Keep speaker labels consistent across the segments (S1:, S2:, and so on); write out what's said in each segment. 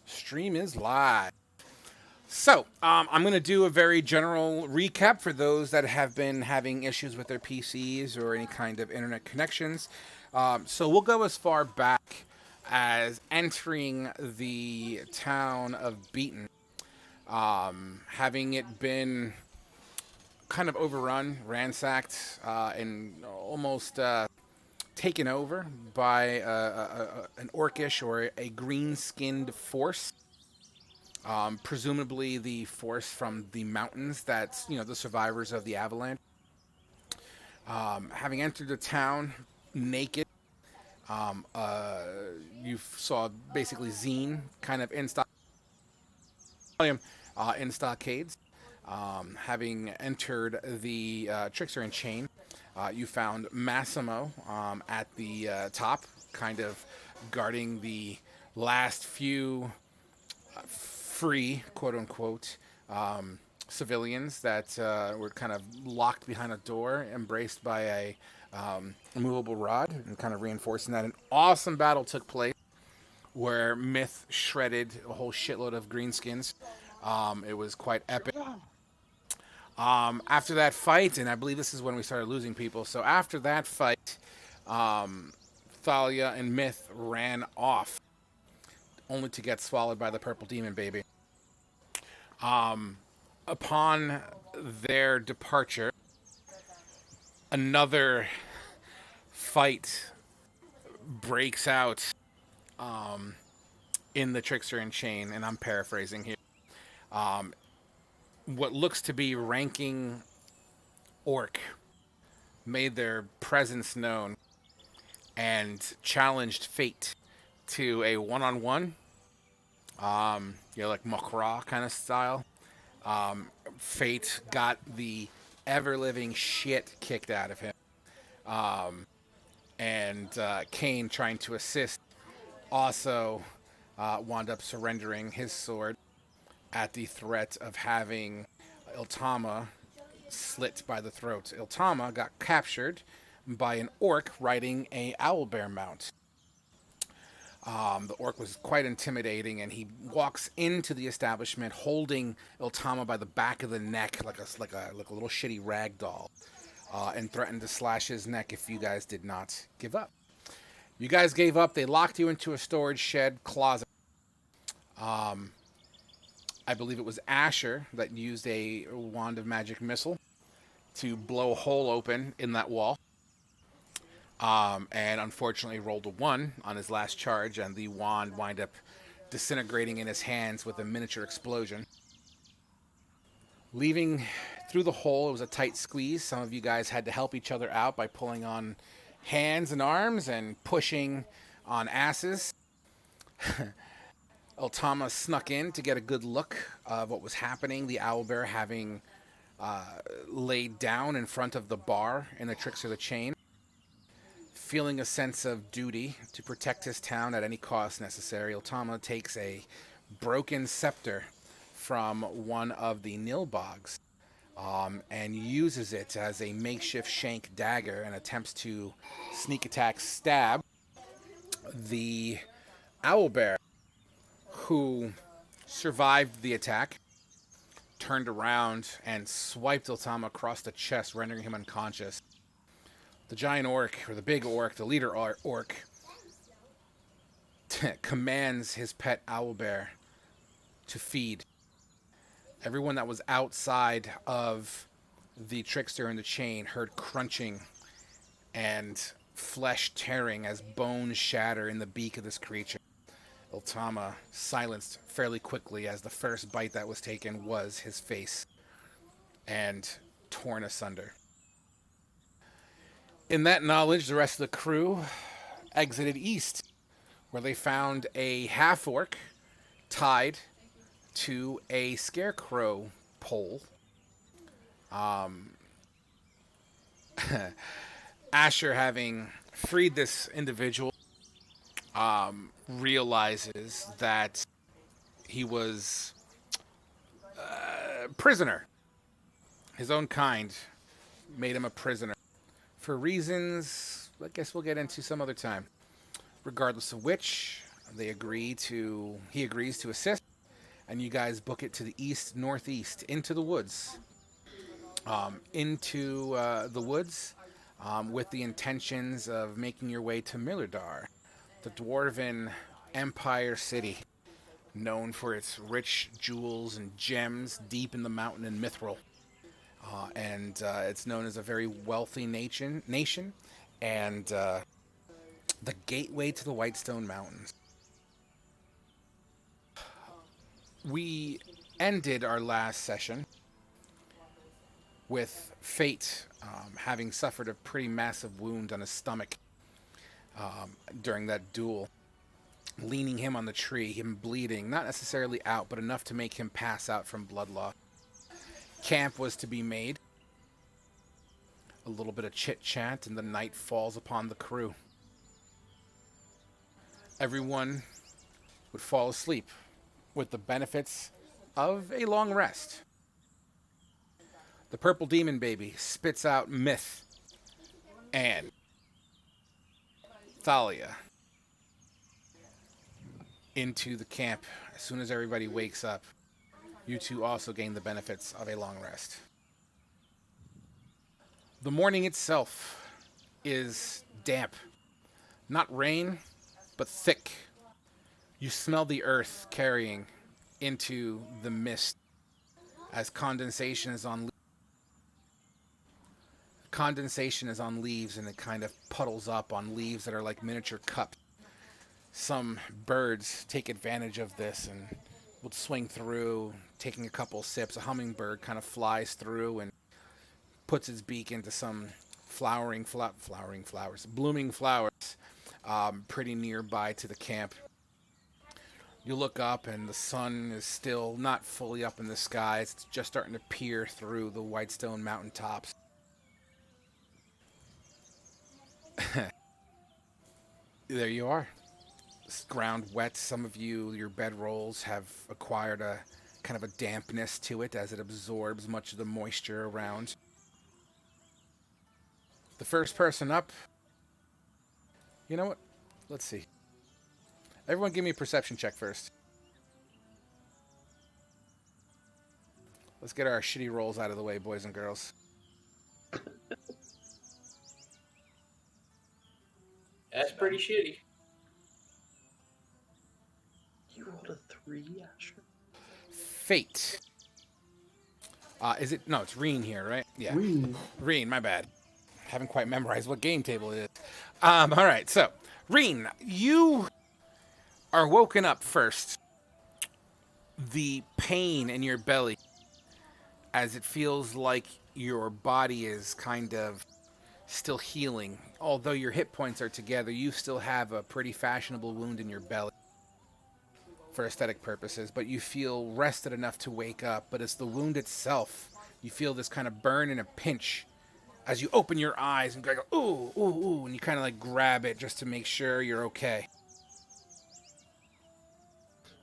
S1: Stream is live. So, I'm going to do a very general recap for those that have been having issues with their PCs or any kind of internet connections. So, we'll go as far back as entering the town of Beaton, having it been kind of overrun, ransacked, and almost taken over by an orcish or a green-skinned force. Presumably the force from the mountains that's, the survivors of the avalanche. Having entered the town naked, um, uh, you saw basically Zine kind of in stockades. Having entered the Trickster and Chain, you found Massimo at the top, kind of guarding the last few free, quote unquote, civilians that were kind of locked behind a door, embraced by a movable rod, and kind of reinforcing that. An awesome battle took place where Myth shredded a whole shitload of greenskins. It was quite epic. After that fight, and I believe this is when we started losing people. So after that fight, Thalia and Myth ran off, only to get swallowed by the purple demon baby. Upon their departure, another fight breaks out in the Trickster and Chain, and I'm paraphrasing here. Um, what looks to be ranking orc made their presence known and challenged fate to a one-on-one, like Makra kind of style. Fate got the ever-living shit kicked out of him. And Kane, trying to assist, also wound up surrendering his sword at the threat of having Iltama slit by the throat. Iltama got captured by an orc riding a owlbear mount. The orc was quite intimidating, and he walks into the establishment holding Iltama by the back of the neck like a little shitty rag doll, and threatened to slash his neck if you guys did not give up. You guys gave up. They locked you into a storage shed closet. I believe it was Asher that used a wand of magic missile to blow a hole open in that wall. And unfortunately rolled a 1 on his last charge, and the wand wind up disintegrating in his hands with a miniature explosion. Leaving through the hole, it was a tight squeeze. Some of you guys had to help each other out by pulling on hands and arms and pushing on asses. Iltama snuck in to get a good look of what was happening. The owlbear having laid down in front of the bar in the Trickster the Chain, feeling a sense of duty to protect his town at any cost necessary. Iltama takes a broken scepter from one of the Nilbogs, and uses it as a makeshift shank dagger and attempts to sneak attack stab the owlbear, who survived the attack, turned around and swiped Iltama across the chest, rendering him unconscious. The giant orc, or the big orc, the leader orc, commands his pet owlbear to feed. Everyone that was outside of the Trickster and the Chain heard crunching and flesh tearing as bones shatter in the beak of this creature. Iltama silenced fairly quickly, as the first bite that was taken was his face and torn asunder. In that knowledge, the rest of the crew exited east, where they found a half-orc tied to a scarecrow pole. Asher, having freed this individual, realizes that he was a prisoner. His own kind made him a prisoner for reasons I guess we'll get into some other time. Regardless of which, He agrees to assist, and you guys book it to the east northeast into the woods, with the intentions of making your way to Millardar, the dwarven empire city, known for its rich jewels and gems deep in the mountain in Mithril. And it's known as a very wealthy nation and the gateway to the Whitestone Mountains. We ended our last session with Fate having suffered a pretty massive wound on his stomach during that duel, leaning him on the tree, him bleeding, not necessarily out, but enough to make him pass out from blood loss. Camp was to be made. A little bit of chit-chat, and the night falls upon the crew. Everyone would fall asleep with the benefits of a long rest. The purple demon baby spits out Myth and Thalia into the camp. As soon as everybody wakes up, you two also gain the benefits of a long rest. The morning itself is damp. Not rain, but thick. You smell the earth carrying into the mist as condensation is on leaves, and it kind of puddles up on leaves that are like miniature cups. Some birds take advantage of this and will swing through, taking a couple sips. A hummingbird kind of flies through and puts its beak into some blooming flowers pretty nearby to the camp. You look up and the sun is still not fully up in the sky. It's just starting to peer through the Whitestone mountaintops. There you are. Ground wet. Some of you, your bedrolls have acquired a kind of a dampness to it as it absorbs much of the moisture around. The first person up. You know what? Let's see. Everyone give me a perception check first. Let's get our shitty rolls out of the way, boys and girls.
S2: That's pretty shitty.
S3: You rolled a 3, Asher?
S1: Fate. Is it? No, it's Reen here, right? Yeah. Reen, my bad. Haven't quite memorized what game table it is. All right, so, Reen, you are woken up first. The pain in your belly, as it feels like your body is kind of still healing. Although your hit points are together, you still have a pretty fashionable wound in your belly for aesthetic purposes, but you feel rested enough to wake up. But it's the wound itself. You feel this kind of burn and a pinch as you open your eyes and go, ooh, ooh, ooh, and you kind of like grab it just to make sure you're okay.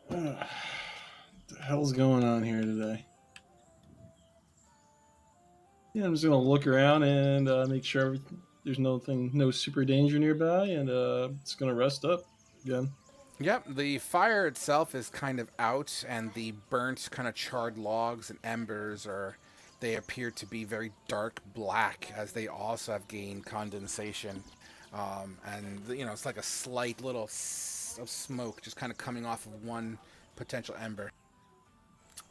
S4: What the hell's going on here today? Yeah, I'm just gonna look around and make sure there's no super danger nearby, and it's gonna rest up again.
S1: Yep, the fire itself is kind of out, and the burnt, kind of charred logs and embers they appear to be very dark black, as they also have gained condensation. And, it's like a slight little of smoke just kind of coming off of one potential ember.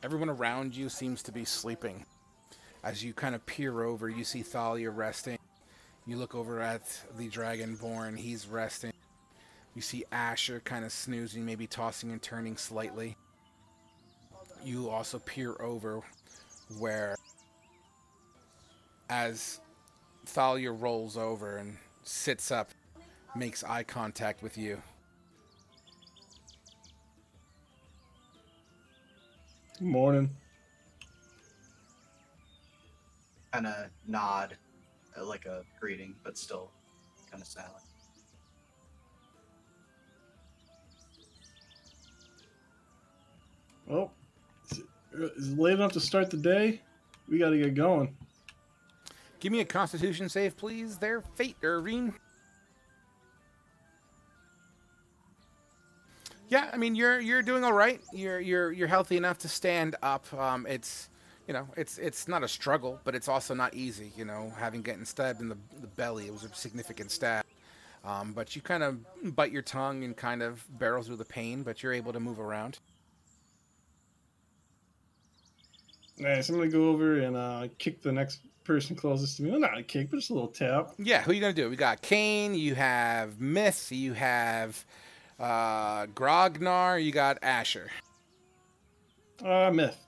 S1: Everyone around you seems to be sleeping. As you kind of peer over, you see Thalia resting. You look over at the Dragonborn, he's resting. You see Asher kind of snoozing, maybe tossing and turning slightly. You also peer over where, as Thalia rolls over and sits up, makes eye contact with you.
S4: Good morning.
S3: Kind of nod, like a greeting, but still kind of silent.
S4: Well, is it late enough to start the day? We gotta get going.
S1: Give me a Constitution save, please, there, Fate, Reen. Yeah, I mean you're doing all right. You're healthy enough to stand up. It's it's not a struggle, but it's also not easy. Having getting stabbed in the belly, it was a significant stab. But you kind of bite your tongue and kind of barrel through the pain, but you're able to move around.
S4: Nice. I'm gonna go over and kick the next person closest to me. Well, not a kick, but just a little tap.
S1: Yeah, who are you gonna do? We got Kane. You have Myth. You have Grognar. You got Asher.
S4: Myth.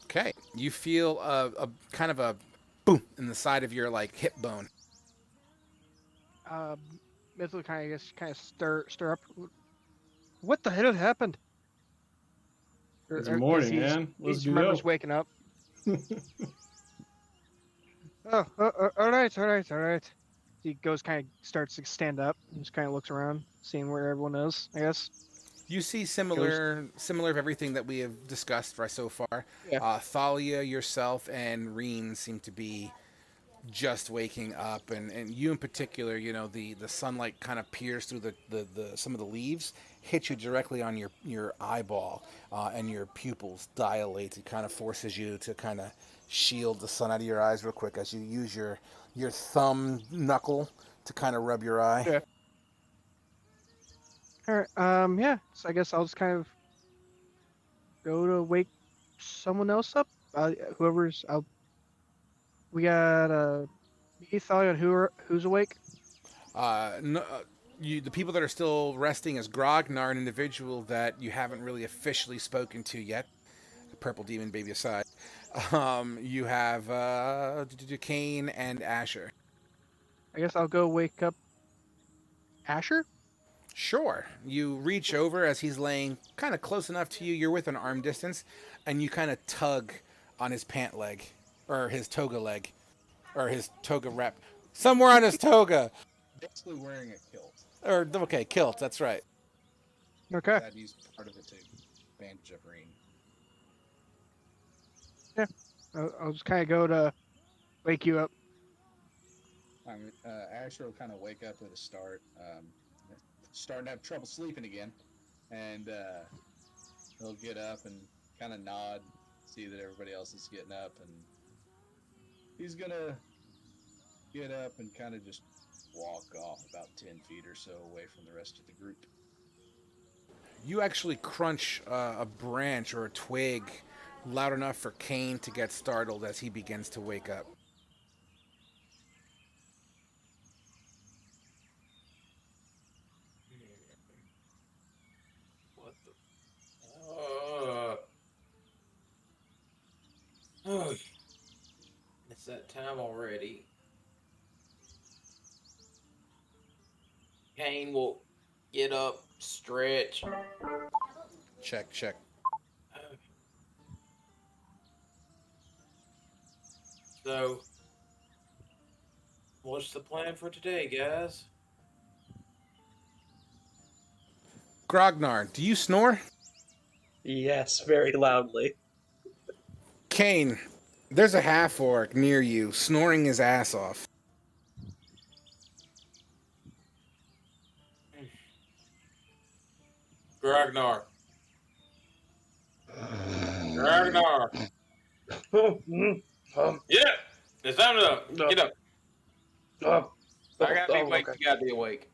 S1: Okay. You feel a kind of a boom in the side of your hip bone.
S5: Myth will kind of stir up. What the hell happened?
S4: It's morning,
S5: He's,
S4: man. Let's
S5: he remembers
S4: go.
S5: waking up. All right. He goes, kind of starts to stand up, and just kind of looks around, seeing where everyone is, I guess.
S1: You see similar of everything that we have discussed right so far.
S5: Yeah.
S1: Thalia, yourself, and Reen seem to be just waking up, and you in particular, the sunlight kind of peers through the some of the leaves, hits you directly on your eyeball, and your pupils dilate. It kind of forces you to kind of shield the sun out of your eyes real quick as you use your thumb knuckle to kind of rub your eye.
S5: Yeah. All right. Yeah. So I guess I'll just kind of go to wake someone else up. Whoever's. We got me, Thalia, and who's awake.
S1: No, the people that are still resting is Grognar, an individual that you haven't really officially spoken to yet. The purple demon baby aside. You have Kane and Asher.
S5: I guess I'll go wake up Asher.
S1: Sure. You reach over as he's laying kind of close enough to you. You're within arm distance, and you kind of tug on his pant leg, or his toga leg, or his toga wrap, somewhere on his toga.
S6: Basically wearing a kilt.
S1: Or okay, kilt. That's right.
S5: Okay.
S6: That used part of it to bandage up Reen.
S5: Yeah. I'll just kind of go to wake you up.
S6: Asher will kind of wake up with a start. Starting to have trouble sleeping again. And he'll get up and kind of nod, see that everybody else is getting up. And he's going to get up and kind of just walk off about 10 feet or so away from the rest of the group.
S1: You actually crunch a branch or a twig loud enough for Kane to get startled as he begins to wake up.
S2: What the? It's that time already. Kane will get up, stretch.
S1: Check.
S2: So, what's the plan for today, guys?
S1: Grognar, do you snore?
S7: Yes, very loudly.
S1: Kane, there's a half-orc near you, snoring his ass off.
S2: Grognar. Yeah! It's time to get up. I gotta be awake.
S7: Okay.
S2: You gotta be awake.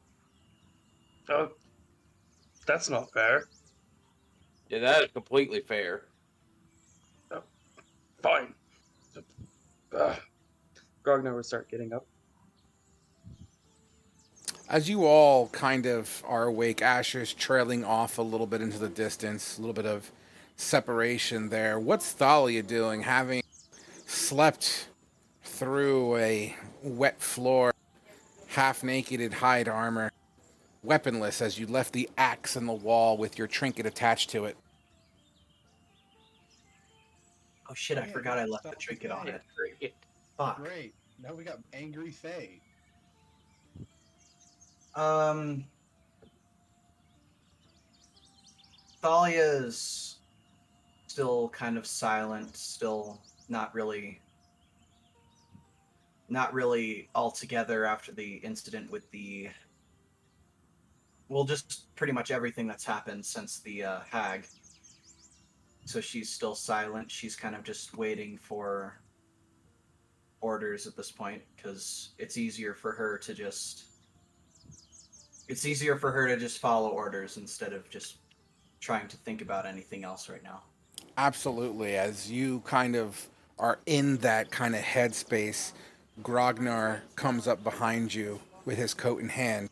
S7: That's not fair.
S2: Yeah, that is completely fair.
S7: Fine. Grognar would start getting up.
S1: As you all kind of are awake, Asher's trailing off a little bit into the distance, a little bit of separation there. What's Thalia doing, having slept through a wet floor, half-naked in hide armor, weaponless as you left the axe in the wall with your trinket attached to it?
S3: Oh shit, I forgot I left the trinket on it. Fuck.
S6: Great. Now we got Angry Faye.
S3: Thalia's still kind of silent, still not really all together after the incident with the well, just pretty much everything that's happened since the hag. So she's still silent. She's kind of just waiting for orders at this point, because it's easier for her to just follow orders instead of just trying to think about anything else right now.
S1: Absolutely. As you kind of are in that kind of headspace, Grognar comes up behind you with his coat in hand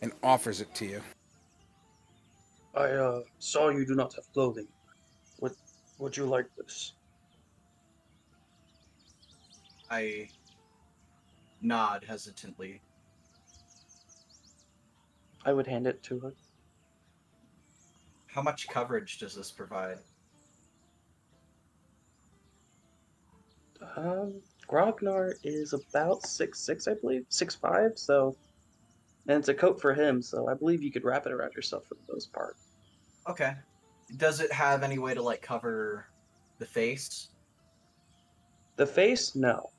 S1: and offers it to you.
S7: I saw you do not have clothing. Would you like this?
S3: I nod hesitantly.
S7: I would hand it to her.
S3: How much coverage does this provide?
S7: Grognar is about 6'6", I believe, 6'5", so, and it's a coat for him, so I believe you could wrap it around yourself for the most part.
S3: Okay. Does it have any way to like cover the face?
S7: The face, no.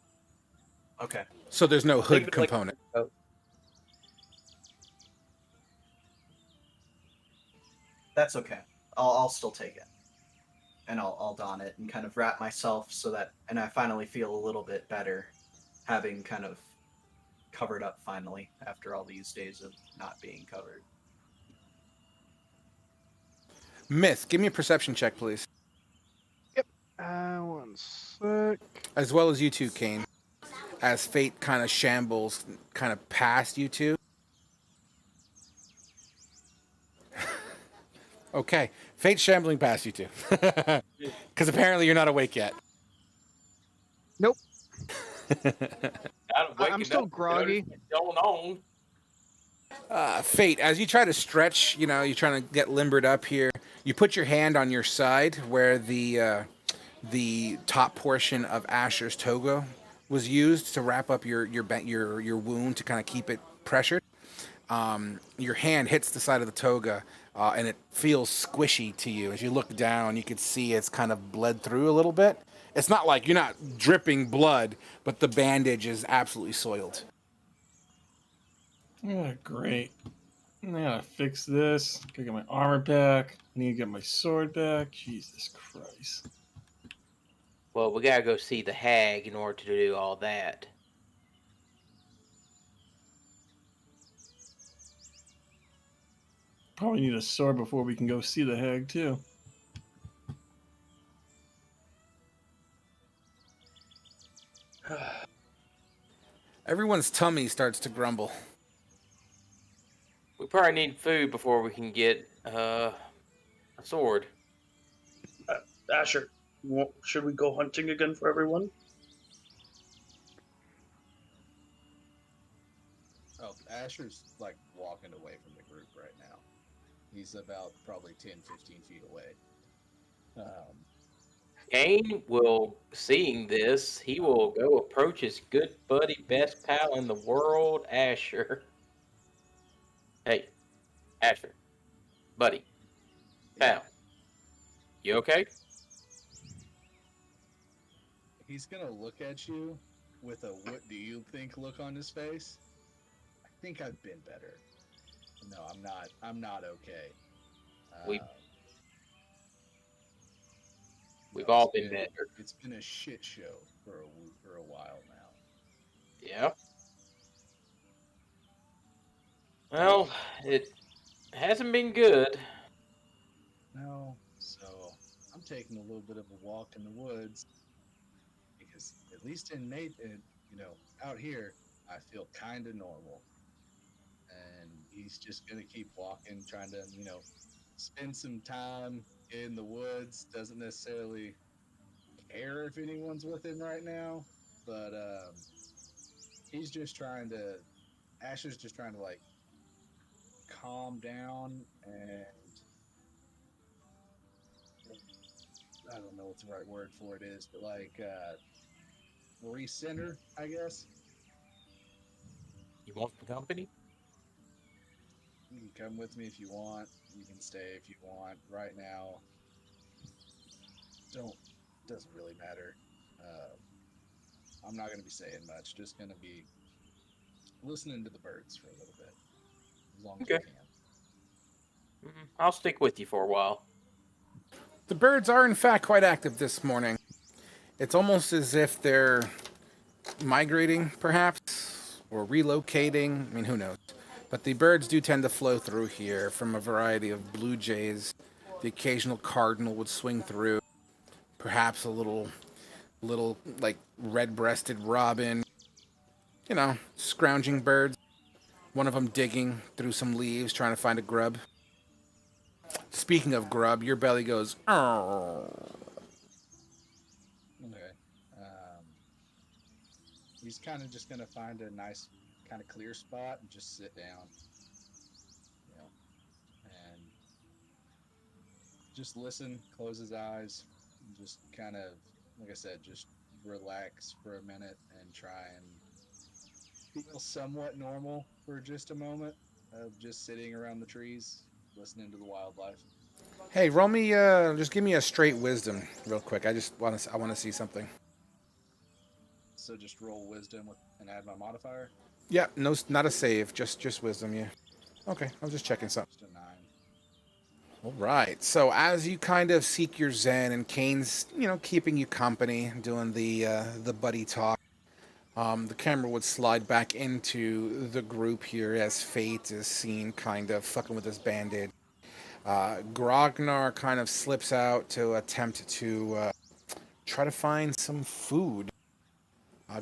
S3: Okay.
S1: So there's no
S7: Think
S1: hood
S7: of it like a
S1: component.
S7: coat.
S3: That's okay. I'll still take it. And I'll don it and kind of wrap myself so that, and I finally feel a little bit better having kind of covered up finally after all these days of not being covered.
S1: Myth, give me a perception check, please.
S5: One sec.
S1: As well as you two, Kane. As fate kind of shambles kind of past you two. Okay. Fate's shambling past you two. Because apparently you're not awake yet.
S5: Nope.
S2: I'm waking
S5: still
S2: up,
S5: groggy.
S2: What's going on?
S1: Fate, as you try to stretch, you're trying to get limbered up here. You put your hand on your side where the top portion of Asher's toga was used to wrap up your wound to kind of keep it pressured. Your hand hits the side of the toga, and it feels squishy to you. As you look down, you can see it's kind of bled through a little bit. It's not like you're not dripping blood, but the bandage is absolutely soiled.
S4: Yeah, great. I gotta fix this. Gotta get my armor back. I need to get my sword back. Jesus Christ.
S8: Well, we gotta go see the hag in order to do all that.
S4: Probably need a sword before we can go see the hag, too.
S1: Everyone's tummy starts to grumble.
S8: We probably need food before we can get a sword.
S7: Asher, should we go hunting again for everyone?
S6: Oh, Asher's like walking away from the group right now. He's about probably 10, 15 feet away.
S8: Kane will, seeing this, he will go approach his good buddy, best pal in the world, Asher. Hey, Asher, buddy, pal, you okay?
S6: He's gonna look at you with a "what do you think" look on his face. I think I've been better. No, I'm not. I'm not okay.
S8: We've all been better.
S6: It's been a shit show for a while now.
S8: Yeah. Well, it hasn't been good.
S6: No, so I'm taking a little bit of a walk in the woods because at least in Nathan, out here, I feel kind of normal. And he's just gonna keep walking, trying to, spend some time in the woods. Doesn't necessarily care if anyone's with him right now, but he's just trying to. Asher's just trying to like calm down and I don't know what the right word for it is, but like recenter, I guess.
S8: You want some company?
S6: You can come with me if you want. You can stay if you want. Right now, doesn't really matter. I'm not going to be saying much. Just going to be listening to the birds for a little bit, as long as we
S8: Okay.
S6: can.
S8: I'll stick with you for a while.
S1: The birds are, in fact, quite active this morning. It's almost as if they're migrating, perhaps, or relocating. I mean, who knows? But the birds do tend to flow through here from a variety of blue jays. The occasional cardinal would swing through. Perhaps a little like red-breasted robin. You know, scrounging birds. One of them digging through some leaves, trying to find a grub. Speaking of grub, your belly goes, oh.
S6: Okay. He's kind of just gonna find a nice, kind of clear spot and just sit down. You know, and just listen, close his eyes, and just kind of, like I said, just relax for a minute and try and feel somewhat normal for just a moment of just sitting around the trees, listening to the wildlife.
S1: Hey, roll me, just give me a straight wisdom real quick. I want to see something.
S6: So just roll wisdom and add my modifier.
S1: Yeah, no, not a save, just wisdom, yeah. Okay, I was just checking something.
S6: Just a 9.
S1: All right, so as you kind of seek your zen and Kane's, keeping you company, doing the buddy talk, the camera would slide back into the group here as Fate is seen kind of fucking with his band-aid. Grognar kind of slips out to attempt to try to find some food.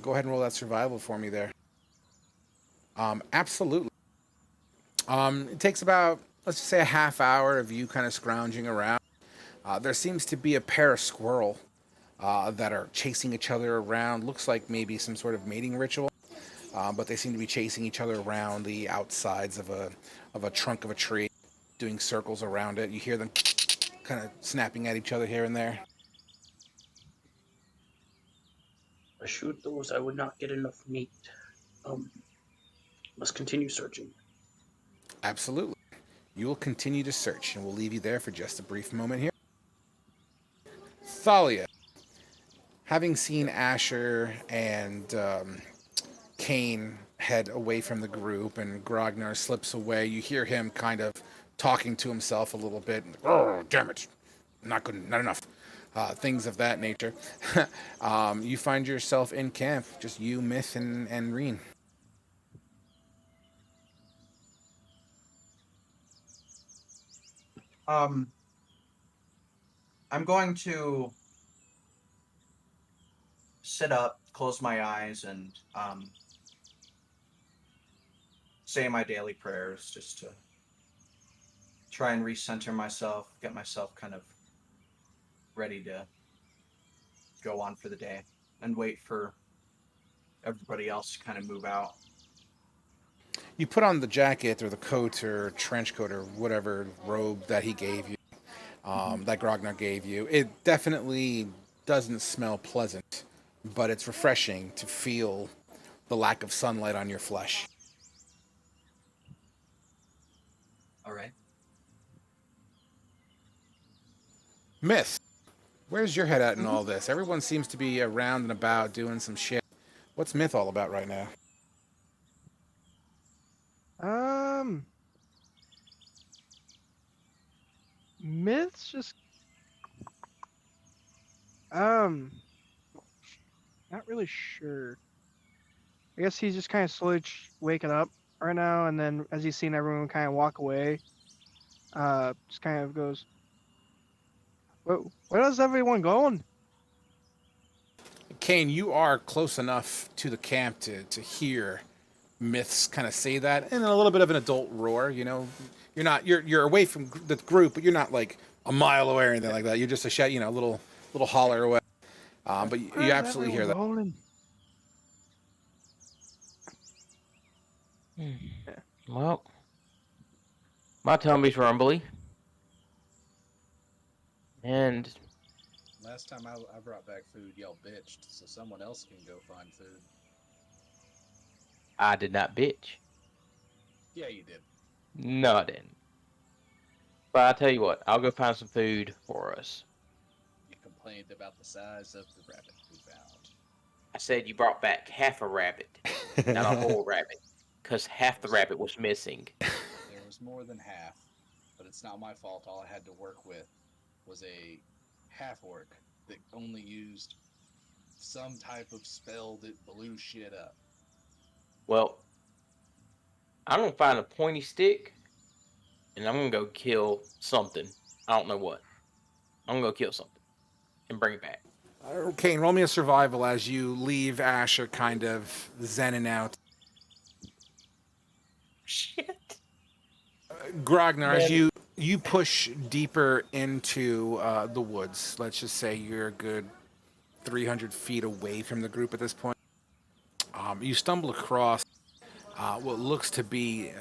S1: Go ahead and roll that survival for me there. Absolutely. It takes about, let's just say, a half hour of you kind of scrounging around. There seems to be a pair of squirrel that are chasing each other around. Looks like maybe some sort of mating ritual, but they seem to be chasing each other around the outsides of a trunk of a tree, doing circles around it. You hear them kind of snapping at each other here and there.
S7: I shoot those, I would not get enough meat. Must continue searching.
S1: Absolutely. You will continue to search, and we'll leave you there for just a brief moment here. Thalia, having seen Asher and Kane head away from the group and Grognar slips away, you hear him kind of talking to himself a little bit. Oh, damn it. Not good, not enough. Things of that nature. You find yourself in camp, just you, Myth, and Reen.
S3: I'm going to sit up, close my eyes, and say my daily prayers just to try and recenter myself, get myself kind of ready to go on for the day, and wait for everybody else to kind of move out.
S1: You put on the jacket or the coat or trench coat or whatever robe that he gave you, that Grognar gave you. It definitely doesn't smell pleasant, but it's refreshing to feel the lack of sunlight on your flesh.
S3: All right.
S1: Myth, where's your head at in all this? Everyone seems to be around and about doing some shit. What's Myth all about right now?
S5: Myth's just not really sure. I guess he's just kind of slowly waking up right now, and then as he's seen everyone kind of walk away, just kind of goes, where is everyone going?
S1: Kane, you are close enough to the camp to hear Myths kind of say that in a little bit of an adult roar. You're away from the group, but you're not like a mile away or anything like that. You're just a little holler away. But you absolutely hear that.
S5: Going?
S8: Well, my tummy's rumbly. And
S6: Last time I brought back food, y'all bitched, so someone else can go find food.
S8: I did not bitch.
S6: Yeah, you did.
S8: No, I didn't. But I'll tell you what, I'll go find some food for us.
S6: You complained about the size of the rabbit we found.
S8: I said you brought back half a rabbit, not a whole rabbit, because half the rabbit was missing.
S6: There was more than half, but it's not my fault. All I had to work with was a half-orc that only used some type of spell that blew shit up.
S8: Well, I'm gonna find a pointy stick, and I'm gonna go kill something. I don't know what. I'm gonna go kill something and bring it back.
S1: Kane, roll me a survival as you leave Asher kind of zenning out.
S8: Shit.
S1: Grognar, as you push deeper into the woods, let's just say you're a good 300 feet away from the group at this point, you stumble across what looks to be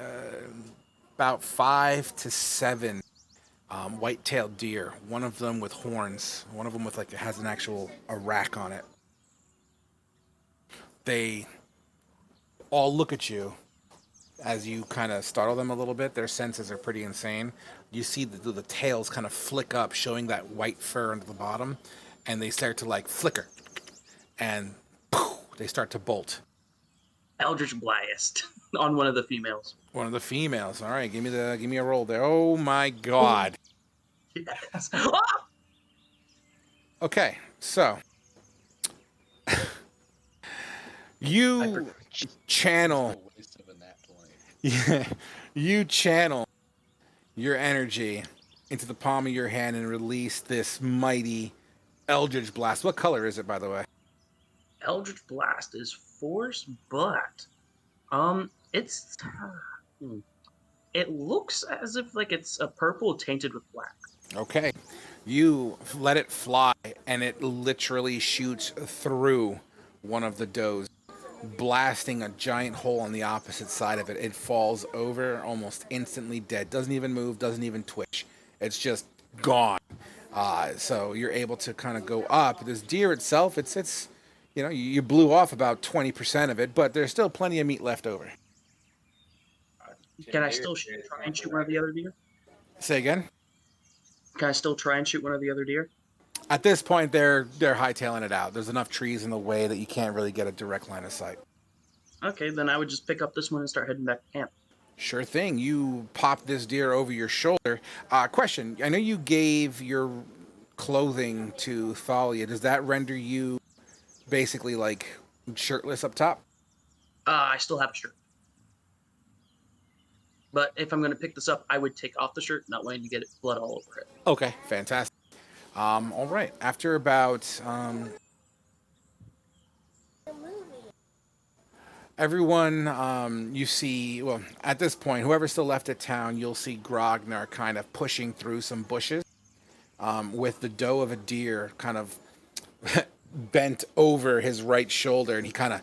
S1: about 5 to 7 white-tailed deer. One of them with horns. One of them with has an actual a rack on it. They all look at you as you kind of startle them a little bit. Their senses are pretty insane. You see the tails kind of flick up, showing that white fur under the bottom, and they start to flicker, and poof, they start to bolt.
S7: Eldritch Blast on one of the females.
S1: One of the females. All right, give me a roll there. Oh my god.
S7: Yes.
S1: Okay, so you channel. Yeah, you channel your energy into the palm of your hand and release this mighty Eldritch Blast. What color is it, by the way?
S7: Eldritch Blast is force, but it's it looks as if it's a purple tainted with black.
S1: Okay, you let it fly, and it literally shoots through one of the does, blasting a giant hole on the opposite side of it. It falls over almost instantly dead. Doesn't even move, doesn't even twitch. It's just gone. So you're able to kind of go up. This deer itself, it's you blew off about 20% of it, but there's still plenty of meat left over.
S7: Can I still try and shoot one of the other deer?
S1: Say again?
S7: Can I still try and shoot one of the other deer?
S1: At this point, they're hightailing it out. There's enough trees in the way that you can't really get a direct line of sight.
S7: Okay, then I would just pick up this one and start heading back to camp.
S1: Sure thing. You pop this deer over your shoulder. Question. I know you gave your clothing to Thalia. Does that render you basically shirtless up top?
S7: I still have a shirt. But if I'm going to pick this up, I would take off the shirt, not wanting to get blood all over it.
S1: Okay, fantastic. All right. After about everyone, you see, well, at this point, whoever's still left at town, you'll see Grognar kind of pushing through some bushes with the doe of a deer kind of bent over his right shoulder, and he kind of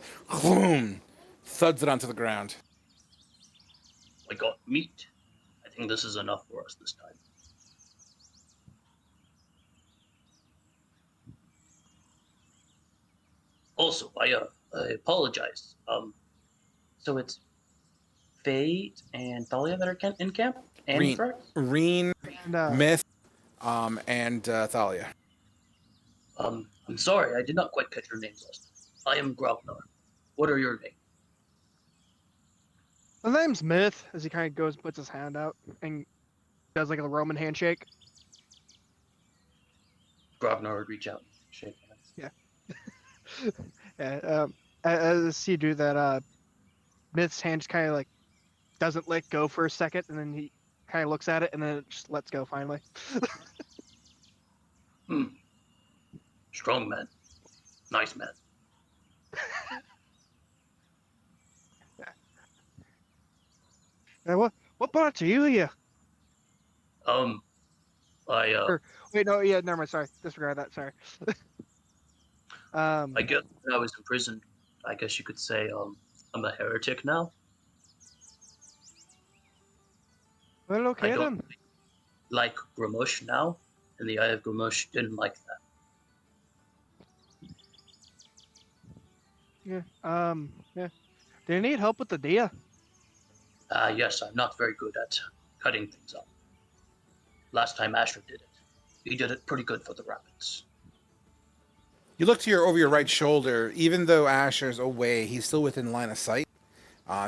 S1: thuds it onto the ground.
S7: I got meat. I think this is enough for us this time. Also, I apologize. So it's Fate and Thalia that are in camp? And
S1: Reen, Myth, and Thalia.
S7: I'm sorry, I did not quite catch your names last time. I am Grognar. What are your names?
S5: My name's Myth, as he kind of goes and puts his hand out and does a Roman handshake.
S7: Grognar would reach out and shake hands.
S5: Yeah. Yeah. As you do that, Myth's hand just kind of doesn't let go for a second, and then he kind of looks at it, and then it just lets go finally.
S7: Strong man. Nice man.
S5: What brought you here? Wait, no, yeah, never mind. Sorry, disregard that. Sorry.
S7: I guess when I was in prison, I guess you could say I'm a heretic now.
S5: Well, okay
S7: I don't
S5: then.
S7: like Gramush now, and the Eye of Gramush didn't like that.
S5: Yeah. Yeah. Do you need help with the deer?
S7: Yes, I'm not very good at cutting things up. Last time Asher did it, he did it pretty good for the rabbits.
S1: You look to over your right shoulder. Even though Asher's away, he's still within line of sight.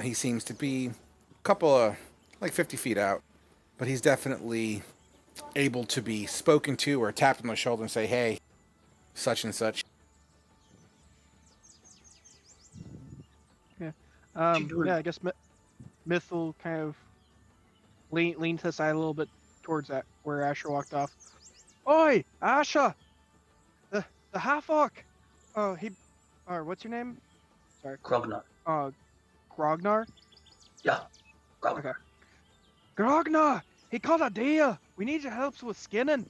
S1: He seems to be a couple of 50 feet out. but he's definitely able to be spoken to or tapped on the shoulder and say, hey, such and such.
S5: Yeah.
S7: you doing?
S5: Yeah, I guess Myth will kind of lean to the side a little bit towards that where Asher walked off. Oi, Asher! The half orc. Oh, what's your name? Sorry.
S7: Grognar.
S5: Grognar.
S7: Yeah. Grognar.
S5: Okay. Grognar, he caught a deer. We need your help with skinning.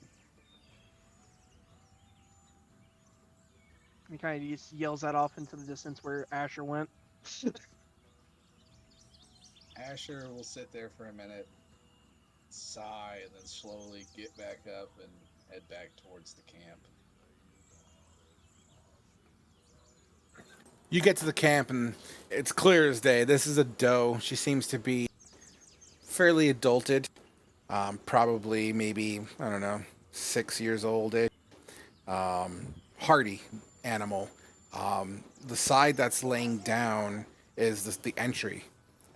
S5: He kind of just yells that off into the distance where Asher went.
S6: Asher will sit there for a minute, sigh, and then slowly get back up and head back towards the camp.
S1: You get to the camp, and it's clear as day. This is a doe. She seems to be fairly adulted. Probably maybe, I don't know, 6 years old-ish. Hardy animal. The side that's laying down is the entry.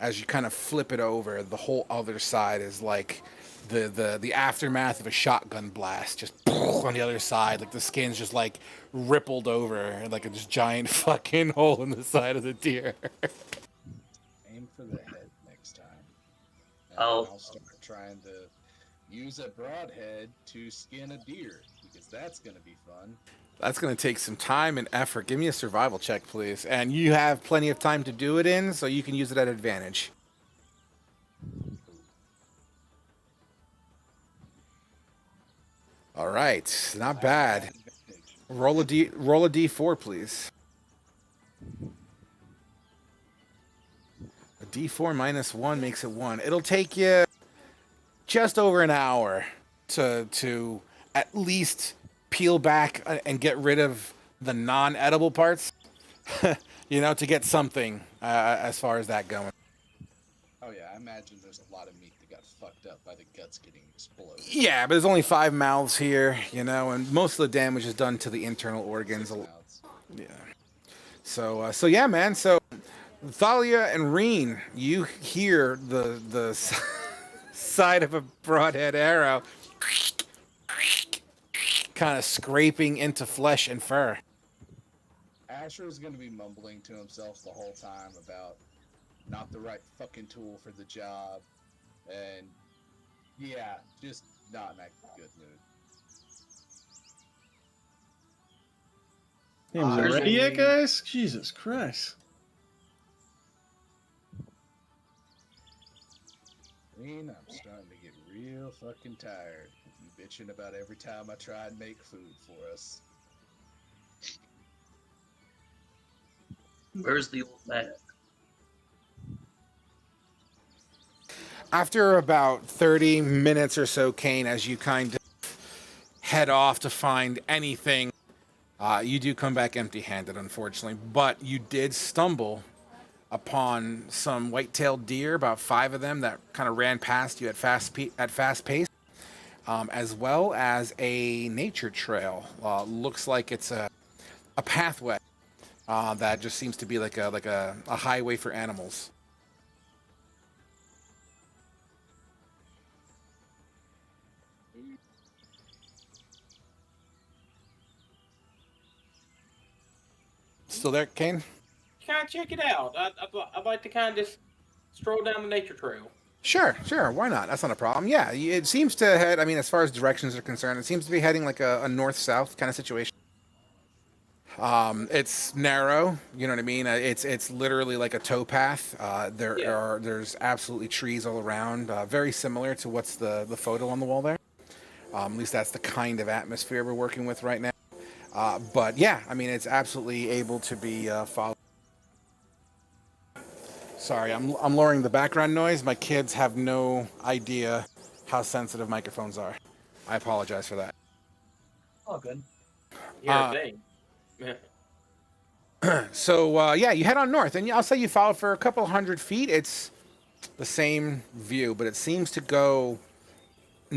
S1: As you kind of flip it over, the whole other side is like the aftermath of a shotgun blast, just on the other side. Like the skin's just like rippled over, like a just giant fucking hole in the side of the deer.
S6: Aim for the head next time. And
S7: Oh.
S6: I'll start trying to use a broadhead to skin a deer, because that's going to be fun.
S1: That's going to take some time and effort. Give me a survival check, please. And you have plenty of time to do it in, so you can use it at advantage. All right, not bad. Roll a d4, please. A d4 minus 1 makes it 1. It'll take you just over an hour to at least peel back and get rid of the non-edible parts, to get something as far as that going.
S6: Oh yeah, I imagine there's a lot of meat that got fucked up by the guts getting exploded.
S1: Yeah, but there's only 5 mouths here, and most of the damage is done to the internal organs.
S6: 6 mouths.
S1: Yeah. So yeah, man. So Thalia and Reen, you hear the side of a broadhead arrow kind of scraping into flesh and fur.
S6: Asher's gonna be mumbling to himself the whole time about not the right fucking tool for the job, and yeah, just not in a good mood.
S4: Damn, is it ready yet, guys? Jesus Christ.
S6: Reen, I'm starting to get real fucking tired of you bitching about every time I try and make food for us.
S7: Where's the old man?
S1: After about 30 minutes or so, Kane, as you kind of head off to find anything, you do come back empty-handed, unfortunately. But you did stumble upon some white-tailed deer, about 5 of them that kind of ran past you at fast pace, as well as a nature trail. Looks like it's a pathway that just seems to be like a highway for animals. Still there, Kane?
S8: Kind of check it out. I'd like to kind of just stroll down the nature trail.
S1: Sure. Why not? That's not a problem. Yeah, it seems to head, as far as directions are concerned, it seems to be heading like a north-south kind of situation. It's narrow, you know what I mean? It's literally like a towpath. There's absolutely trees all around, very similar to what's the photo on the wall there. At least that's the kind of atmosphere we're working with right now. But yeah, it's absolutely able to be followed. Sorry, I'm lowering the background noise. My kids have no idea how sensitive microphones are. I apologize for that.
S3: All good.
S8: Here's the thing.
S1: So yeah, you head on north, and I'll say you follow for a couple hundred feet. It's the same view, but it seems to go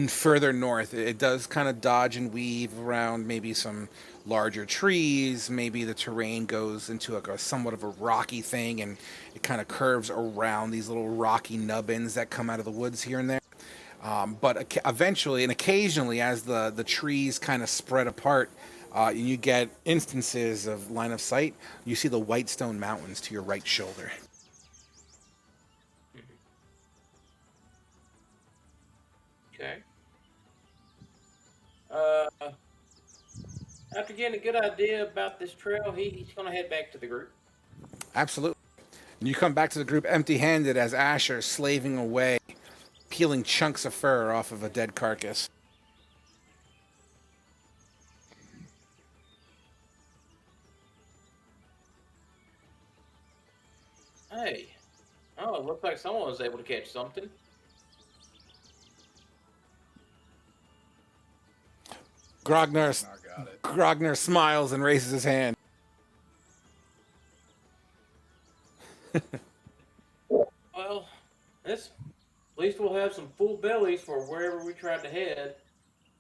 S1: further north. It does kind of dodge and weave around maybe some larger trees. Maybe the terrain goes into a somewhat of a rocky thing, and it kind of curves around these little rocky nubbins that come out of the woods here and there. But eventually and occasionally, as the trees kind of spread apart, you get instances of line of sight. You see the Whitestone Mountains to your right shoulder.
S8: Okay. After getting a good idea about this trail, he's going to head back to the group.
S1: Absolutely. And you come back to the group empty-handed as Asher is slaving away, peeling chunks of fur off of a dead carcass.
S8: Hey. Oh, it looks like someone was able to catch something.
S1: Grogner smiles and raises his hand.
S8: Well, at least we'll have some full bellies for wherever we tried to head.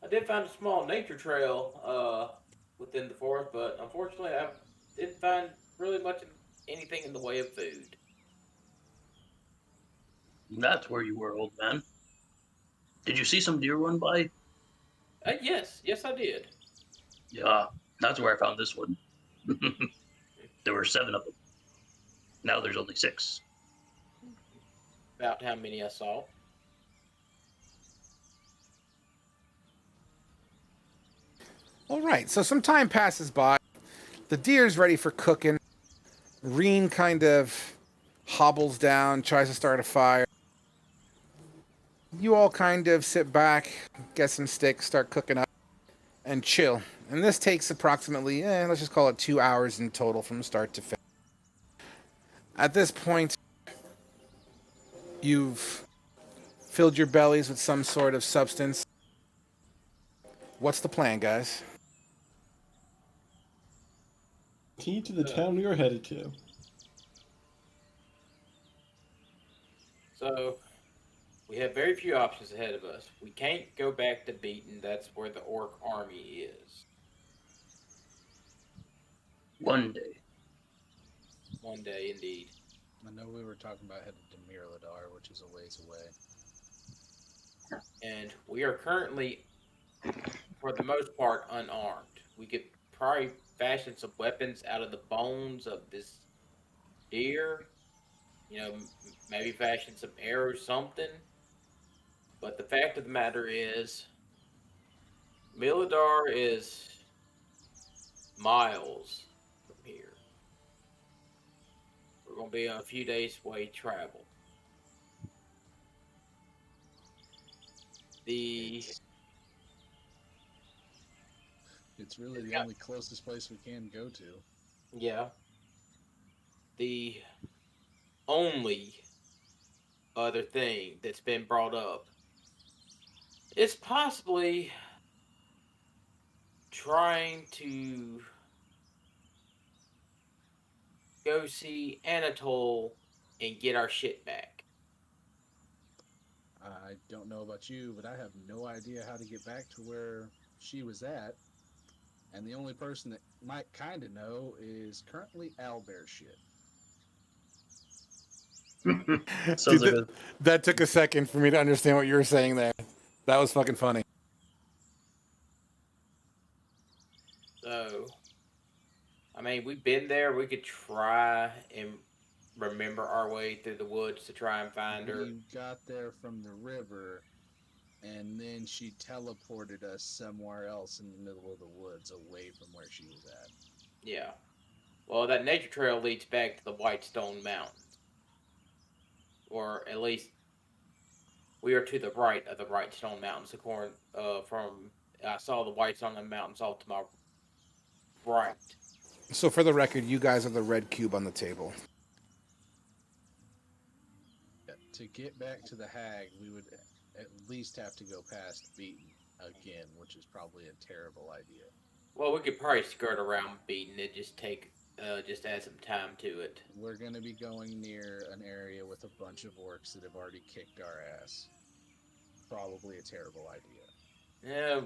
S8: I did find a small nature trail within the forest, but unfortunately I didn't find really much anything in the way of food.
S7: That's where you were, old man. Did you see some deer run by?
S8: Yes, I did.
S7: Yeah, that's where I found this one. There were 7 of them. Now there's only 6.
S8: About how many I saw.
S1: All right, so some time passes by. The deer's ready for cooking. Reen kind of hobbles down, tries to start a fire. You all kind of sit back, get some sticks, start cooking up, and chill. And this takes approximately, let's just call it 2 hours in total from start to finish. At this point, you've filled your bellies with some sort of substance. What's the plan, guys?
S4: Key to the town we are headed to.
S8: So, we have very few options ahead of us. We can't go back to Beaton. That's where the orc army is.
S7: One day.
S8: One day, indeed.
S6: I know we were talking about heading to Mirador, which is a ways away.
S8: And we are currently, for the most part, unarmed. We could probably fashion some weapons out of the bones of this deer. You know, maybe fashion some arrows, something. But the fact of the matter is, Mirador is miles from here. We're going to be a few days way travel.
S6: It's really the only closest place we can go to.
S8: Yeah. The only other thing that's been brought up is possibly trying to go see Anatole and get our shit back.
S6: I don't know about you, but I have no idea how to get back to where she was at. And the only person that might kind of know is currently Owlbear shit.
S1: That took a second for me to understand what you were saying there. That was fucking funny.
S8: So, I mean, we've been there. We could try and remember our way through the woods to try and find her.
S6: We got there from the river, and then she teleported us somewhere else in the middle of the woods away from where she was at.
S8: Yeah. Well, that nature trail leads back to the Whitestone Mountains. Or at least we are to the right of the Whitestone Mountains. According I saw the Whitestone Mountains off to my right.
S1: So for the record, you guys are the red cube on the table.
S6: To get back to the Hag, we would at least have to go past Beaton again, which is probably a terrible idea.
S8: Well, we could probably skirt around Beaton. It just add some time to it.
S6: We're going to be going near an area with a bunch of orcs that have already kicked our ass. Probably a terrible idea.
S8: Yeah.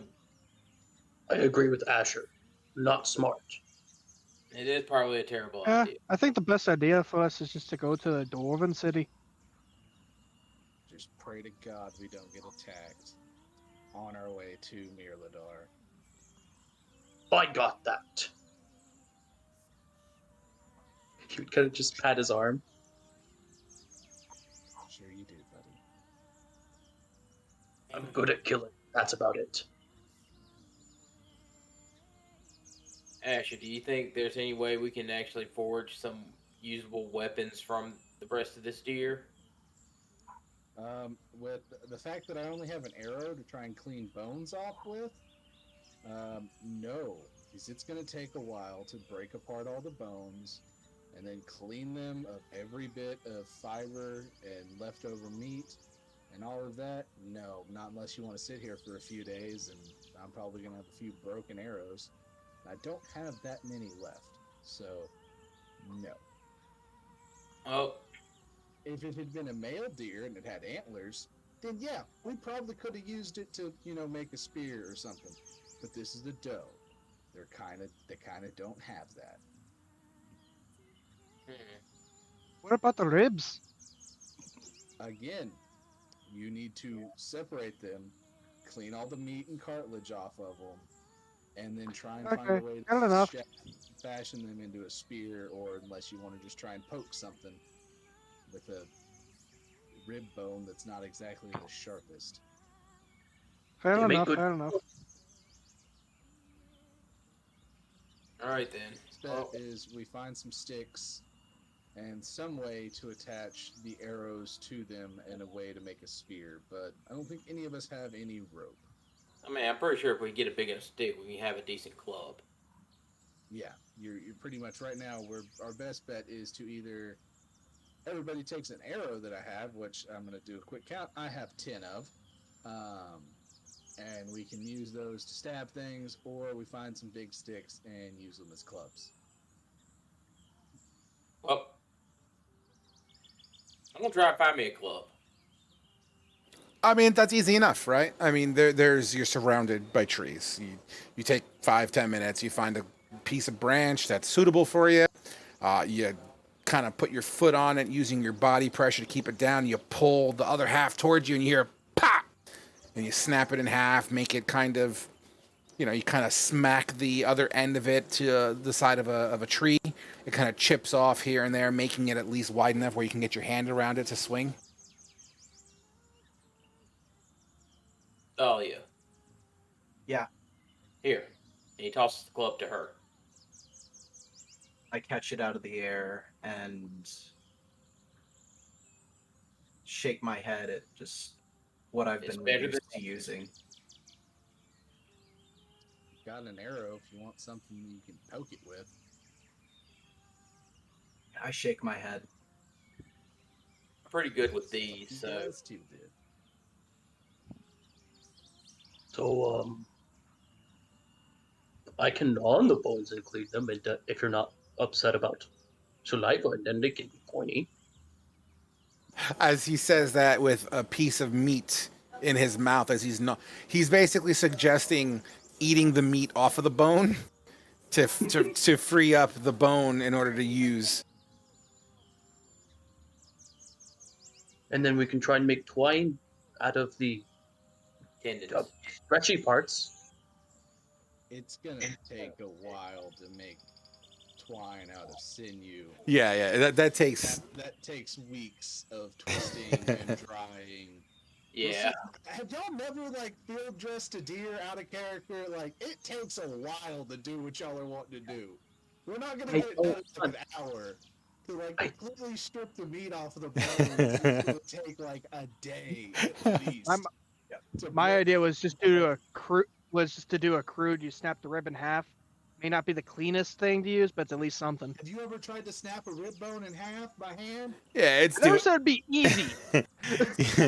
S7: I agree with Asher. Not smart.
S8: It is probably a terrible idea.
S5: I think the best idea for us is just to go to the Dwarven city.
S6: just pray to God we don't get attacked on our way to Mirladar.
S7: I got that. He would kind of just pat his arm.
S6: Sure you do, buddy.
S7: I'm good at killing. That's about it.
S8: Asher, do you think there's any way we can actually forge some usable weapons from the rest of this deer?
S6: With the fact that I only have an arrow to try and clean bones off with, no, because it's going to take a while to break apart all the bones and then clean them of every bit of fiber and leftover meat and all of that. No, not unless you want to sit here for a few days, and I'm probably going to have a few broken arrows. I don't have that many left, so no.
S8: Oh,
S6: If it had been a male deer and it had antlers, then yeah, we probably could have used it to, make a spear or something. But this is the doe. They kind of don't have that.
S5: What about the ribs?
S6: Again, you need to separate them, clean all the meat and cartilage off of them, and then try and find a way to fashion them into a spear, or unless you want to just try and poke something with a rib bone that's not exactly the sharpest.
S5: Fair
S7: They make
S5: enough,
S7: good-
S5: fair enough.
S8: all right then.
S6: Step is we find some sticks and some way to attach the arrows to them and a way to make a spear, but I don't think any of us have any rope.
S8: I mean, I'm pretty sure if we get a big enough stick, we can have a decent club.
S6: Yeah, you're pretty much right now. Our best bet is to either everybody takes an arrow that I have, which I'm going to do a quick count. I have 10 of, and we can use those to stab things, or we find some big sticks and use them as clubs.
S8: Well, I'm gonna try and find me a club.
S1: I mean, that's easy enough, right? I mean, you're surrounded by trees. You take 5-10 minutes. You find a piece of branch that's suitable for you. You kind of put your foot on it using your body pressure to keep it down. You pull the other half towards you, and you hear pop, and you snap it in half. Make it kind of, you kind of smack the other end of it to the side of a tree. It kind of chips off here and there, making it at least wide enough where you can get your hand around it to swing.
S8: Oh yeah.
S3: Yeah.
S8: Here. And he tosses the club to her.
S3: I catch it out of the air and shake my head at just what I've
S8: It's
S3: been
S8: better
S3: used
S8: than-
S3: to using.
S6: Got an arrow if you want something you can poke it with.
S3: I shake my head.
S8: I'm pretty good with these,
S6: You
S8: so
S6: guys two did.
S7: So, I can gnaw on the bones and clean them, and if you're not upset about saliva, then they can be pointy.
S1: As he says that with a piece of meat in his mouth, he's basically suggesting eating the meat off of the bone to free up the bone in order to use.
S7: And then we can try and make twine out of the
S8: tendons.
S7: stretchy parts.
S6: It's gonna take a while to make twine out of sinew.
S1: Yeah, that takes.
S6: That takes weeks of twisting and drying.
S8: Yeah.
S6: Have y'all never field dressed a deer out of character? It takes a while to do what y'all are wanting to do. We're not gonna get it done in an hour. To completely strip the meat off of the bone, it's gonna take a day at least.
S5: My idea was just to do a crude. You snap the rib in half. May not be the cleanest thing to use, but it's at least something.
S6: Have you ever tried to snap a rib bone in half by hand?
S1: Yeah, it's.
S5: I never said it'd be easy.
S6: It's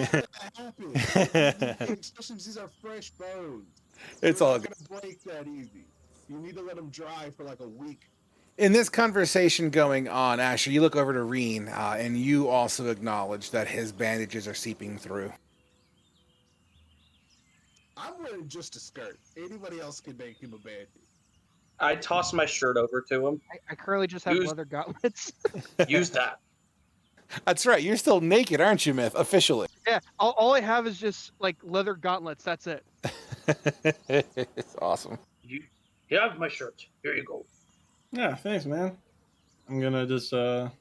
S6: not gonna happen. Especially since these are fresh bones.
S1: It's
S6: They're
S1: all
S6: not gonna break that easy. You need to let them dry for a week.
S1: In this conversation going on, Asher, you look over to Reen, and you also acknowledge that his bandages are seeping through.
S6: I'm wearing just a skirt. Anybody else can make him a bandit.
S7: I toss my shirt over to him.
S5: I currently just have
S7: Use-
S5: leather gauntlets.
S7: Use that.
S1: That's right. You're still naked, aren't you, Myth? Officially.
S5: Yeah, all I have is just like leather gauntlets. That's it.
S1: It's awesome.
S7: You have my shirt. Here you go.
S4: Yeah, thanks, man. I'm gonna just kind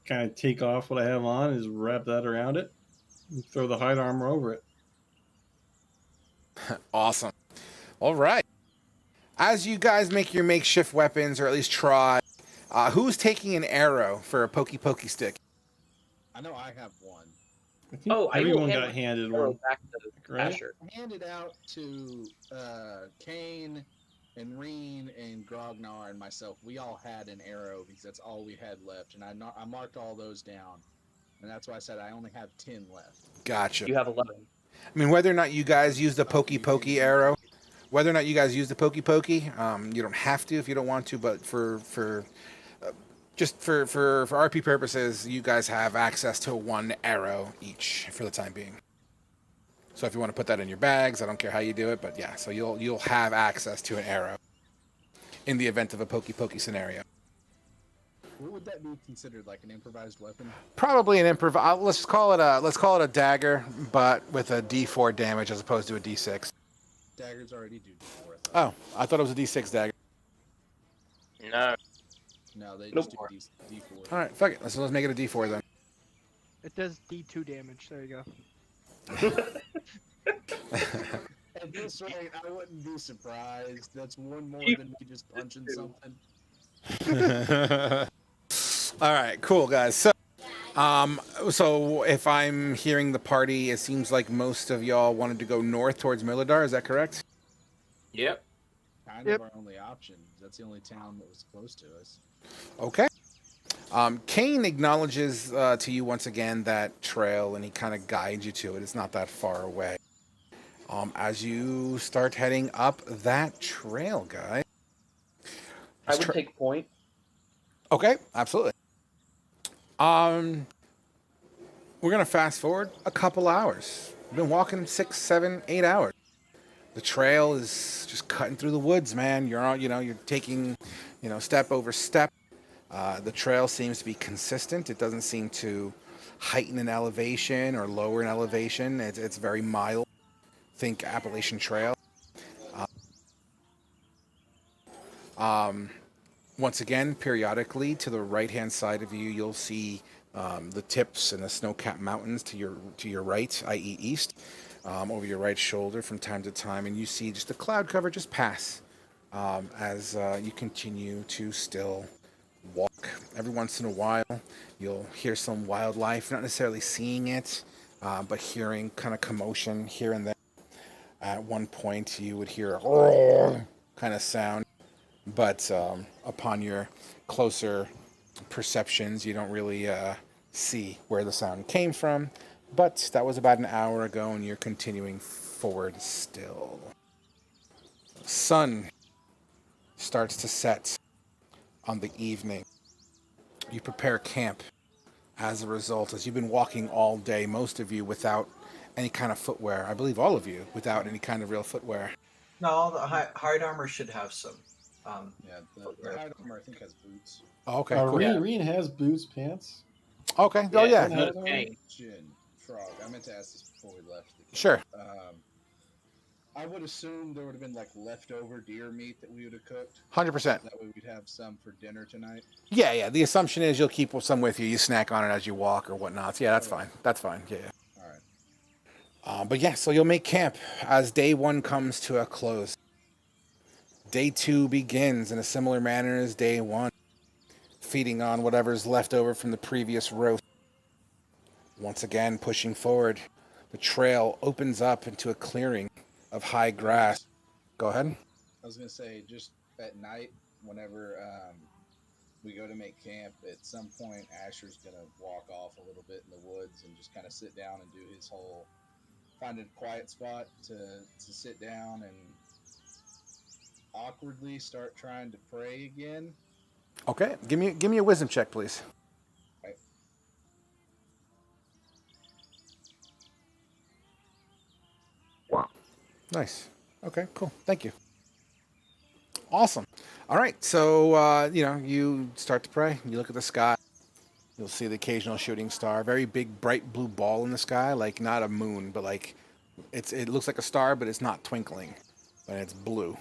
S4: of take off what I have on, is wrap that around it, and throw the hide armor over it.
S1: Awesome. All right. As you guys make your makeshift weapons, or at least try, who's taking an arrow for a pokey stick?
S6: I know I have one.
S4: I think
S7: I will
S4: everyone
S7: hand
S4: got
S7: my
S4: handed
S7: arrow
S4: one,
S7: back to
S4: right?
S7: Asher.
S6: Handed out to Kane and Reen and Grognar and myself. We all had an arrow because that's all we had left, and I marked all those down, and that's why I said I only have 10 left.
S1: Gotcha.
S7: You have 11.
S1: I mean, whether or not you guys use the pokey arrow, you don't have to if you don't want to, but for RP purposes, you guys have access to one arrow each for the time being. So if you want to put that in your bags, I don't care how you do it, but yeah, so you'll have access to an arrow in the event of a pokey scenario.
S6: What would that be considered, like an improvised weapon?
S1: Probably an let's call it a dagger, but with a D4 damage as opposed to a D6.
S6: Daggers already do D4.
S1: Oh, I thought it was a D6 dagger.
S6: No, they
S7: Nope.
S6: just do D4.
S1: All right, fuck it. Let's make it a D4 then.
S5: It does D2 damage. There you go.
S6: At this rate, I wouldn't be surprised. That's one more than me just punching something.
S1: All right, cool guys. So if I'm hearing the party, it seems like most of y'all wanted to go north towards Milidar. Is that correct?
S8: Yep.
S6: Kind
S5: Yep.
S6: of our only option. That's the only town that was close to us.
S1: Okay. Kane acknowledges to you once again that trail, and he kind of guides you to it. It's not that far away. As you start heading up that trail, guys.
S7: I would take point.
S1: Okay, absolutely. We're gonna fast forward a couple hours. We've been walking 6, 7, 8 hours. The trail is just cutting through the woods, man. You're taking, step over step. The trail seems to be consistent. It doesn't seem to heighten in elevation or lower in elevation. It's very mild. Think Appalachian Trail. Once again, periodically to the right-hand side of you, you'll see the tips and the snow-capped mountains to your right, i.e. east, over your right shoulder from time to time, and you see just the cloud cover just pass as you continue to still walk. Every once in a while, you'll hear some wildlife, not necessarily seeing it, but hearing kind of commotion here and there. At one point, you would hear a kind of sound, but upon your closer perceptions, you don't really see where the sound came from. But that was about an hour ago, and you're continuing forward still. Sun starts to set on the evening. You prepare camp as a result, as you've been walking all day, most of you without any kind of footwear. I believe all of you without any kind of real footwear.
S3: No, the hide armor should have some.
S6: Yeah, the hide armor I think has boots.
S1: Oh, okay, cool.
S4: Reen has boots, pants.
S1: Okay, oh yeah.
S6: Question, Frog. I meant to ask this before we left.
S1: Sure.
S6: I would assume there would have been like leftover deer meat that we would have cooked.
S1: 100%.
S6: That way we'd have some for dinner tonight.
S1: Yeah. The assumption is you'll keep some with you. You snack on it as you walk or whatnot. So yeah, that's fine. That's fine. Yeah.
S6: All right.
S1: But yeah, so you'll make camp as day 1 comes to a close. Day 2 begins in a similar manner as day 1, feeding on whatever's left over from the previous roast. Once again, pushing forward, the trail opens up into a clearing of high grass. Go ahead.
S6: I was gonna say, just at night, whenever we go to make camp, at some point Asher's gonna walk off a little bit in the woods and just kind of sit down and do his whole find a quiet spot to sit down and awkwardly start trying to pray again.
S1: Okay, give me a wisdom check, please.
S6: Right.
S1: Wow. Nice. Okay, cool. Thank you. Awesome. All right, so you start to pray. You look at the sky. You You'll see the occasional shooting star, very big, bright blue ball in the sky, like not a moon, but like it looks like a star, but it's not twinkling, but it's blue.
S6: You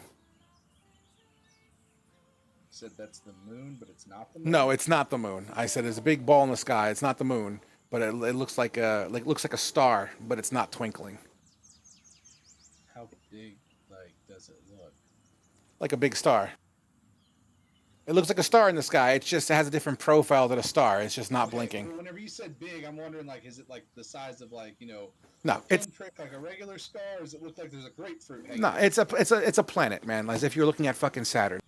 S6: said that's the moon, but it's not the moon.
S1: No, it's not the moon. I said there's a big ball in the sky. It's not the moon, but it looks like a star, but it's not twinkling.
S6: How big, like, does it look?
S1: Like a big star. It looks like a star in the sky. It has a different profile than a star. It's just not blinking.
S6: But whenever you said big, I'm wondering, like, is it like the size of, like, you know,
S1: No, it's
S6: like a regular star? Or does it look like there's a grapefruit hanging?
S1: no, it's a planet, man. As if you're looking at fucking Saturn.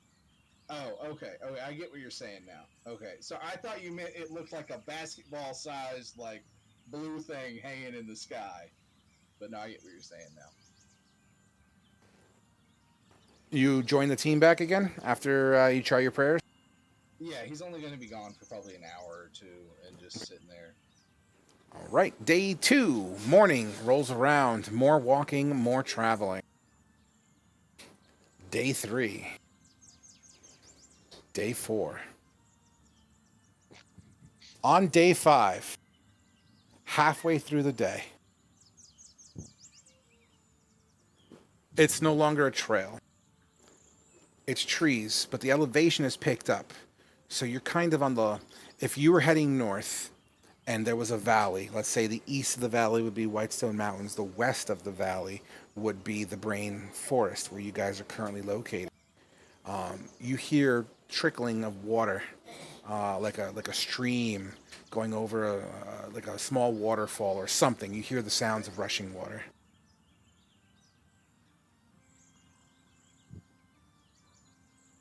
S6: Oh, okay. Okay, I get what you're saying now. Okay, so I thought you meant it looked like a basketball-sized, like, blue thing hanging in the sky. But no, I get what you're saying now.
S1: You join the team back again after you try your prayers?
S6: Yeah, he's only going to be gone for probably an hour or two and just sitting there.
S1: All right. Day 2, morning rolls around. More walking, more traveling. Day 3. Day 4. On day 5, halfway through the day, it's no longer a trail. It's trees, but the elevation is picked up. So you're kind of on the... If you were heading north and there was a valley, let's say the east of the valley would be Whitestone Mountains, the west of the valley would be the Brain Forest, where you guys are currently located. You hear trickling of water, like a stream going over like a small waterfall or something. You hear the sounds of rushing water.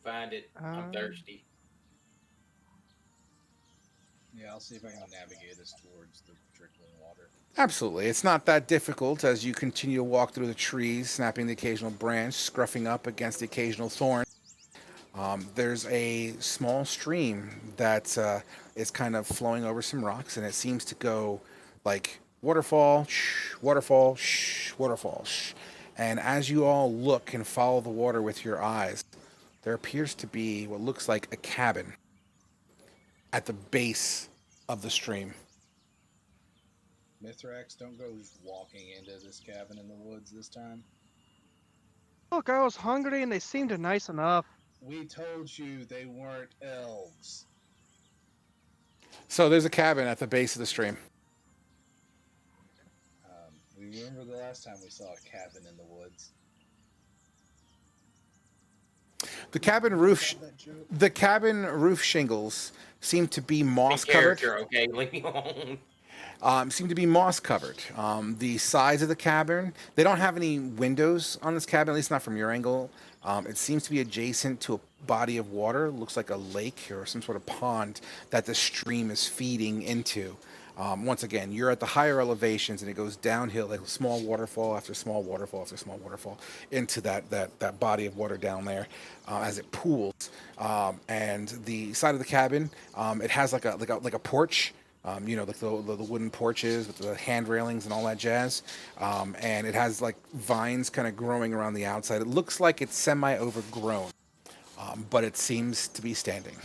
S8: Find it. I'm thirsty.
S6: Yeah, I'll see if I can navigate us towards the trickling water.
S1: Absolutely. It's not that difficult as you continue to walk through the trees, snapping the occasional branch, scruffing up against the occasional thorn. There's a small stream that is kind of flowing over some rocks, and it seems to go like waterfall, shh, waterfall, shh, waterfall, shh. And as you all look and follow the water with your eyes, there appears to be what looks like a cabin at the base of the stream.
S6: Mithrax, don't go just walking into this cabin in the woods this time.
S5: Look, I was hungry and they seemed nice enough.
S6: We told you they weren't elves.
S1: So there's a cabin at the base of the stream.
S6: We remember the last time we saw a cabin in the woods.
S1: The cabin roof shingles seem to be moss covered.
S8: Okay, leave me alone.
S1: Seem to be moss covered. The sides of the cabin, they don't have any windows on this cabin, at least not from your angle. It seems to be adjacent to a body of water. Looks like a lake or some sort of pond that the stream is feeding into. Once again, you're at the higher elevations and it goes downhill like a small waterfall after small waterfall after small waterfall into that body of water down there as it pools. And the side of the cabin, it has like a porch. You know, like the wooden porches with the hand railings and all that jazz. And it has like vines kind of growing around the outside. It looks like it's semi-overgrown, but it seems to be standing.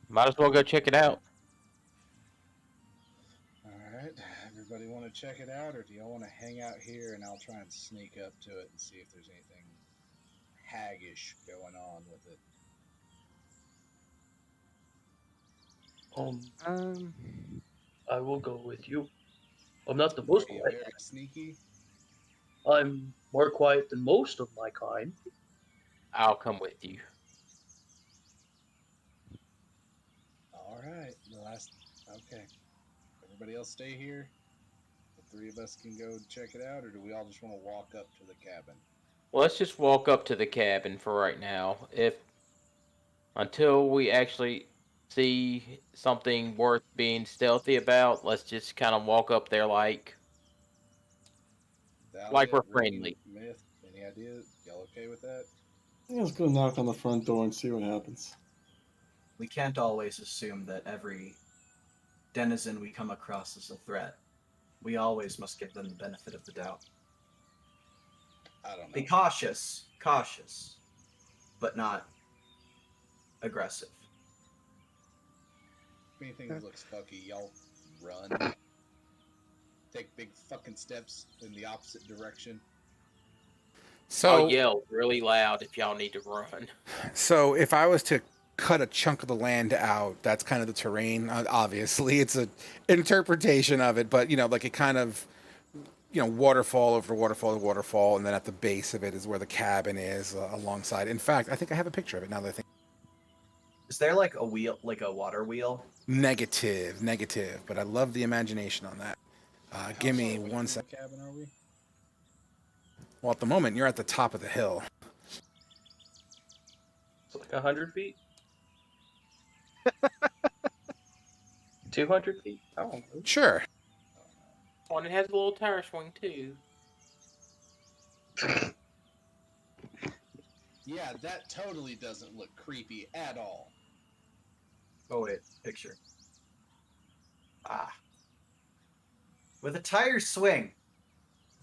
S8: Might as well go check it out.
S6: Alright, everybody want to check it out, or do y'all want to hang out here and I'll try and sneak up to it and see if there's anything haggish going on with it?
S7: I will go with you. I'm not the most
S6: Are you
S7: quiet.
S6: very sneaky?
S7: I'm more quiet than most of my kind.
S8: I'll come with you.
S6: Alright, okay. Everybody else stay here? The three of us can go check it out, or do we all just want to walk up to the cabin?
S8: Well, let's just walk up to the cabin for right now. Until we actually see something worth being stealthy about, let's just kind of walk up there like we're friendly.
S6: Myth, any idea? Y'all okay with that?
S4: Yeah, let's go knock on the front door and see what happens.
S3: We can't always assume that every denizen we come across is a threat. We always must give them the benefit of the doubt.
S6: I don't know.
S3: Be cautious, but not aggressive.
S6: If anything that looks fucky, y'all run. Take big fucking steps in the opposite direction.
S1: So
S8: I'll yell really loud if y'all need to run.
S1: So if I was to cut a chunk of the land out, that's kind of the terrain. Obviously, it's an interpretation of it, but like it kind of, waterfall over waterfall to waterfall, and then at the base of it is where the cabin is alongside. In fact, I think I have a picture of it now that I think.
S3: Is there like a wheel, like a water wheel?
S1: Negative, but I love the imagination on that. Give me 1 second.
S6: Cabin are we?
S1: Well, at the moment, you're at the top of the hill.
S7: It's like 100 feet. 200 feet. I don't know.
S1: Sure.
S8: Oh, and it has a little tire swing too.
S6: Yeah, that totally doesn't look creepy at all.
S3: Oh wait, picture. With a tire swing.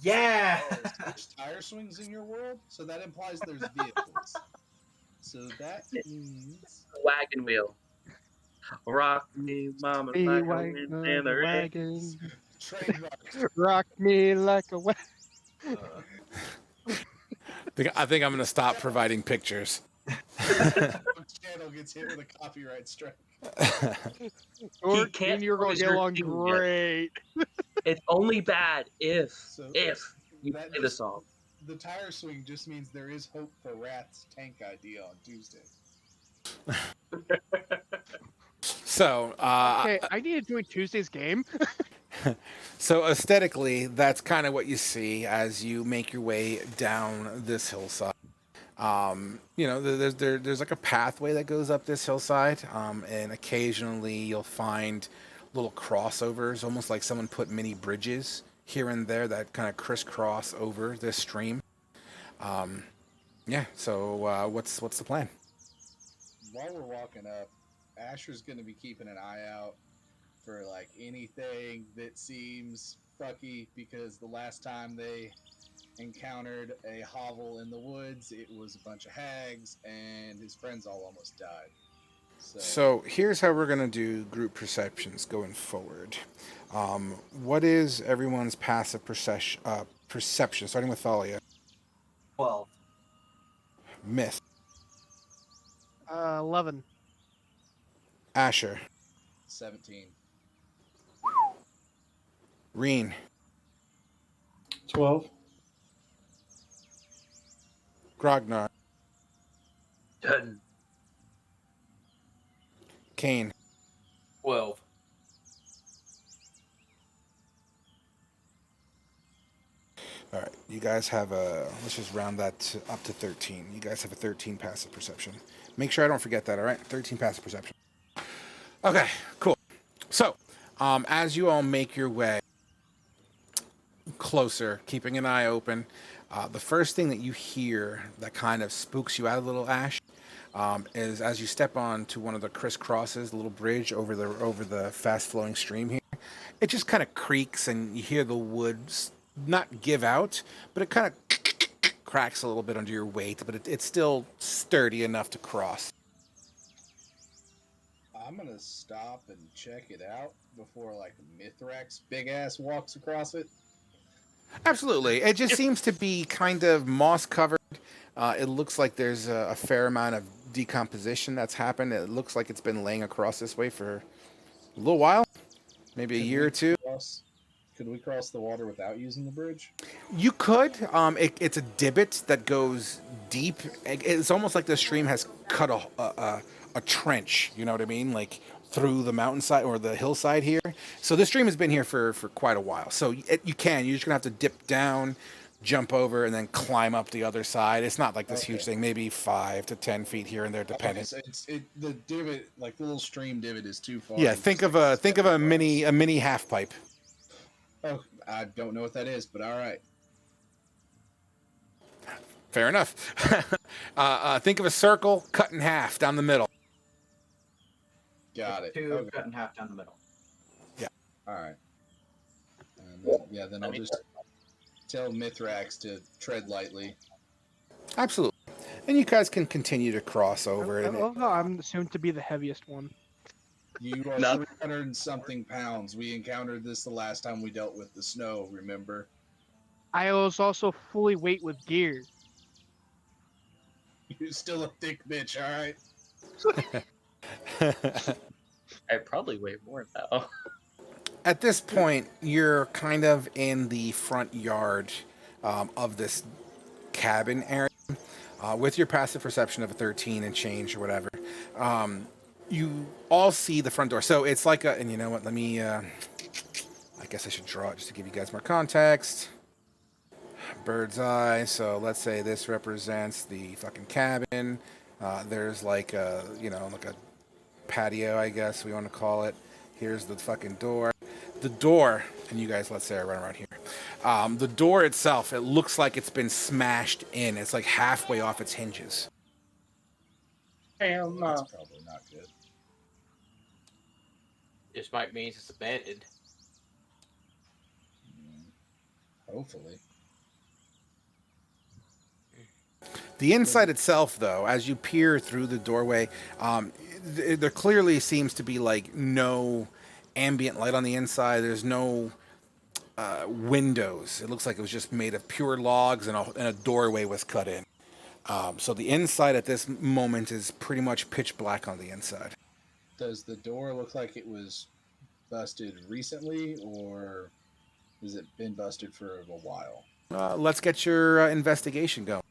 S3: Yeah.
S6: Oh, there's tire swings in your world, so that implies there's vehicles. So that means
S7: Wagon wheel. Rock me, mama,
S5: Me
S7: like a
S5: like
S7: wind
S5: a
S7: in the rain.
S5: wagon.
S6: trademark.
S5: Rock me like a wagon.
S1: I think I'm going to stop providing pictures.
S6: Channel gets hit with a copyright strike.
S5: Or
S7: can't
S5: you're going to get along
S7: restrict you
S5: great.
S7: It's only bad if you
S6: that
S7: play the
S6: just-
S7: song.
S6: The tire swing just means there is hope for Rath's tank idea on Tuesday.
S1: So,
S5: Okay, I need to join Tuesday's game.
S1: So aesthetically, that's kind of what you see as you make your way down this hillside. There's like a pathway that goes up this hillside, and occasionally you'll find little crossovers, almost like someone put mini bridges here and there that kind of crisscross over this stream. So what's the plan?
S6: While we're walking up, Asher's going to be keeping an eye out for like anything that seems fucky, because the last time they encountered a hovel in the woods, it was a bunch of hags and his friends all almost died.
S1: So here's how we're gonna do group perceptions going forward. What is everyone's passive perception, starting with Thalia?
S3: 12.
S1: Myth.
S5: 11.
S1: Asher.
S6: 17.
S1: Reen.
S4: 12.
S1: Grognar.
S7: 10.
S1: Kane.
S8: 12.
S1: All right, you guys have let's just round that up to 13. You guys have a 13 passive perception. Make sure I don't forget that, all right? 13 passive perception. Okay, cool. So, as you all make your way closer, keeping an eye open, the first thing that you hear that kind of spooks you out a little, Ash, is as you step onto one of the crisscrosses, the little bridge over the fast-flowing stream here, it just kind of creaks, and you hear the woods not give out, but it kind of cracks a little bit under your weight, but it's still sturdy enough to cross.
S6: I'm going to stop and check it out before like Mithrax big ass walks across it.
S1: Absolutely. It just seems to be kind of moss covered. It looks like there's a fair amount of decomposition that's happened. It looks like it's been laying across this way for a little while, maybe a year or two.
S6: Could we cross the water without using the bridge?
S1: You could. It's a divot that goes deep. It's almost like the stream has cut a trench, you know what I mean? Like through the mountainside or the hillside here. So this stream has been here for quite a while. So you're just going to have to dip down, jump over, and then climb up the other side. It's not like this huge thing, maybe 5 to 10 feet here and there, depending.
S6: Okay, so the divot, like the little stream divot, is too far.
S1: Yeah, think of a mini half pipe.
S6: Oh, I don't know what that is, but all right.
S1: Fair enough. Think of a circle cut in half down the middle.
S6: Got it.
S3: Two
S6: Okay.
S3: cut in half down the middle.
S6: All right. And then I'll just tell Mithrax to tread lightly.
S1: Absolutely. And you guys can continue to cross over.
S5: I love how I'm soon to be the heaviest one.
S6: You are
S7: No.
S6: 300 and something pounds. We encountered this the last time we dealt with the snow, remember?
S5: I was also fully weight with gear.
S6: You're still a thick bitch, alright?
S7: I probably weigh more now.
S1: At this point, you're kind of in the front yard of this cabin area. With your passive perception of a 13 and change or whatever, you all see the front door. So it's like a, and you know what, let me, I guess I should draw it just to give you guys more context. Bird's eye, so let's say this represents the fucking cabin. There's like a, you know, like a patio, I guess we want to call it. Here's the fucking door. The door, and you guys, let's say I run around here. The door itself, it looks like it's been smashed in. It's like halfway off its hinges.
S7: Hell
S6: That's
S7: no.
S6: probably not good.
S8: This might mean it's abandoned.
S6: Hopefully.
S1: The inside itself, though, as you peer through the doorway, there clearly seems to be like no ambient light on the inside. There's no windows. It looks like it was just made of pure logs, and a doorway was cut in. So the inside at this moment is pretty much pitch black on the inside.
S6: Does the door look like it was busted recently, or has it been busted for a while?
S1: Let's get your investigation going.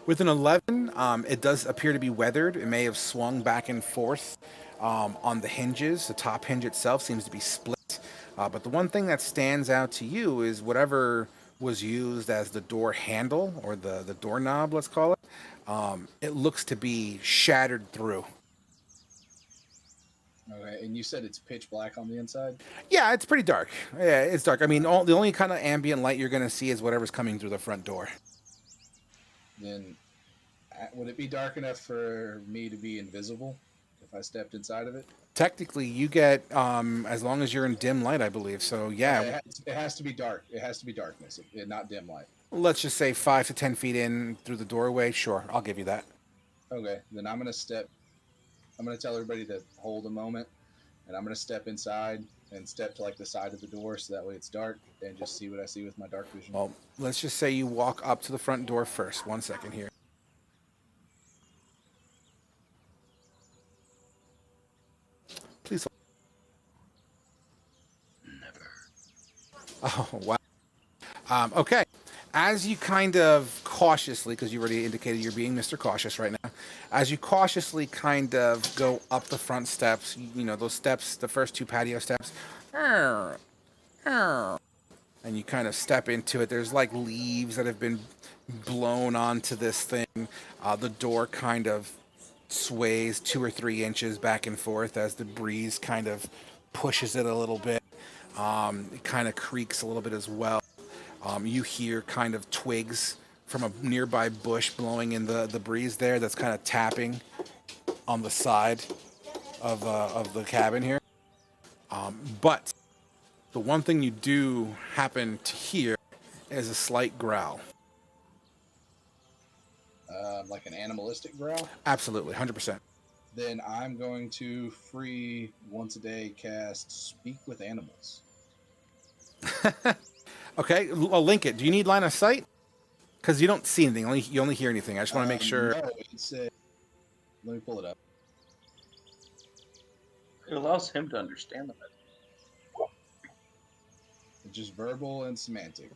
S1: With an 11, it does appear to be weathered. It may have swung back and forth on the hinges. The top hinge itself seems to be split. But the one thing that stands out to you is whatever was used as the door handle, or the doorknob, let's call it. It looks to be shattered through.
S6: Okay, and you said it's pitch black on the inside?
S1: Yeah, it's pretty dark. Yeah, it's dark. I mean, the only kind of ambient light you're going to see is whatever's coming through the front door.
S6: Then would it be dark enough for me to be invisible if I stepped inside of it?
S1: Technically, you get, as long as you're in dim light, I believe. So, yeah.
S6: It has to be dark. It has to be darkness, not dim light.
S1: Let's just say 5 to 10 feet in through the doorway. Sure, I'll give you that.
S6: Okay, then I'm going to tell everybody to hold a moment, and I'm going to step inside and step to like the side of the door so that way it's dark, and just see what I see with my dark vision.
S1: Well, let's just say you walk up to the front door first. 1 second here. Please.
S7: Never.
S1: Oh, wow. Okay. As you kind of cautiously, because you already indicated you're being Mr. Cautious right now, as you cautiously kind of go up the front steps, you know, those steps, the first 2 patio steps, and you kind of step into it. There's like leaves that have been blown onto this thing. The door kind of sways 2 or 3 inches back and forth as the breeze kind of pushes it a little bit. It kind of creaks a little bit as well. You hear kind of twigs from a nearby bush blowing in the breeze there that's kind of tapping on the side of the cabin here. But the one thing you do happen to hear is a slight growl.
S6: Like an animalistic growl?
S1: Absolutely, 100%.
S6: Then I'm going to free once a day cast Speak with Animals.
S1: Okay, I'll link it. Do you need line of sight? Because you don't see anything. You only hear anything. I just want to make sure.
S6: No, it's let me pull it up.
S7: It allows him to understand them.
S6: It's just verbal and semantic.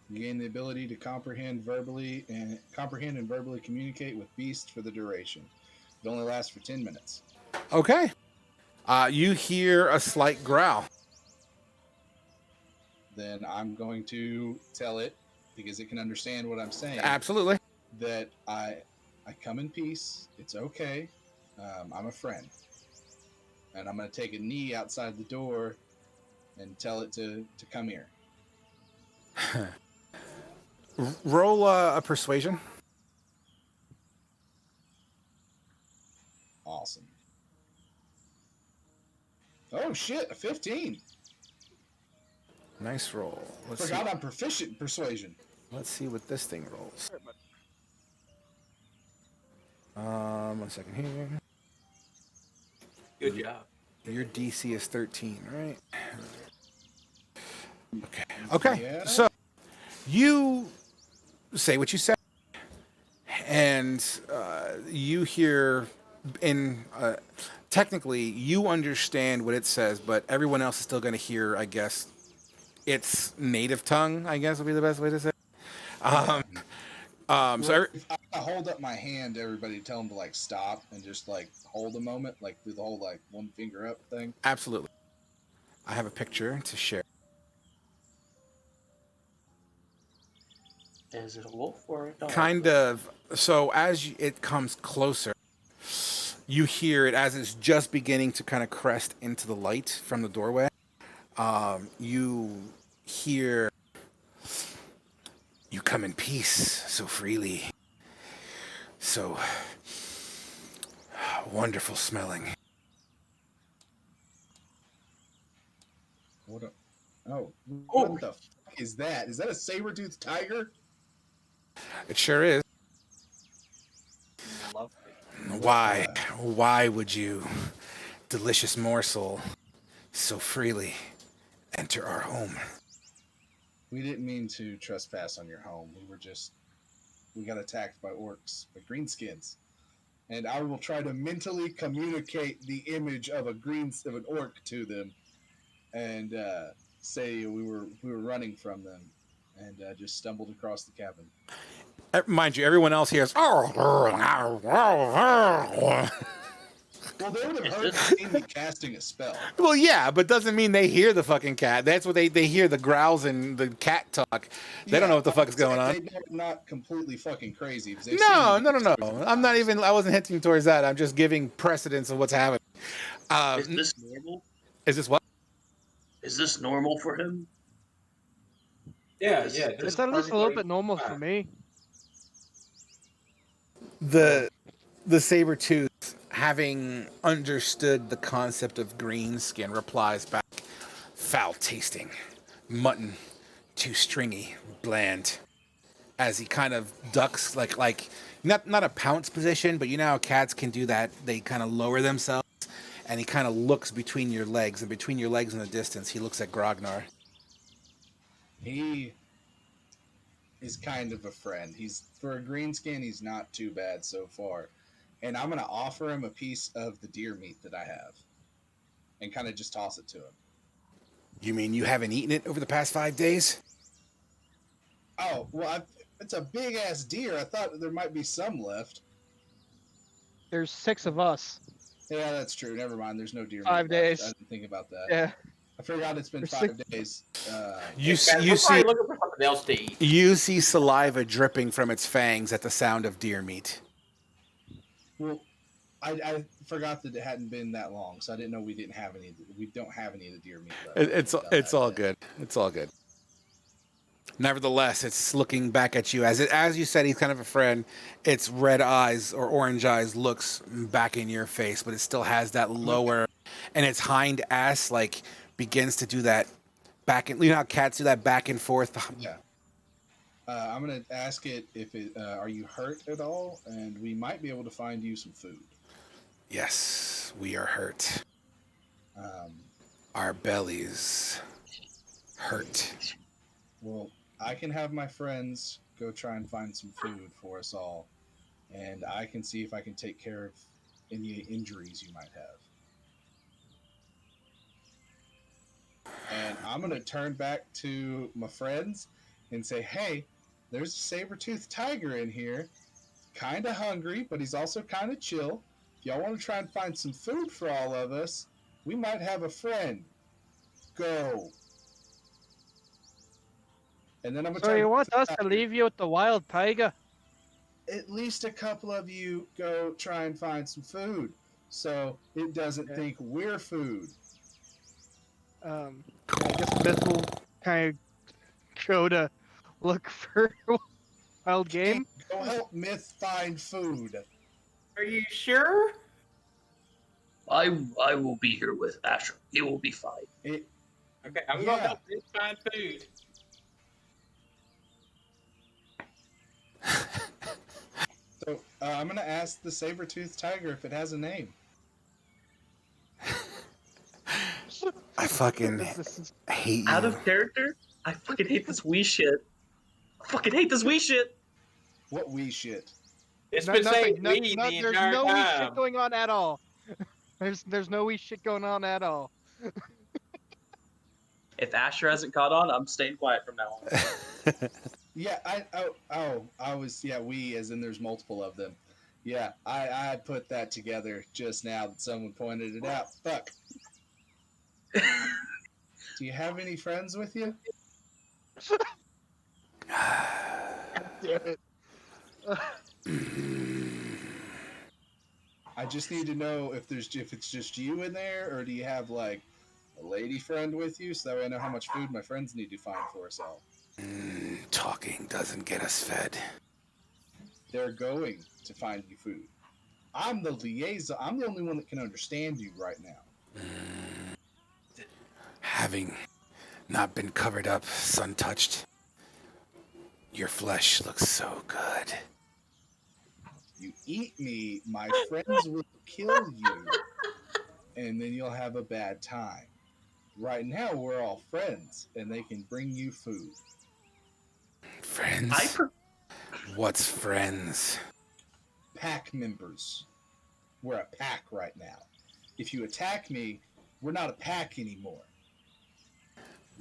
S6: You gain the ability to comprehend and verbally communicate with beasts for the duration. It only lasts for 10 minutes.
S1: Okay. You hear a slight growl.
S6: Then I'm going to tell it, because it can understand what I'm saying.
S1: Absolutely.
S6: That I come in peace. It's okay. I'm a friend. And I'm going to take a knee outside the door and tell it to come here.
S1: Roll a persuasion.
S6: Awesome. Oh shit, a 15.
S1: Nice roll. Let's
S6: Forgot
S1: see.
S6: I'm proficient in persuasion.
S1: Let's see what this thing rolls. 1 second here.
S8: Good job.
S1: Your DC is 13, right? Okay. Okay.
S6: Yeah.
S1: So you say what you said, and you hear technically you understand what it says, but everyone else is still going to hear, I guess, its native tongue. I guess would be the best way to say it.
S6: If I hold up my hand to everybody, tell them to like stop and just like hold a moment, like do the whole like one finger up thing.
S1: Absolutely. I have a picture to share.
S7: Is it a wolf or a dog?
S1: Kind of. So as it comes closer, you hear it as it's just beginning to kind of crest into the light from the doorway. You hear, "You come in peace so freely, so wonderful smelling."
S6: What the fuck is that? Is that a saber-toothed tiger?
S1: It sure is.
S3: Lovely.
S1: Why would you, delicious morsel, so freely enter our home?
S6: We didn't mean to trespass on your home. We got attacked by orcs, by greenskins. And I will try to mentally communicate the image of an orc to them, and say we were running from them, and just stumbled across the cabin.
S1: Mind you, everyone else hears.
S6: Well, they would have heard me casting a spell.
S1: Well, yeah, but doesn't mean they hear the fucking cat. That's what they hear, the growls and the cat talk. They don't know what the fuck is going on.
S6: They're not completely fucking crazy.
S1: No. I wasn't hinting towards that. I'm just giving precedence of what's happening.
S7: Is this normal?
S1: Is this what?
S7: Is this normal for him?
S2: Yeah.
S5: It's at least a little bit normal for me.
S1: The saber-tooth, having understood the concept of green skin, replies back, "Foul tasting, mutton, too stringy, bland." As he kind of ducks, like not a pounce position, but you know how cats can do that. They kind of lower themselves, and he kind of looks between your legs, and between your legs in the distance, he looks at Grognar.
S6: He is kind of a friend. For a greenskin, he's not too bad so far. And I'm going to offer him a piece of the deer meat that I have and kind of just toss it to him.
S1: You mean you haven't eaten it over the past 5 days?
S6: Oh, well, it's a big-ass deer. I thought there might be some left.
S5: There's 6 of us.
S6: Yeah, that's true. Never mind. There's no deer meat
S5: 5
S6: left.
S5: days.
S6: I didn't think about that.
S5: Yeah.
S6: I forgot it's been
S5: There's
S6: 5 days.
S1: You see
S8: looking for something else to eat.
S1: You see saliva dripping from its fangs at the sound of deer meat.
S6: Well, I forgot that it hadn't been that long, so I didn't know we didn't have any. We don't have any of the deer meat left.
S1: It's all good. It's all good. Nevertheless, it's looking back at you as you said. He's kind of a friend. Its red eyes or orange eyes looks back in your face, but it still has that lower, and its hind ass begins to do that back and. You know how cats do that back and forth.
S6: Yeah. I'm gonna ask it if it. Are you hurt at all? And we might be able to find you some food.
S1: Yes, we are hurt. Our bellies hurt.
S6: Well, I can have my friends go try and find some food for us all, and I can see if I can take care of any injuries you might have. And I'm gonna turn back to my friends and say, "Hey, there's a saber-toothed tiger in here, kind of hungry, but he's also kind of chill. If y'all want to try and find some food for all of us, we might have a friend. Go." And then I'm gonna.
S5: So you want us to leave you with the wild tiger?
S6: At least a couple of you go try and find some food, so it doesn't think we're food.
S5: I guess Myth will kind of go to look for wild game.
S6: Go help Myth find food.
S8: Are you sure?
S7: I will be here with Asher. He will be fine.
S8: Okay, I'm gonna help you find food.
S6: So I'm gonna ask the saber-toothed tiger if it has a name.
S1: I fucking
S5: This is
S1: hate you.
S7: Out of character? I fucking hate this wee shit. I fucking hate this wee shit.
S6: What wee shit?
S2: It's
S5: no-
S2: been
S5: nothing.
S2: saying
S5: No,
S2: we
S5: no,
S2: the
S5: there's
S2: entire
S5: no wee shit
S2: time.
S5: going on at all. There's no wee shit going on at all.
S7: If Asher hasn't caught on, I'm staying quiet from now on.
S6: Yeah, I was we as in there's multiple of them. Yeah, I put that together just now that someone pointed it out. Fuck. Do you have any friends with you?
S5: Damn it.
S6: I just need to know if it's just you in there, or do you have like a lady friend with you, so that way I know how much food my friends need to find for us all.
S1: Talking doesn't get us fed.
S6: They're going to find you food. I'm the liaison. I'm the only one that can understand you right now.
S1: Having not been covered up, sun-touched, your flesh looks so good.
S6: You eat me, my friends will kill you, and then you'll have a bad time. Right now, we're all friends, and they can bring you food.
S1: Friends? What's friends?
S6: Pack members. We're a pack right now. If you attack me, we're not a pack anymore.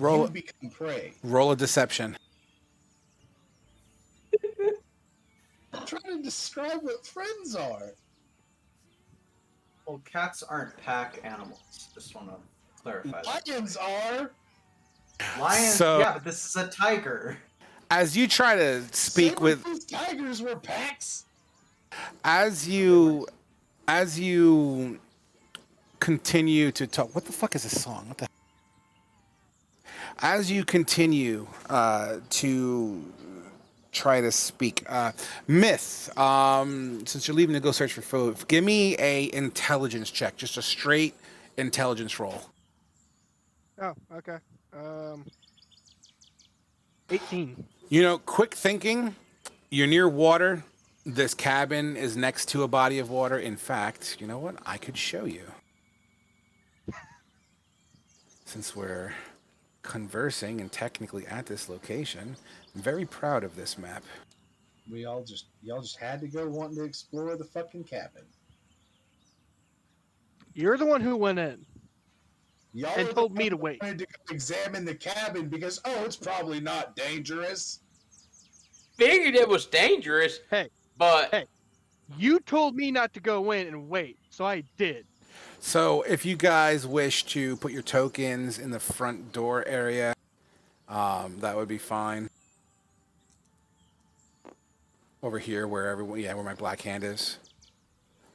S6: You become prey.
S1: Roll a deception.
S6: I'm trying to describe what friends are.
S3: Well, cats aren't pack animals. Just want to clarify that.
S6: Lions are.
S3: Lions,
S1: So-
S3: yeah, but this is a tiger.
S1: As you try to speak with,
S6: tigers were packs.
S1: as you continue to talk, what the fuck is this song? What the? As you continue to try to speak, Myth. Since you're leaving to go search for food, give me a intelligence check, just a straight intelligence roll.
S5: Oh, okay. 18.
S1: You know, quick thinking. You're near water. This cabin is next to a body of water. In fact, you know what? I could show you. Since we're conversing and technically at this location, I'm very proud of this map.
S6: Y'all just had to go wanting to explore the fucking cabin.
S5: You're the one who went in
S6: Y'all
S5: and
S6: were the
S5: told me
S6: one
S5: to
S6: who
S5: wait.
S6: wanted to go examine the cabin because it's probably not dangerous.
S8: Figured it was dangerous.
S5: Hey,
S8: but
S5: hey. You told me not to go in and wait, so I did.
S1: So if you guys wish to put your tokens in the front door area, that would be fine. Over here where everyone, where my black hand is.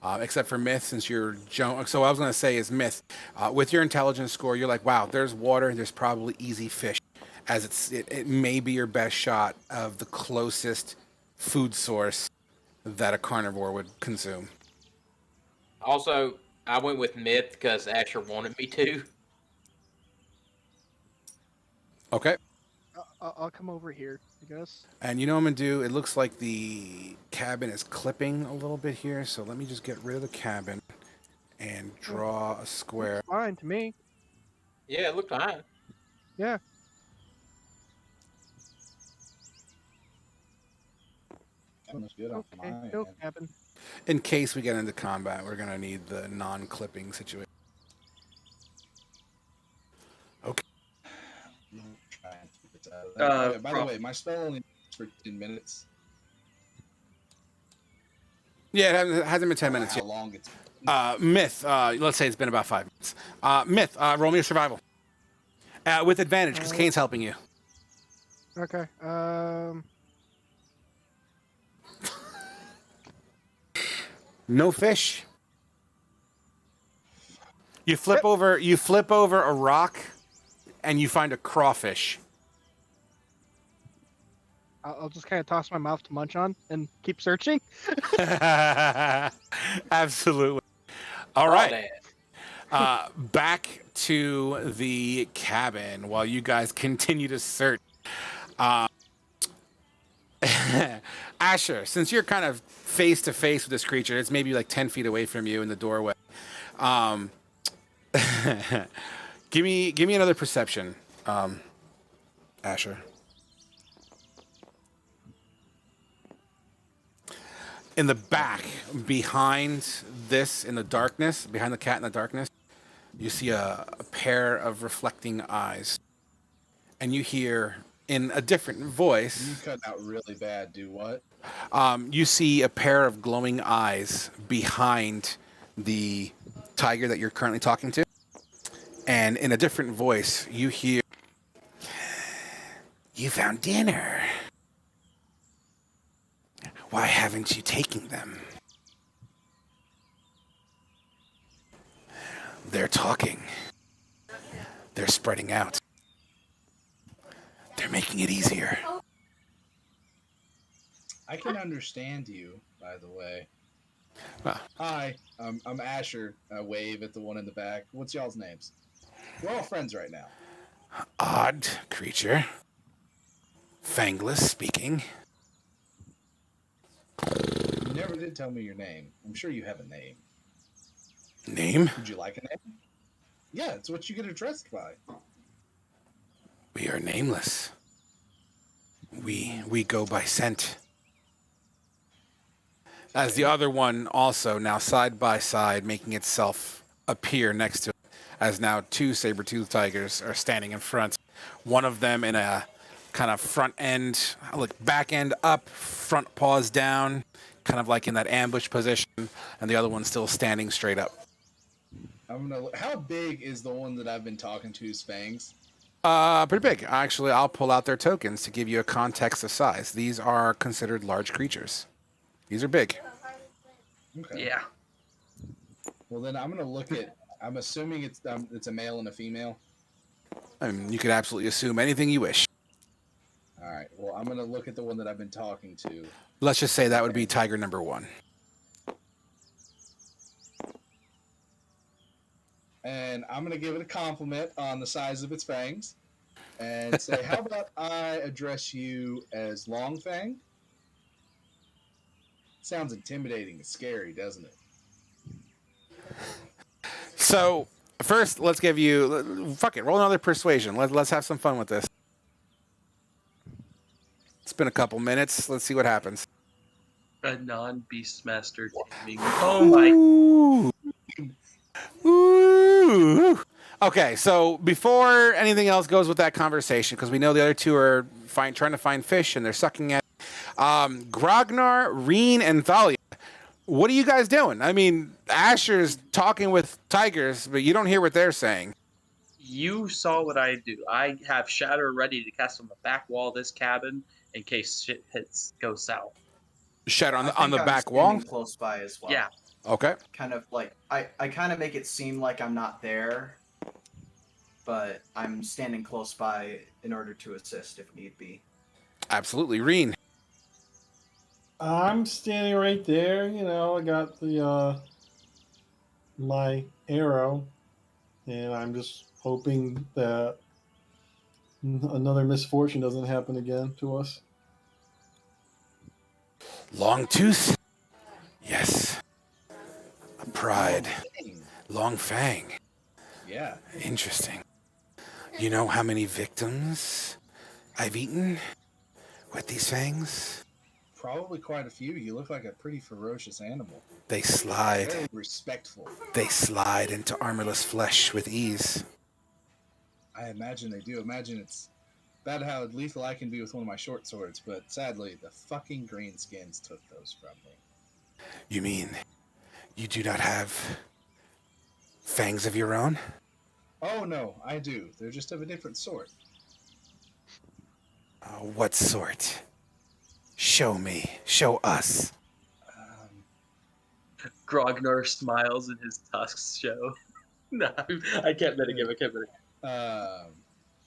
S1: Except for Myth, since you're so what I was going to say is Myth, with your intelligence score, you're like, wow, there's water, there's probably easy fish, as it may be your best shot of the closest food source that a carnivore would consume.
S8: Also, I went with Myth because Asher wanted me to.
S1: Okay.
S5: I'll come over here, I guess.
S1: And you know what I'm going to do? It looks like the cabin is clipping a little bit here, so let me just get rid of the cabin and draw a square.
S5: Fine to me.
S8: Yeah, it looked fine.
S5: Yeah.
S6: Good off
S5: Okay,
S6: my
S5: no
S6: end.
S5: cabin.
S1: In case we get into combat, we're going to need the non-clipping situation. Okay.
S6: Try and keep it out of there. By the way, my spell only lasts for 10 minutes.
S1: Yeah, it hasn't been 10 minutes
S6: How
S1: yet.
S6: long it's
S1: Myth, let's say it's been about 5 minutes. Myth, roll me a survival. With advantage, because Kane's helping you.
S5: Okay.
S1: No fish. You flip over a rock, and you find a crawfish.
S5: I'll just kind of toss my mouth to munch on and keep searching.
S1: Absolutely. All right. Back to the cabin while you guys continue to search. Asher, since you're kind of face to face with this creature, it's maybe like 10 feet away from you in the doorway. Give me another perception, Asher. In the back, behind this, in the darkness, behind the cat in the darkness, you see a pair of reflecting eyes. And you hear, in a different voice...
S6: You cut out really bad, do what?
S1: You see a pair of glowing eyes behind the tiger that you're currently talking to. And in a different voice, you hear... You found dinner. Why haven't you taken them? They're talking. They're spreading out. They're making it easier.
S6: I can understand you, by the way.
S1: Ah.
S6: Hi, I'm Asher. I wave at the one in the back. What's y'all's names? We're all friends right now.
S1: Odd creature. Fangless speaking.
S6: You never did tell me your name. I'm sure you have a name.
S1: Name?
S6: Would you like a name? Yeah, it's what you get addressed by.
S1: We are nameless. We go by scent. As the other one also now side by side making itself appear next to it, as now two saber-toothed tigers are standing in front. One of them in a kind of front end, like back end up, front paws down, kind of like in that ambush position, and the other one still standing straight up.
S6: How big is the one that I've been talking to's fangs?
S1: Pretty big. Actually, I'll pull out their tokens to give you a context of size. These are considered large creatures. These are big.
S6: Okay.
S7: Yeah.
S6: Well, then I'm gonna look at. I'm assuming it's a male and a female.
S1: I mean, you could absolutely assume anything you wish.
S6: All right. Well, I'm gonna look at the one that I've been talking to.
S1: Let's just say that would be tiger number 1.
S6: And I'm gonna give it a compliment on the size of its fangs, and say, "How about I address you as Longfang?" Sounds intimidating and scary, doesn't it?
S1: So, first, let's give you... Fuck it, roll another persuasion. Let's have some fun with this. It's been a couple minutes. Let's see what happens.
S7: A non-Beastmaster gaming. Oh my.
S1: Ooh. Okay, so before anything else goes with that conversation, because we know the other two are trying to find fish and they're sucking at Grognar, Reen, and Thalia. What are you guys doing? I mean, Asher's talking with tigers, but you don't hear what they're saying.
S7: You saw what I do. I have Shatter ready to cast on the back wall of this cabin in case shit goes south.
S1: Shatter on the
S3: I'm
S1: back wall?
S3: standing close by as well.
S7: Yeah.
S1: Okay.
S3: Kind of like I kind of make it seem like I'm not there, but I'm standing close by in order to assist if need be.
S1: Absolutely. Reen.
S4: I'm standing right there. You know, I got the my arrow, and I'm just hoping that another misfortune doesn't happen again to us.
S1: Long tooth? Yes. A pride. Long fang.
S6: Yeah.
S1: Interesting. You know how many victims I've eaten with these fangs?
S6: Probably quite a few. You look like a pretty ferocious animal.
S1: They slide.
S6: Very respectful.
S1: They slide into armorless flesh with ease.
S6: I imagine they do. Imagine it's about how lethal I can be with one of my short swords, but sadly, the fucking greenskins took those from me.
S1: You mean you do not have fangs of your own?
S6: Oh no, I do. They're just of a different sort.
S1: What sort? Show me. Show us.
S7: Grognar smiles and his tusks show. No, I can't bet again.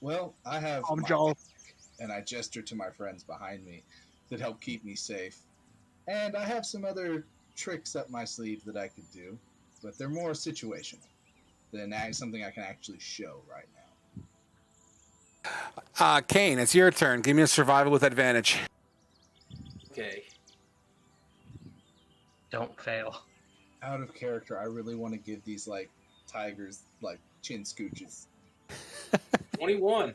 S6: Well, I have
S5: I'm
S6: my
S5: Joel.
S6: back, and I gesture to my friends behind me that help keep me safe. And I have some other tricks up my sleeve that I could do, but they're more situational than something I can actually show right now.
S1: Kane, it's your turn. Give me a survival with advantage.
S8: Okay.
S7: Don't fail.
S6: Out of character, I really want to give these like tigers like chin scooches.
S8: 21.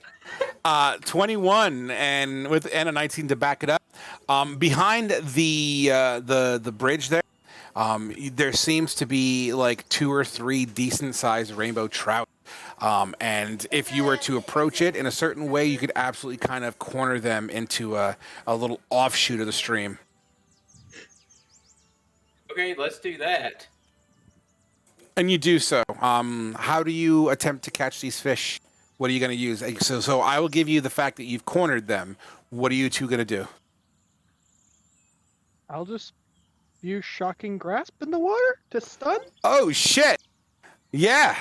S1: 21 and a 19 to back it up. Behind the bridge there, there seems to be like 2 or 3 decent sized rainbow trout. And if you were to approach it in a certain way, you could absolutely kind of corner them into a little offshoot of the stream.
S8: Okay, let's do that.
S1: And you do so. How do you attempt to catch these fish? What are you going to use? So I will give you the fact that you've cornered them. What are you two going to do?
S5: I'll just use shocking grasp in the water to stun.
S1: Oh shit! Yeah.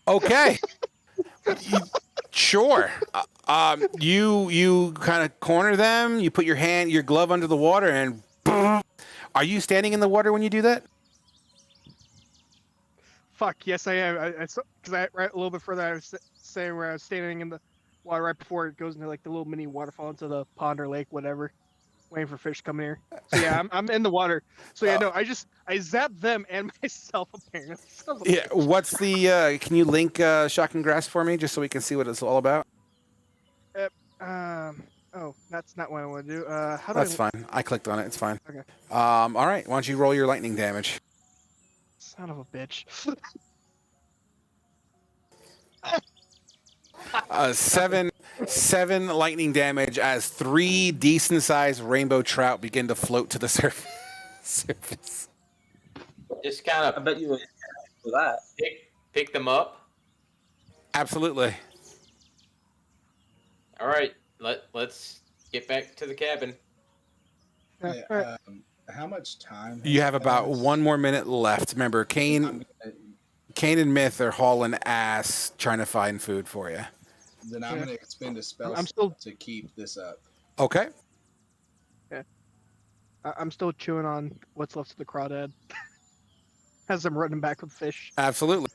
S1: Okay. Sure. You kind of corner them. You put your glove under the water, and are you standing in the water when you do that?
S5: Fuck, yes I am. Because right a little bit further, I was saying where I was standing in the water right before it goes into like the little mini waterfall into the pond or lake, whatever, waiting for fish to come here. So yeah, I'm in the water. So yeah, no, I zap them and myself apparently.
S1: Yeah. What's the? Can you link shocking grasp for me, just so we can see what it's all about?
S5: Oh, that's not what I want to do. How do
S1: That's fine. I clicked on it. It's fine.
S5: Okay.
S1: All right. Why don't you roll your lightning damage?
S5: Son of a bitch.
S1: 7 lightning damage as 3 decent sized rainbow trout begin to float to the surface.
S8: Just kind
S7: I
S8: of
S7: bet you would for that.
S8: pick them up.
S1: Absolutely.
S8: All right, let's get back to the cabin.
S5: Yeah,
S6: Yeah,
S5: alright.
S6: how much time?
S1: You have about
S6: passed?
S1: 1 more minute left. Remember, Kane
S6: I'm
S1: and Myth are hauling ass trying to find food for you.
S6: Then I'm
S5: Yeah.
S6: going to expend a spell
S5: I'm still-
S6: to keep this up.
S1: Okay.
S5: I'm still chewing on what's left of the crawdad. As I'm running back with fish.
S1: Absolutely.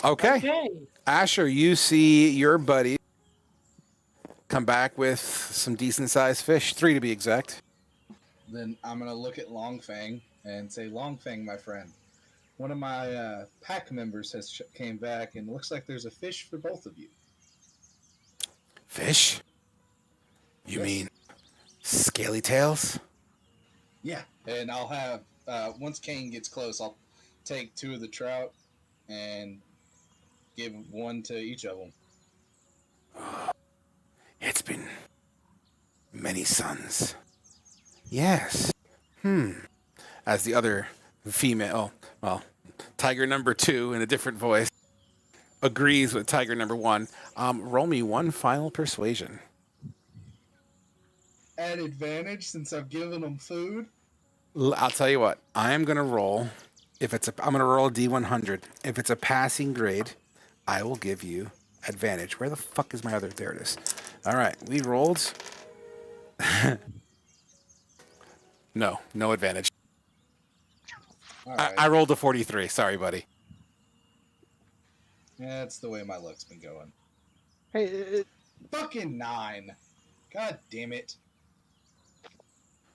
S1: Okay. Asher, you see your buddy come back with some decent sized fish, 3 to be exact.
S6: Then I'm going to look at Longfang and say, Longfang, my friend, one of my pack members has came back and looks like there's a fish for both of you.
S1: Fish? You
S6: Yes.
S1: mean scaly tails?
S6: Yeah. And I'll have, once Kane gets close, I'll take 2 of the trout and give 1 to each of them.
S1: It's been many suns. Yes. As the other female, well, tiger number 2 in a different voice, agrees with tiger number 1. Roll me 1 final persuasion.
S6: At advantage since I've given them food.
S1: I'll tell you what. I am gonna roll. I'm gonna roll a D100. If it's a passing grade, I will give you advantage. Where the fuck is my other? There it is. All right, we rolled. No advantage.
S6: All right.
S1: I rolled a 43. Sorry, buddy.
S6: Yeah, that's the way my luck's been going.
S5: Hey,
S6: Fucking 9. God damn it.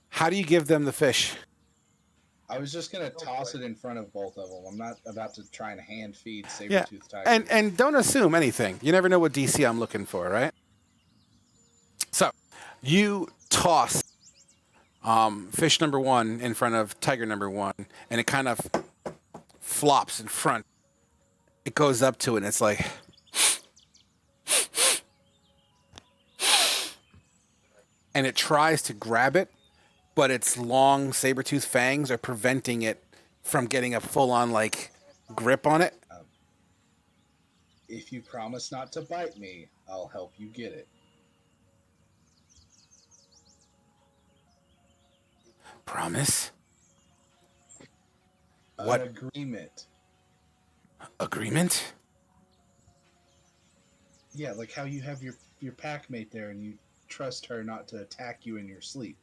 S1: How do you give them the fish?
S6: I was just gonna toss it in front of both of them. I'm not about to try and hand feed
S1: Yeah,
S6: saber-toothed tiger.
S1: and don't assume anything. You never know what DC I'm looking for, right? So, you toss fish number 1 in front of tiger number 1, and it kind of flops in front. It goes up to it, and it's like, and it tries to grab it, but its long saber-toothed fangs are preventing it from getting a full-on like grip on it.
S6: If you promise not to bite me, I'll help you get it.
S1: Promise?
S6: An
S1: What?
S6: agreement.
S1: Agreement?
S6: Yeah, like how you have your pack mate there and you trust her not to attack you in your sleep.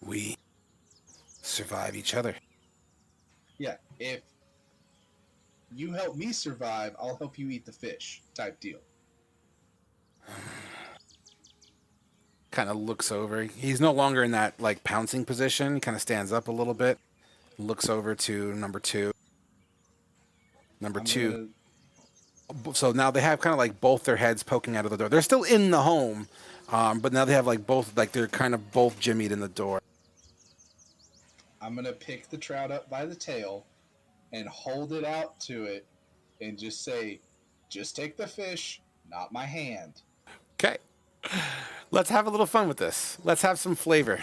S1: We survive each other.
S6: Yeah, if you help me survive, I'll help you eat the fish type deal.
S1: kind of looks over. He's no longer in that like pouncing position. He kind of stands up a little bit, looks over to number two. Number two. So now they have kind of like both their heads poking out of the door. They're still in the home, but now they have like both, like they're kind of both jimmied in the door.
S6: I'm gonna pick the trout up by the tail and hold it out to it and just say, just take the fish, not my hand.
S1: Okay. Let's have a little fun with this. Let's have some flavor.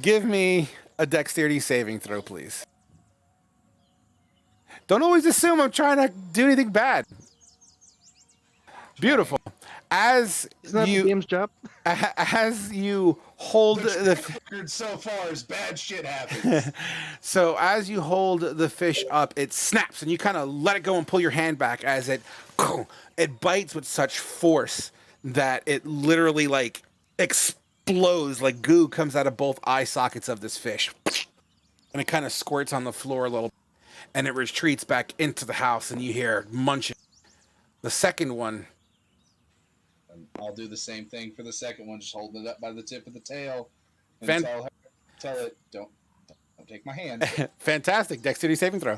S1: Give me a dexterity saving throw, please. Don't always assume I'm trying to do anything bad. Beautiful. As
S5: Isn't that the game's job?
S1: as you hold the
S6: record so far is bad shit happens.
S1: So as you hold the fish up, it snaps and you kind of let it go and pull your hand back as it bites with such force that it literally like explodes, like goo comes out of both eye sockets of this fish. And it kind of squirts on the floor a little and it retreats back into the house and you hear munching. The second one,
S6: I'll do the same thing for the second one, just holding it up by the tip of the tail and tell it, don't take my hand.
S1: Fantastic. Dexterity saving throw.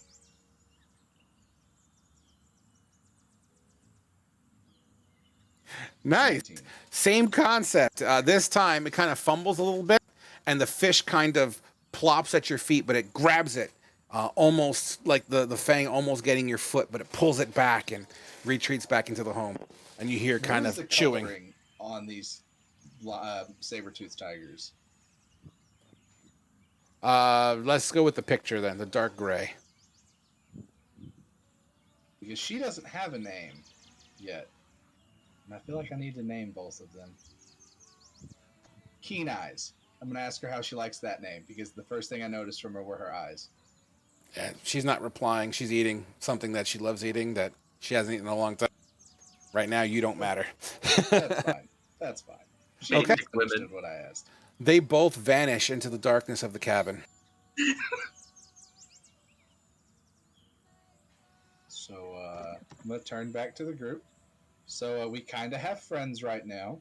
S1: Nice.
S6: 19.
S1: Same concept. This time it kind of fumbles a little bit and the fish kind of plops at your feet, but it grabs it almost like the fang almost getting your foot, but it pulls it back and retreats back into the home. And you hear kind
S6: What is
S1: of
S6: the
S1: chewing
S6: coloring on these saber-toothed tigers.
S1: Let's go with the picture then, the dark gray.
S6: Because she doesn't have a name yet. And I feel like I need to name both of them. Keen Eyes. I'm going to ask her how she likes that name, because the first thing I noticed from her were her eyes.
S1: Yeah, she's not replying. She's eating something that she loves eating that she hasn't eaten in a long time. Right now, you don't matter.
S6: That's fine. That's fine. She
S1: Okay.
S6: understood what I asked.
S1: They both vanish into the darkness of the cabin.
S6: So I'm going to turn back to the group. So we kind of have friends right now.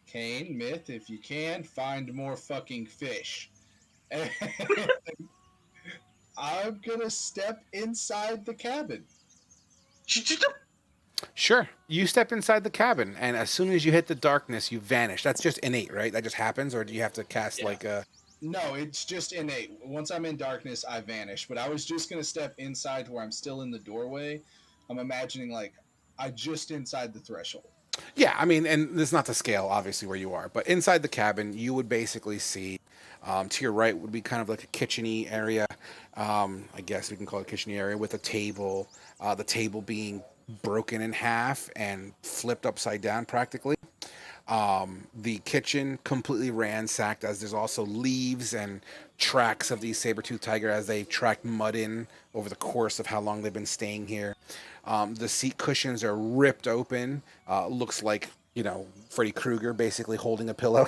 S6: Kane, Myth, if you can, find more fucking fish. And I'm going to step inside the cabin.
S1: Sure. You step inside the cabin, and as soon as you hit the darkness, you vanish. That's just innate, right? That just happens, or do you have to cast like a...
S6: No, it's just innate. Once I'm in darkness, I vanish. But I was just going to step inside where I'm still in the doorway. I'm imagining, like, I just inside the threshold.
S1: Yeah, I mean, and this is not to scale, obviously, where you are, but inside the cabin, you would basically see, to your right would be kind of like a kitchen-y area. I guess we can call it a kitchen-y area with a table, the table being broken in half and flipped upside down practically. The kitchen completely ransacked, as there's also leaves and tracks of these saber-toothed tiger as they tracked mud in over the course of how long they've been staying here. The seat cushions are ripped open. Looks like, you know, Freddy Krueger basically holding a pillow,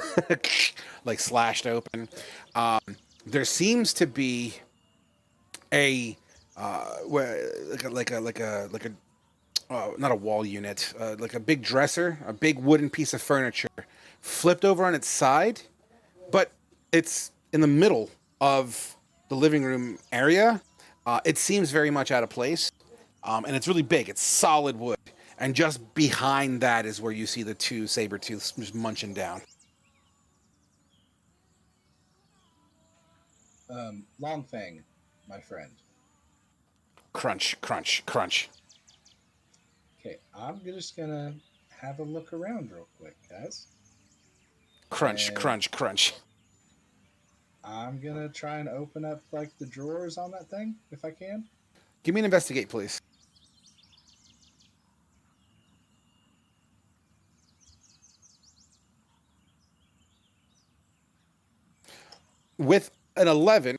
S1: like slashed open. There seems to be a not a wall unit, like a big dresser, a big wooden piece of furniture, flipped over on its side, but it's in the middle of the living room area. It seems very much out of place, and it's really big. It's solid wood, and just behind that is where you see the two saber-tooths just munching down.
S6: Long Fang, my friend.
S1: Crunch, crunch, crunch.
S6: Okay, I'm just gonna have a look around real quick, guys.
S1: Crunch,
S6: And
S1: crunch, crunch.
S6: I'm gonna try and open up like the drawers on that thing, if I can.
S1: Give me an investigate, please. With an 11,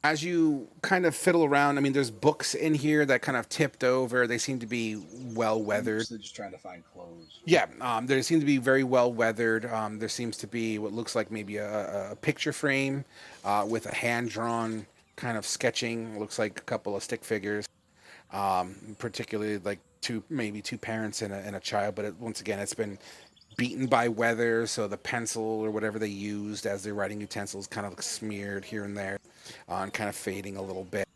S1: as you kind of fiddle around, I mean, there's books in here that kind of tipped over. They seem to be well weathered.
S6: I'm just trying to find clothes.
S1: Yeah, they seem to be very well weathered. There seems to be what looks like maybe a picture frame with a hand-drawn kind of sketching. Looks like a couple of stick figures, particularly like maybe two parents and a child, but once again, it's been beaten by weather, so the pencil or whatever they used as their writing utensils kind of smeared here and there, and kind of fading a little bit.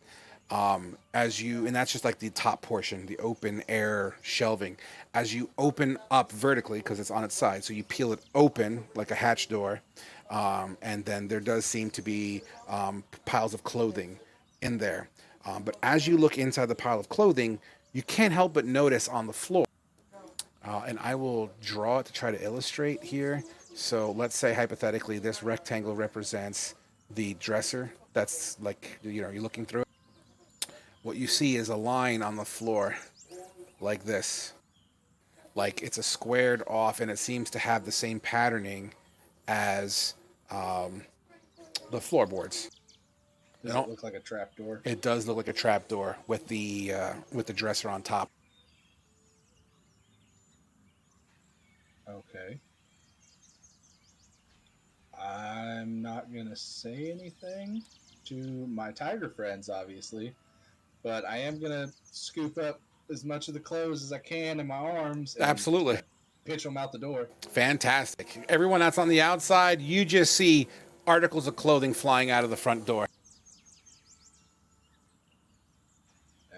S1: And that's just like the top portion, the open air shelving. As you open up vertically, because it's on its side, so you peel it open like a hatch door, and then there does seem to be piles of clothing in there. But as you look inside the pile of clothing, you can't help but notice on the floor, and I will draw it to try to illustrate here. So let's say hypothetically this rectangle represents the dresser. That's like, you're looking through it. What you see is a line on the floor like this. Like it's a squared off, and it seems to have the same patterning as the floorboards.
S6: Does it look like a trapdoor?
S1: It does look like a trapdoor with the dresser on top.
S6: Okay. I'm not going to say anything to my tiger friends, obviously, but I am going to scoop up as much of the clothes as I can in my arms. And
S1: Absolutely.
S6: pitch them out the door.
S1: Fantastic. Everyone that's on the outside, you just see articles of clothing flying out of the front door.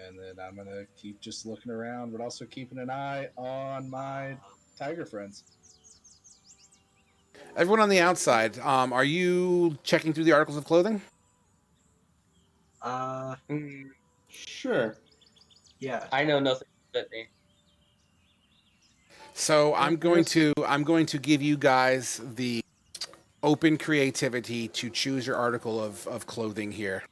S6: And then I'm going to keep just looking around, but also keeping an eye on my tiger friends.
S1: Everyone on the outside, are you checking through the articles of clothing?
S4: Sure.
S3: Yeah.
S7: I know nothing but me.
S1: So I'm going to give you guys the open creativity to choose your article of clothing here.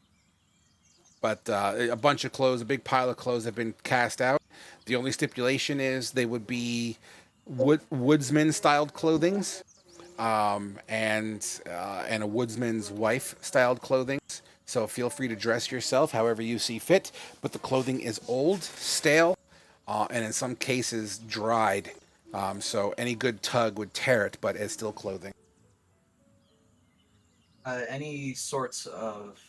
S1: But a bunch of clothes, a big pile of clothes have been cast out. The only stipulation is they would be woodsman-styled clothings, and a woodsman's wife-styled clothing. So feel free to dress yourself however you see fit. But the clothing is old, stale, and in some cases dried. So any good tug would tear it, but it's still clothing.
S3: Any sorts of,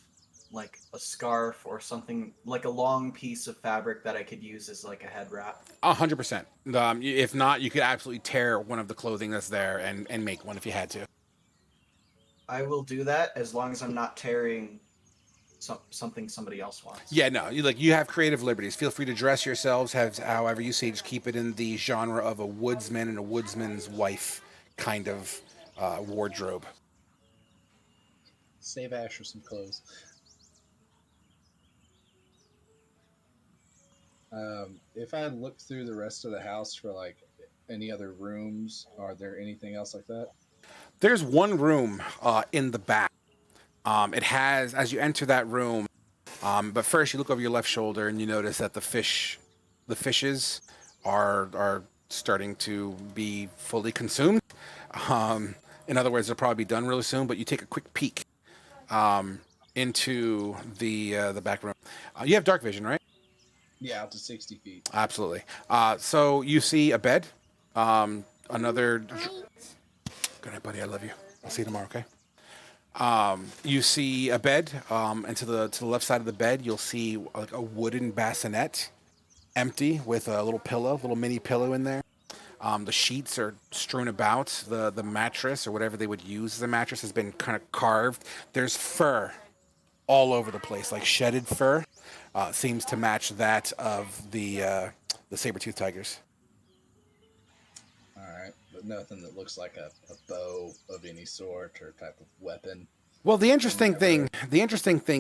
S3: like, a scarf or something, like a long piece of fabric that I could use as like a head wrap?
S1: 100%. If not, you could absolutely tear one of the clothing that's there and make one if you had to.
S3: I will do that as long as I'm not tearing something somebody else wants.
S1: Yeah, no, you have creative liberties. Feel free to dress yourselves however you see. Just keep it in the genre of a woodsman and a woodsman's wife kind of wardrobe.
S6: Save Asher some clothes. If I look through the rest of the house for like any other rooms, are there anything else like that?
S1: There's one room in the back. It has, as you enter that room, but first you look over your left shoulder and you notice that the fishes are starting to be fully consumed. In other words, they'll probably be done really soon. But you take a quick peek into the back room. You have dark vision, right?
S6: Yeah, out to 60 feet.
S1: Absolutely. So you see a bed. Another. Good night, buddy. I love you. I'll see you tomorrow. Okay. You see a bed, and to the left side of the bed, you'll see like a wooden bassinet, empty, with a little mini pillow in there. The sheets are strewn about. The mattress, or whatever they would use as a mattress, has been kind of carved. There's fur all over the place, like shedded fur. Seems to match that of the saber-toothed tigers.
S6: All right, but nothing that looks like a bow of any sort or type of weapon.
S1: Well, the interesting thing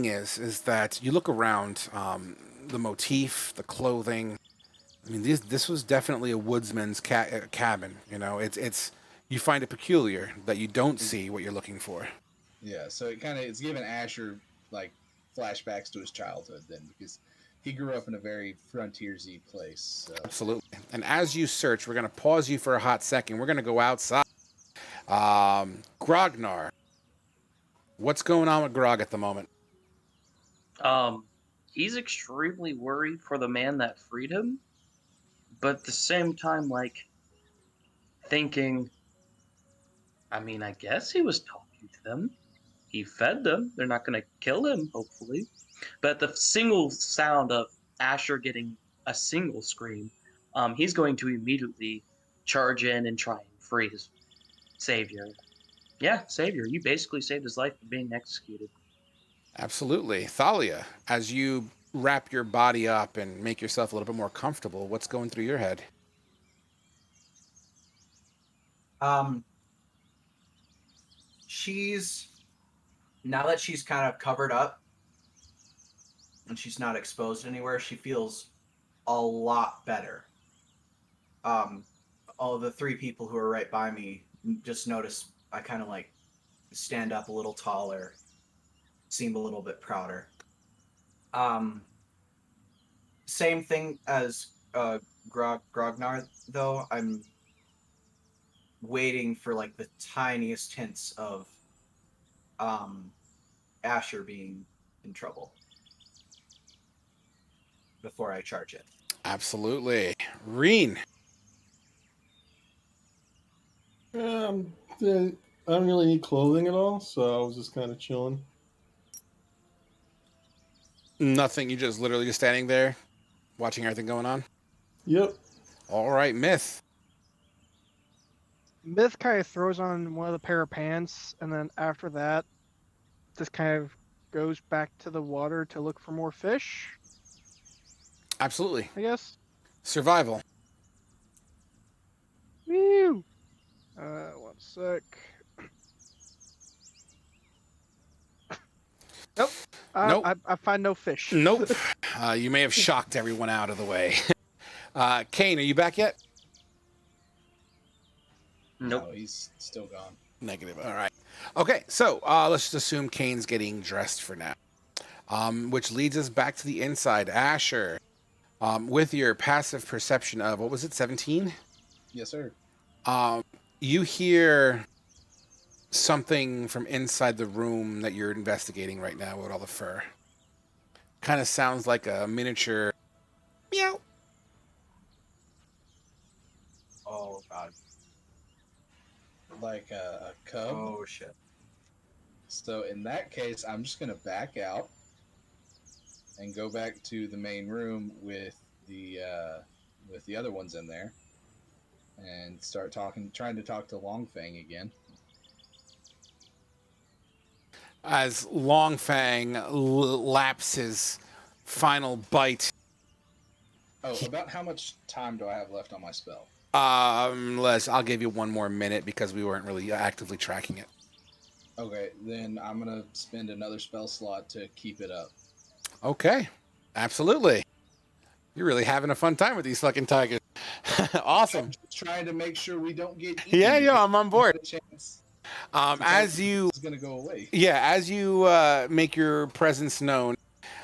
S1: is that you look around, the motif, the clothing. I mean, this was definitely a woodsman's cabin. It's you find it peculiar that you don't see what you're looking for.
S6: Yeah, so it's giving Asher like flashbacks to his childhood then, because he grew up in a very frontiersy place. So.
S1: Absolutely. And as you search, we're going to pause you for a hot second. We're going to go outside. Grognar, what's going on with Grog at the moment?
S7: He's extremely worried for the man that freed him, but at the same time, like, thinking, I mean, I guess he was talking to them. He fed them. They're not going to kill him, hopefully. But the single sound of Asher getting a single scream he's going to immediately charge in and try and free his savior. Yeah, savior. You basically saved his life from being executed.
S1: Absolutely. Thalia, as you wrap your body up and make yourself a little bit more comfortable, what's going through your head?
S3: She's now that she's kind of covered up and she's not exposed anywhere, she feels a lot better. All the three people who are right by me just notice I kind of like stand up a little taller, seem a little bit prouder. Same thing as Grognar, though. I'm waiting for like the tiniest hints of Asher being in trouble before I charge it.
S1: Absolutely. Reen.
S4: I don't really need clothing at all, so I was just kind of chilling.
S1: Nothing. You just literally just standing there, watching everything going on.
S4: Yep.
S1: All right, Myth.
S5: Myth kind of throws on one of the pair of pants, and then after that, just kind of goes back to the water to look for more fish,
S1: Absolutely.
S5: I guess.
S1: Survival.
S5: Woo! 1 sec. Nope.
S1: Nope.
S5: I find no fish.
S1: Nope. You may have shocked everyone out of the way. Kane, are you back yet?
S7: Nope.
S6: No, he's still gone.
S1: Negative. All right. Okay, so let's just assume Kane's getting dressed for now. Which leads us back to the inside. Asher, with your passive perception of, what was it, 17?
S6: Yes, sir.
S1: You hear something from inside the room that you're investigating right now with all the fur. Kind of sounds like a miniature meow.
S3: Oh god.
S6: Like a cub.
S3: Oh shit.
S6: So in that case, I'm just gonna back out and go back to the main room with the other ones in there, and start trying to talk to Longfang again.
S1: As Longfang laps his final bite.
S6: Oh, about how much time do I have left on my spell?
S1: I'll give you one more minute because we weren't really actively tracking it.
S6: Okay, then I'm gonna spend another spell slot to keep it up.
S1: Okay, absolutely. You're really having a fun time with these fucking tigers. Awesome.
S6: I'm just trying to make sure we don't get eaten.
S1: Yeah, I'm on board. As you,
S6: it's gonna go away.
S1: yeah, as you make your presence known,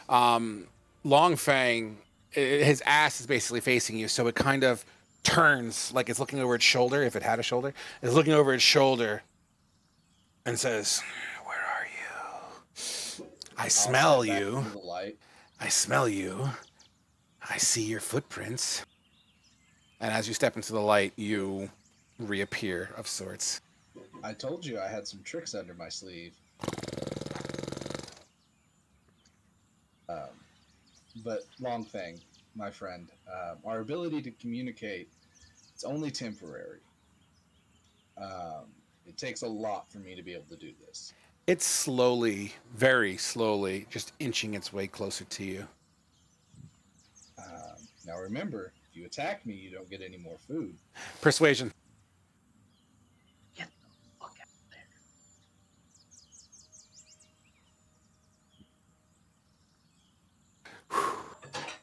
S1: Longfang, his ass is basically facing you, so it kind of turns like it's looking over its shoulder. If it had a shoulder, it's looking over its shoulder and says, "Where are you? I smell you. I smell you. I see your footprints." And as you step into the light, you reappear of sorts.
S6: I told you I had some tricks under my sleeve. But Longfang, my friend, our ability to communicate, it's only temporary. It takes a lot for me to be able to do this.
S1: It's slowly, very slowly, just inching its way closer to you.
S6: Now remember, if you attack me, you don't get any more food.
S1: Persuasion.
S7: Get the fuck out of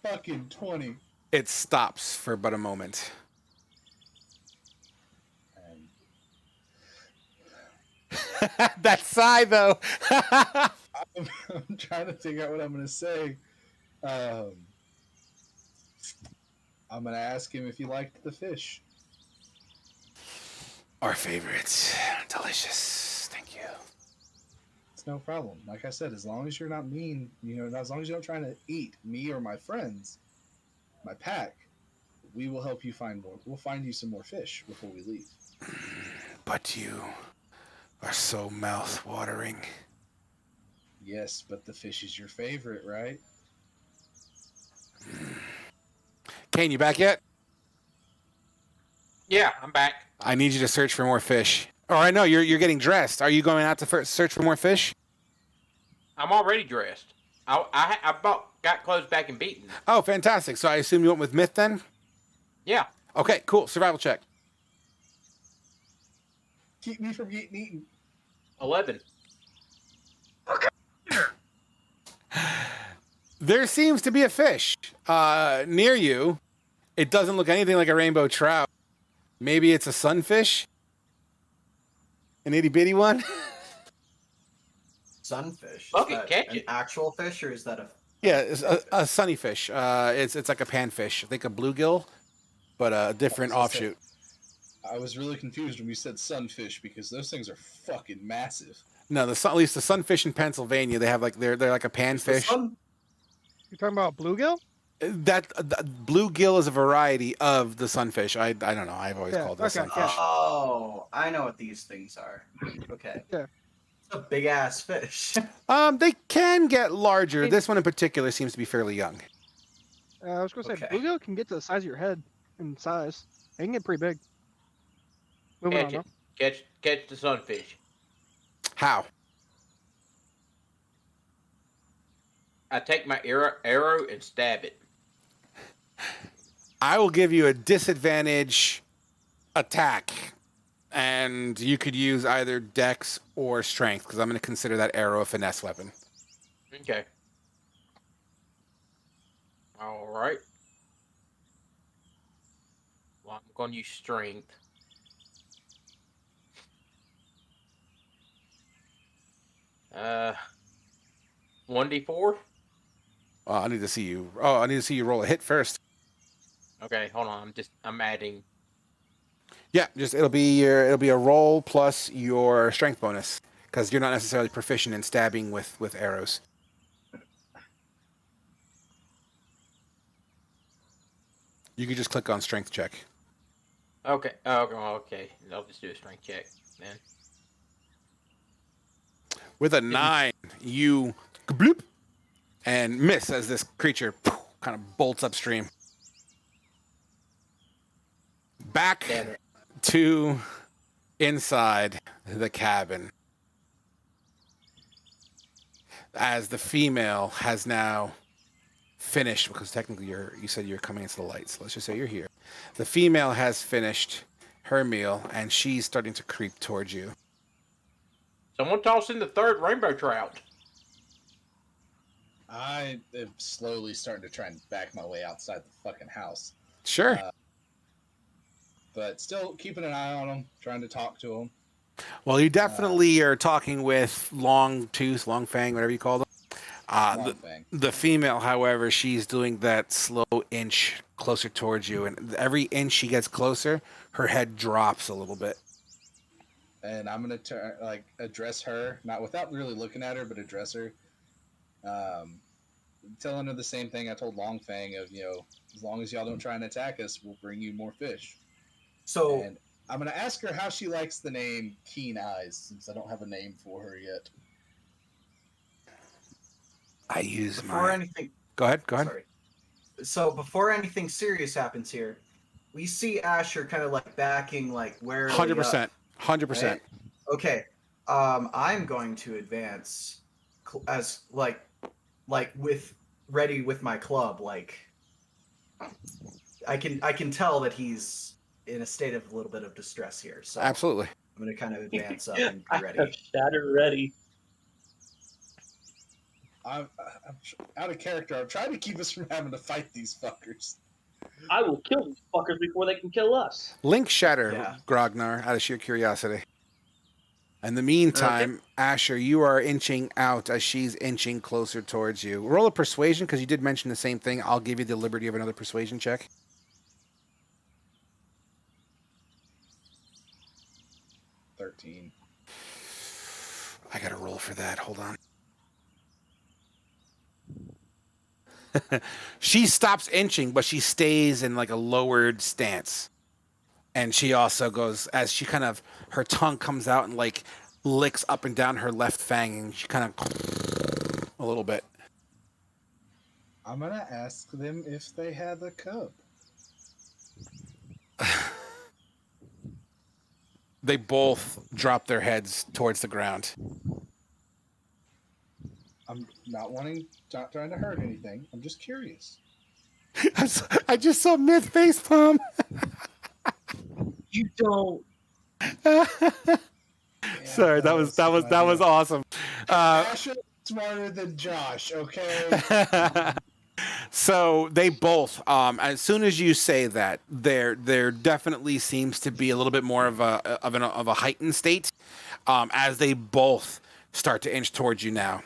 S7: there.
S6: Fucking 20.
S1: It stops for but a moment. That sigh, though.
S6: I'm trying to figure out what I'm going to say. I'm going to ask him if he liked the fish.
S1: Our favorites. Delicious. Thank you.
S6: It's no problem. Like I said, as long as you're not mean, as long as you're not trying to eat me or my friends, my pack, we will help you find more. We'll find you some more fish before we leave.
S1: But you are so mouth-watering.
S6: Yes, but the fish is your favorite, right?
S1: Kane, you back yet?
S8: Yeah, I'm back.
S1: I need you to search for more fish. Or I know you're getting dressed. Are you going out to search for more fish?
S8: I'm already dressed. I got clothes back in Beaton.
S1: Oh, fantastic. So I assume you went with Myth then?
S8: Yeah.
S1: Okay, cool. Survival check.
S6: Keep me from getting eaten.
S8: 11.
S1: There seems to be a fish near you. It doesn't look anything like a rainbow trout. Maybe it's a sunfish? An itty bitty one?
S3: Sunfish.
S8: Okay,
S3: Is that
S8: catch
S3: an
S8: it.
S3: actual fish, or is that a?
S1: Yeah, it's a sunny fish. It's like a panfish. I think a bluegill, but a different offshoot.
S6: I was really confused when we said sunfish because those things are fucking massive.
S1: No, at least the sunfish in Pennsylvania, they have like they're like a panfish.
S5: You're talking about bluegill?
S1: That bluegill is a variety of the sunfish. I don't know. I've always called it sunfish.
S3: Oh, I know what these things are. Okay.
S5: Yeah.
S3: It's a big ass fish.
S1: They can get larger. This one in particular seems to be fairly young.
S5: I was gonna say
S3: Okay.
S5: bluegill can get to the size of your head in size. They can get pretty big. Moving on.
S8: Catch
S5: Though.
S8: it. Catch the sunfish.
S1: How?
S8: I take my arrow and stab it.
S1: I will give you a disadvantage attack, and you could use either Dex or Strength because I'm going to consider that arrow a finesse weapon.
S8: Okay. All right. Well, I'm going to use strength. Uh, 1d4.
S1: I need to see you. Oh, I need to see you roll a hit first.
S8: Okay, hold on. I'm adding.
S1: Yeah, it'll be a roll plus your strength bonus because you're not necessarily proficient in stabbing with arrows. You could just click on strength check.
S8: Okay. Okay. I'll just do a strength check then.
S1: With a 9, you bloop and miss as this creature kind of bolts upstream. Back to inside the cabin. As the female has now finished, because technically you said you're coming into the light, so let's just say you're here. The female has finished her meal, and she's starting to creep towards you.
S8: Someone toss in the third rainbow trout.
S6: I am slowly starting to try and back my way outside the fucking house.
S1: Sure.
S6: But still keeping an eye on them, trying to talk to them.
S1: Well, you definitely are talking with Long Tooth, Long Fang, whatever you call them. The female, however, she's doing that slow inch closer towards you, and every inch she gets closer, her head drops a little bit.
S6: And I'm gonna address her, not without really looking at her, but address her. Telling her the same thing I told Long Fang of, as long as y'all don't try and attack us, we'll bring you more fish.
S3: So,
S6: and I'm gonna ask her how she likes the name Keen Eyes, since I don't have a name for her yet.
S1: I use
S3: before anything.
S1: Go ahead.
S3: Sorry. So before anything serious happens here, we see Asher kind of like backing, like where
S1: 100%. 100%.
S3: Right? Okay. I'm going to advance as like with ready with my club. Like I can tell that he's in a state of a little bit of distress here. So
S1: absolutely,
S3: I'm going to kind of advance up and be ready.
S7: I have Shatter ready.
S6: I'm out of character. I'm trying to keep us from having to fight these fuckers.
S7: I will kill these fuckers before they can kill us.
S1: Link Shatter, Grognar, out of sheer curiosity. In the meantime, Asher, you are inching out as she's inching closer towards you. Roll a persuasion, because you did mention the same thing. I'll give you the liberty of another persuasion check.
S6: $13.
S1: I got to roll for that. Hold on. She stops inching, but she stays in like a lowered stance. And she also goes, as she kind of, her tongue comes out and like licks up and down her left fang, and she kind of a little bit.
S6: I'm going to ask them if they had a cub.
S1: They both drop their heads towards the ground.
S6: I'm not trying to hurt anything. I'm just curious.
S1: I just saw Myth facepalm.
S7: You don't.
S1: Sorry, that was awesome.
S6: Asher smarter than Josh, okay?
S1: So they both, as soon as you say that, there definitely seems to be a little bit more of a heightened state, as they both start to inch towards you now.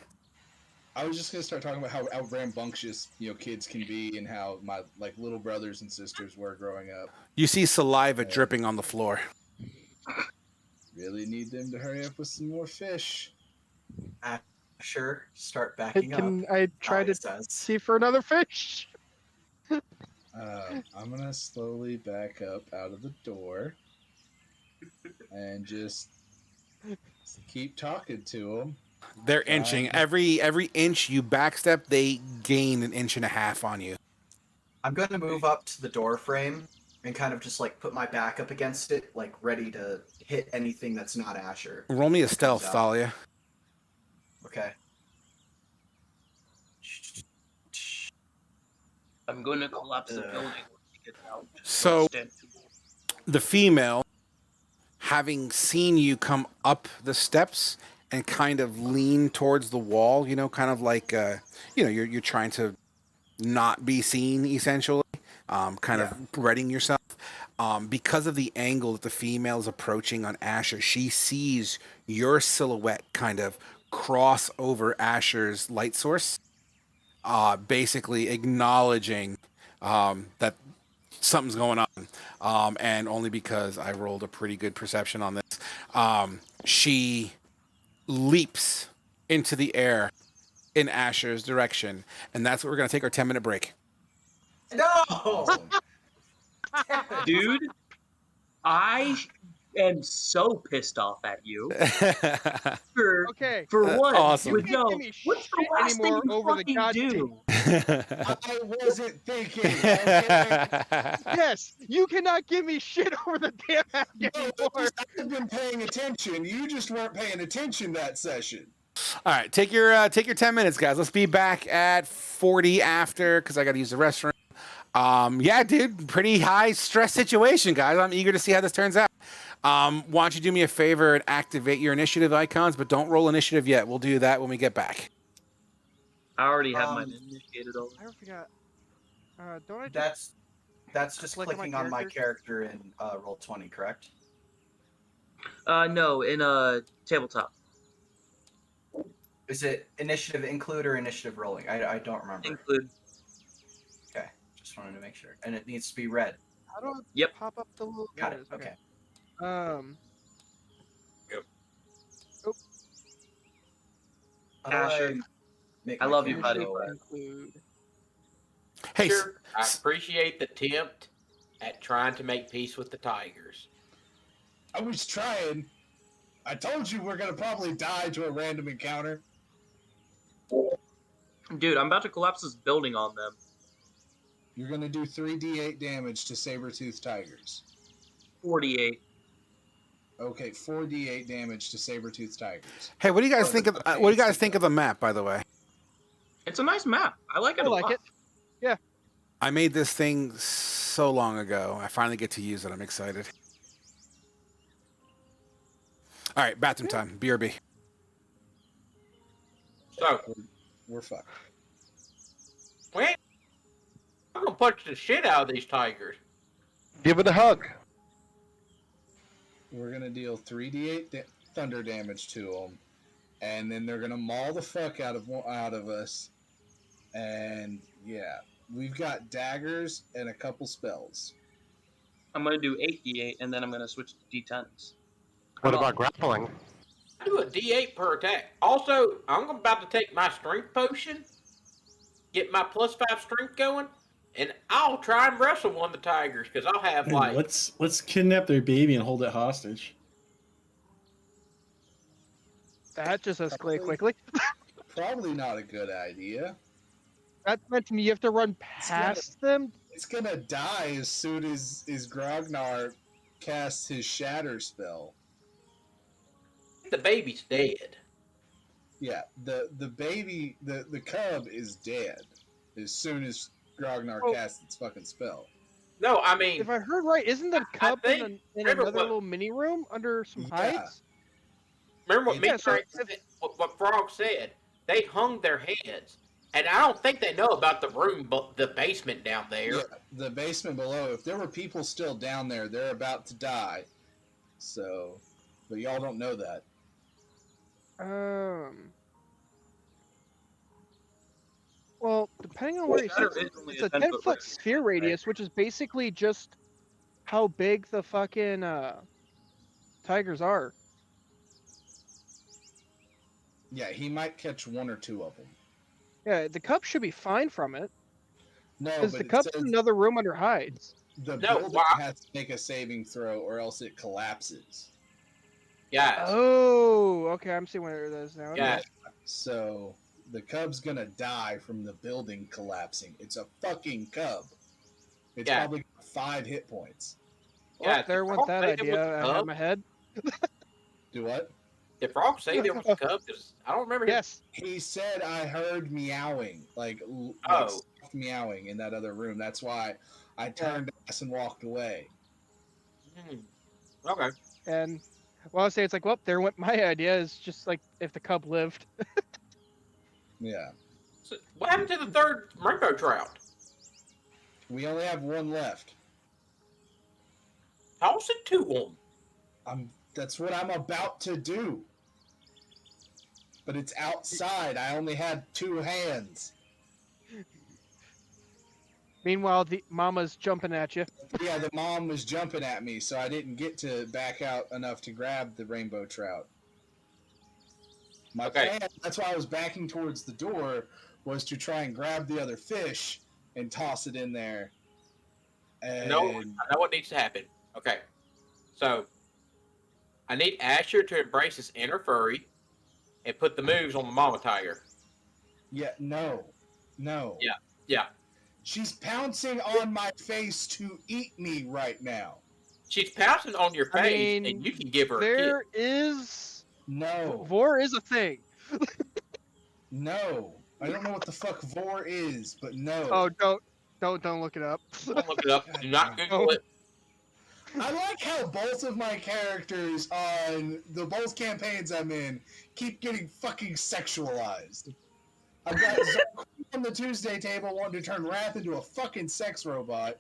S6: I was just gonna start talking about how rambunctious kids can be, and how my little brothers and sisters were growing up.
S1: You see saliva dripping on the floor.
S6: Really need them to hurry up with some more fish.
S3: Asher, start backing up.
S5: Can I try to see for another fish?
S6: I'm gonna slowly back up out of the door and just keep talking to them.
S1: They're inching. Every inch you backstep, they gain an inch and a half on you.
S3: I'm going to move up to the door frame and kind of just put my back up against it, ready to hit anything that's not Asher.
S1: Roll me a stealth, Thalia.
S3: Okay.
S7: I'm going to collapse the building when he gets out.
S1: So, the female, having seen you come up the steps and kind of lean towards the wall, kind of like, you're trying to not be seen, essentially, of readying yourself. Because of the angle that the female is approaching on Asher, she sees your silhouette kind of cross over Asher's light source, basically acknowledging that something's going on. And only because I rolled a pretty good perception on this, she leaps into the air in Asher's direction. And that's what we're going to take our 10-minute break.
S3: No!
S7: Dude, I am so pissed off at you. For what?
S1: Awesome.
S7: With no, what's the last thing you
S5: over the
S7: fucking
S5: goddamn
S7: do?
S6: I wasn't thinking.
S5: Yes, you cannot give me shit over the damn hack anymore.
S6: I've been paying attention. You just weren't paying attention that session.
S1: All right, take your 10 minutes, guys. Let's be back at 40 after, because I got to use the restroom. Yeah, dude, pretty high stress situation, guys. I'm eager to see how this turns out. Why don't you do me a favor and activate your initiative icons, but don't roll initiative yet. We'll do that when we get back.
S7: I already have mine initiated over.
S5: I forgot. Don't I?
S3: That's just clicking on my character in Roll20, correct?
S7: No, in tabletop.
S3: Is it initiative include or initiative rolling? I don't remember.
S7: Include.
S3: Okay, just wanted to make sure. And it needs to be red.
S5: How do
S7: Yep.
S5: pop up the little
S3: Got it.
S5: letters?
S3: Okay.
S7: Yep.
S5: Oh.
S7: Asher, I love you, buddy.
S5: Include.
S1: Hey,
S8: Sure, I appreciate the attempt at trying to make peace with the tigers.
S6: I was trying. I told you we're gonna probably die to a random encounter.
S7: Dude, I'm about to collapse this building on them.
S6: You're gonna do 3d8 damage to saber-toothed tigers.
S7: 48.
S6: Okay, 4d8 damage to saber-toothed tigers.
S1: hey, what do you guys think of the map, by the way?
S7: It's a nice map. I like it
S5: I
S7: a
S5: like
S7: lot.
S5: it. Yeah.
S1: I made this thing so long ago. I finally get to use it. I'm excited. All right, bathroom time. BRB.
S8: So,
S6: We're fucked.
S8: I'm gonna punch the shit out of these tigers.
S5: Give it a hug.
S6: We're gonna deal 3d8 thunder damage to them, and then they're gonna maul the fuck out of us. And yeah, we've got daggers and a couple spells.
S7: I'm going to do 8d8, and then I'm going to switch to d10s.
S9: What about grappling?
S8: I do a D8 per attack. Also, I'm about to take my strength potion, get my +5 strength going, and I'll try and wrestle one of the tigers because I'll have like.
S4: Let's kidnap their baby and hold it hostage.
S5: That just escalated quickly.
S6: Probably not a good idea.
S5: That meant to me you have to run past them.
S6: It's gonna die as soon as Grognar casts his shatter spell.
S8: The baby's dead.
S6: Yeah, the baby, the cub is dead as soon as Grognar casts its fucking spell.
S8: No, I mean,
S5: If I heard right, isn't the cub in,
S8: think-
S5: in
S8: remember
S5: another
S8: what-
S5: little mini room under some
S6: Yeah.
S5: hides?
S8: remember what
S5: Yeah, so
S8: what Frog said. They hung their heads, and I don't think they know about the room, the basement down there.
S6: Yeah, the basement below. If there were people still down there, they're about to die. So, but y'all don't know that.
S5: Well, depending on where you
S7: There
S5: sit,
S7: is only
S5: it's
S7: a
S5: a
S7: 10-foot
S5: 10-foot
S7: radius,
S5: sphere radius, which is basically just how big the fucking tigers are.
S6: Yeah, he might catch one or two of them.
S5: Yeah, the cub should be fine from it,
S6: No,
S5: because
S6: but
S5: the
S6: it
S5: cub's
S6: says
S5: in another room under hides.
S6: the
S8: No,
S6: building
S8: why-
S6: has to make a saving throw, or else it collapses.
S8: Guys,
S5: Oh, okay, I'm seeing where it is now.
S8: guys,
S6: So the cub's gonna die from the building collapsing. It's a fucking cub. It's
S8: Yeah.
S6: probably got 5 hit points.
S5: Well,
S8: guys,
S5: there
S8: did
S5: went
S8: Frog
S5: that
S8: say there was
S5: idea
S8: a
S5: out of
S8: cub?
S5: my head.
S6: Do what?
S8: Did Frog say there was a cub? 'Cause I don't remember.
S5: Yes.
S6: He said I heard meowing, like
S8: Oh.
S6: soft meowing in that other room. That's why I turned ass and walked away.
S8: Okay.
S5: And well, I say it's like, well, there went my idea. Is just like if the cub lived.
S6: Yeah.
S8: So what happened to the third rainbow trout?
S6: We only have one left.
S8: Toss it to him.
S6: That's what I'm about to do. But it's outside. I only had 2 hands.
S5: Meanwhile, the mama's jumping at you.
S6: Yeah, the mom was jumping at me, so I didn't get to back out enough to grab the rainbow trout. My plan, that's why I was backing towards the door, was to try and grab the other fish and toss it in there. And
S8: No, I know what needs to happen. Okay. So, I need Asher to embrace his inner furry and put the moves on the mama tiger.
S6: Yeah, no.
S8: Yeah.
S6: She's pouncing on my face to eat me right now.
S8: She's pouncing on your face,
S5: I mean,
S8: and you can give her a
S5: there
S8: kiss.
S5: is
S6: No.
S5: vor is a thing.
S6: No. I don't know what the fuck vor is, but no.
S5: Oh, don't look it up.
S8: Don't look it up. Do not Google it.
S6: I like how both of my characters on the both campaigns I'm in keep getting fucking sexualized. I've got Zark on the Tuesday table wanting to turn Wrath into a fucking sex robot,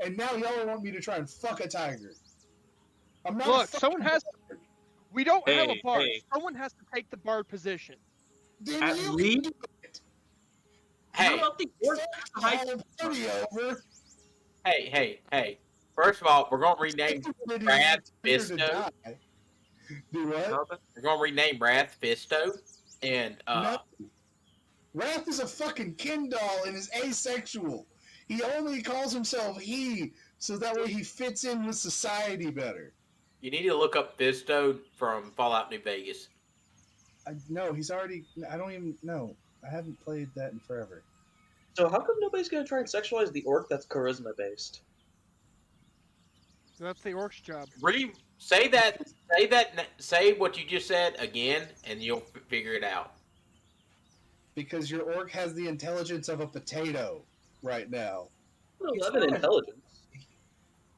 S6: and now y'all want me to try and fuck a tiger. I'm not.
S5: Look, someone has. We don't have a
S7: Hey,
S5: bard.
S7: hey.
S5: Someone has to take the bard position.
S6: Then
S7: At
S6: you
S7: least-
S6: can do it.
S8: Hey,
S7: You don't think orcs
S6: Fuck
S7: have
S6: the
S7: high-
S6: whole party over.
S8: hey. First of all, we're going to rename
S6: Ready
S8: Brad
S6: to
S8: Fisto.
S6: die. Do what?
S8: We're going to rename Wrath Fisto. And,
S6: No. Wrath is a fucking Ken doll and is asexual. He only calls himself he, so that way he fits in with society better.
S8: you need to look up Fisto from Fallout New Vegas.
S6: No, he's already. I don't even know. I haven't played that in forever.
S2: So how come nobody's gonna try and sexualize the orc that's charisma based?
S5: That's the orc's job.
S8: Say what you just said again, and you'll figure it out.
S6: Because your orc has the intelligence of a potato right now.
S2: 11 intelligence.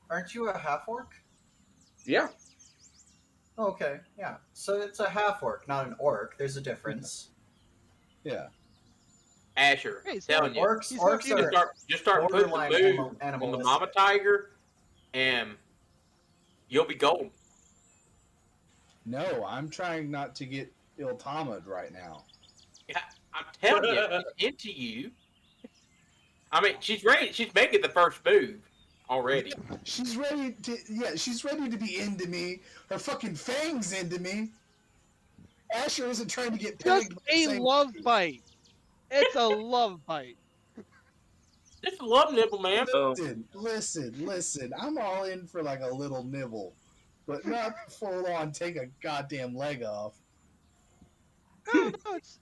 S3: Aren't you a half orc?
S2: Yeah.
S3: Okay, yeah. So it's a half orc, not an orc. There's a difference.
S6: Yeah.
S8: Asher,
S5: Hey, he's
S8: telling you,
S3: Orcs,
S5: He's
S3: orcs
S5: not
S3: are
S8: just start putting the
S3: borderline
S8: move on the
S3: animalistic.
S8: mama tiger, and you'll be golden.
S6: No, I'm trying not to get ill-tamaed right now.
S8: Yeah, I'm telling you, she's into you. I mean, she's ready. She's making the first move already.
S6: She's ready to. Yeah, she's ready to be into me. Her fucking fangs into me. Asher isn't trying to get
S5: Just
S6: pegged by the
S5: a
S6: same-
S5: love bite. It's a love bite.
S8: It's a love nibble, man.
S6: Listen. I'm all in for like a little nibble, but not full on take a goddamn leg off.
S5: No, it's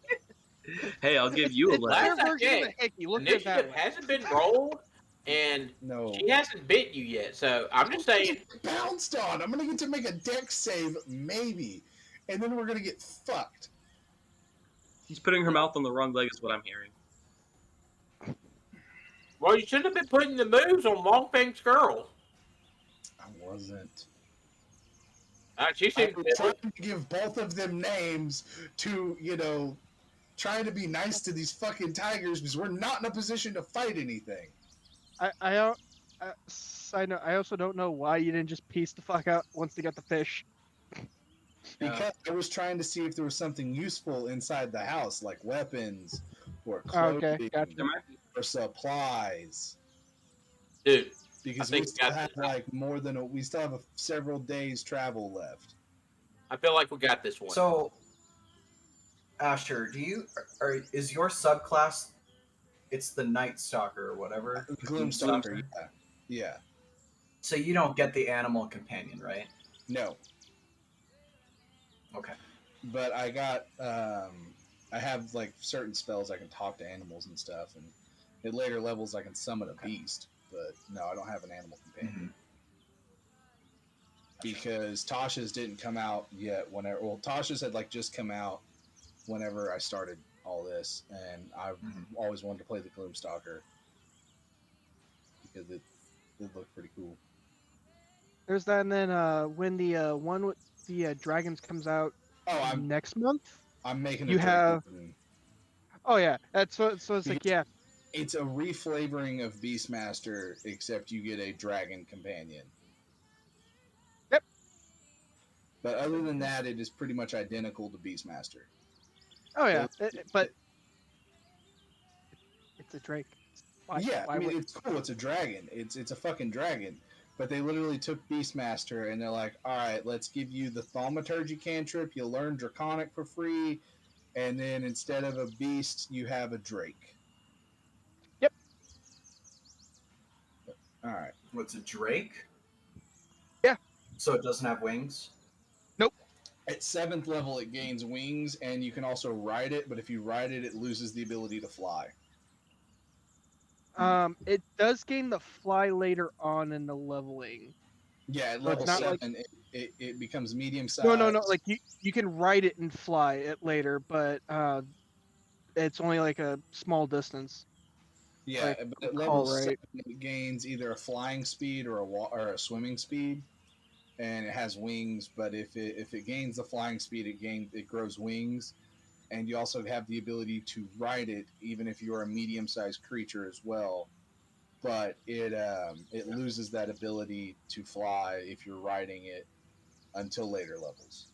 S2: Hey, I'll give you a
S5: it's
S2: laugh.
S5: their
S8: Last I
S5: version of a
S8: checked,
S5: hickey. Look at it that
S8: Initiative
S5: way.
S8: hasn't been rolled, and
S6: No.
S8: she hasn't bit you yet. So I'm just saying,
S6: Bounced on. I'm gonna get to make a dex save, maybe. and then we're gonna get fucked.
S7: He's putting her mouth on the wrong leg, is what I'm hearing.
S8: Well, you should have been putting the moves on Longfang's girl.
S6: I wasn't.
S8: She
S6: I
S8: seemed
S6: was trying to give both of them names to, trying to be nice to these fucking tigers because we're not in a position to fight anything.
S5: Side note, I also don't know why you didn't just piece the fuck out once they got the fish.
S6: Because I was trying to see if there was something useful inside the house, like weapons or
S5: Oh,
S6: clothing
S5: okay, gotcha.
S6: or supplies.
S8: Dude,
S6: Because
S8: I think
S6: we still
S8: we got
S6: have
S8: this.
S6: we still have several days travel left.
S8: I feel like we got this one.
S3: So, Asher, is your subclass? It's the Night Stalker or whatever.
S6: Gloomstalker, yeah.
S3: So you don't get the animal companion, right?
S6: No.
S3: Okay.
S6: But I got I have like certain spells I can talk to animals and stuff, and at later levels I can summon a beast. But no, I don't have an animal companion. Because Tasha's didn't come out yet. Tasha's had like just come out whenever I started all this, and I've always wanted to play the Gloomstalker because it looked pretty cool.
S5: There's that, and then when the one with the dragons comes out next month,
S6: I'm making.
S5: You have. Oh yeah, that's what. So it's like
S6: It's a reflavoring of Beastmaster, except you get a dragon companion.
S5: Yep.
S6: But other than that, it is pretty much identical to Beastmaster.
S5: Oh yeah, but it's a drake. Why
S6: It's cool. It's a dragon. It's a fucking dragon. But they literally took Beastmaster and they're like, all right, let's give you the Thaumaturgy cantrip. You'll learn Draconic for free. And then instead of a beast, you have a drake.
S5: Yep.
S6: All right.
S3: What's a drake?
S5: Yeah.
S3: So it doesn't have wings?
S5: Nope.
S6: At 7th level, it gains wings, and you can also ride it. But if you ride it, it loses the ability to fly.
S5: It does gain the fly later on in the leveling.
S6: Yeah, at
S5: So
S6: level
S5: it's not
S6: 7, it becomes medium size.
S5: No. Like you can ride it and fly it later, but it's only like a small distance.
S6: Yeah, but at level 7, it gains either a flying speed or a swimming speed, and it has wings. But if it gains the flying speed, it grows wings, and you also have the ability to ride it, even if you're a medium-sized creature as well. But it loses that ability to fly if you're riding it until later levels.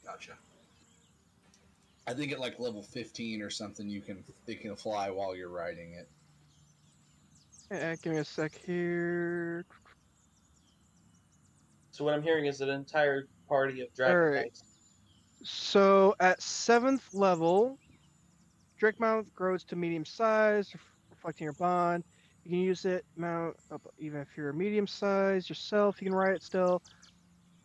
S3: Gotcha.
S6: I think at like level 15 or something, it can fly while you're riding it.
S5: Give me a sec here.
S7: So what I'm hearing is an entire party of dragon knights.
S5: So at 7th level, Drake mount grows to medium size, reflecting your bond. You can use it mount up even if you're medium size yourself. You can ride it still.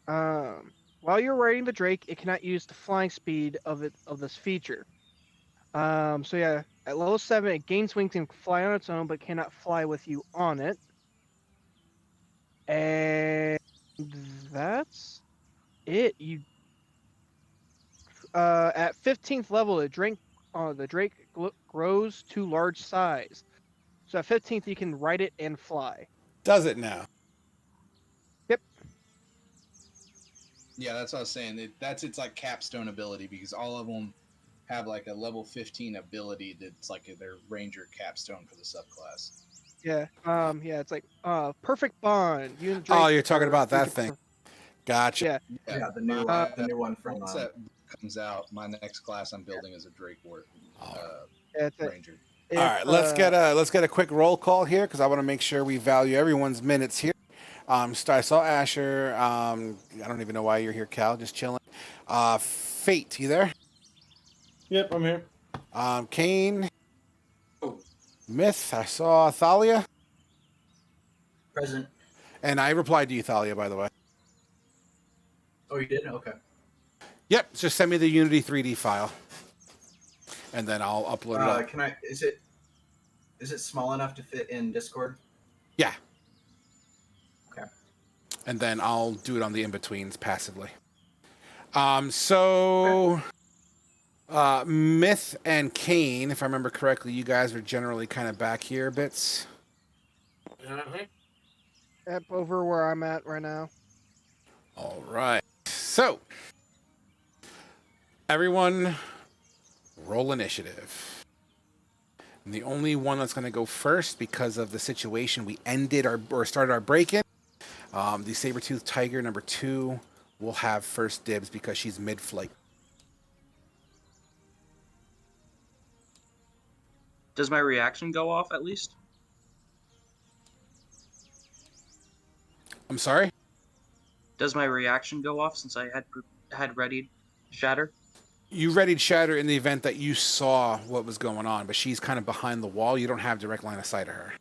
S5: While you're riding the Drake, it cannot use the flying speed of this feature. So yeah, at level 7, it gains wings and can fly on its own, but cannot fly with you on it. And that's it. At 15th level, the Drake grows to large size. So at 15th, you can ride it and fly.
S1: Does it now?
S5: Yep.
S6: Yeah, that's what I was saying. That's its like capstone ability, because all of them have like a level 15 ability that's like their ranger capstone for the subclass.
S5: Yeah. It's like perfect bond. You and Drake
S1: you're talking about that thing. Gotcha.
S3: Yeah, the new one from
S6: once that comes out, my next class I'm building is a Drake Wart ranger.
S1: All right, let's get a quick roll call here, because I want to make sure we value everyone's minutes here. I saw Asher. I don't even know why you're here, Cal. Just chilling. Fate, you there?
S4: Yep, I'm here.
S1: Kane. Myth. I saw Thalia.
S3: Present.
S1: And I replied to you, Thalia, by the way.
S3: Oh, you did? Okay.
S1: Yep. Just send me the Unity 3D file, and then I'll upload it up.
S3: Can I? Is it small enough to fit in Discord?
S1: Yeah.
S3: Okay.
S1: And then I'll do it on the in-betweens passively. So Myth and Kane, if I remember correctly, you guys are generally kind of back here bits.
S5: Yep, over where I'm at right now.
S1: All right. So, everyone, roll initiative. And the only one that's going to go first because of the situation we ended or started our break-in, the saber-toothed tiger number 2 will have first dibs because she's mid-flight.
S7: Does my reaction go off at least?
S1: I'm sorry?
S7: Does my reaction go off since I had readied Shatter?
S1: You readied Shatter in the event that you saw what was going on, but she's kind of behind the wall. You don't have direct line of sight of her.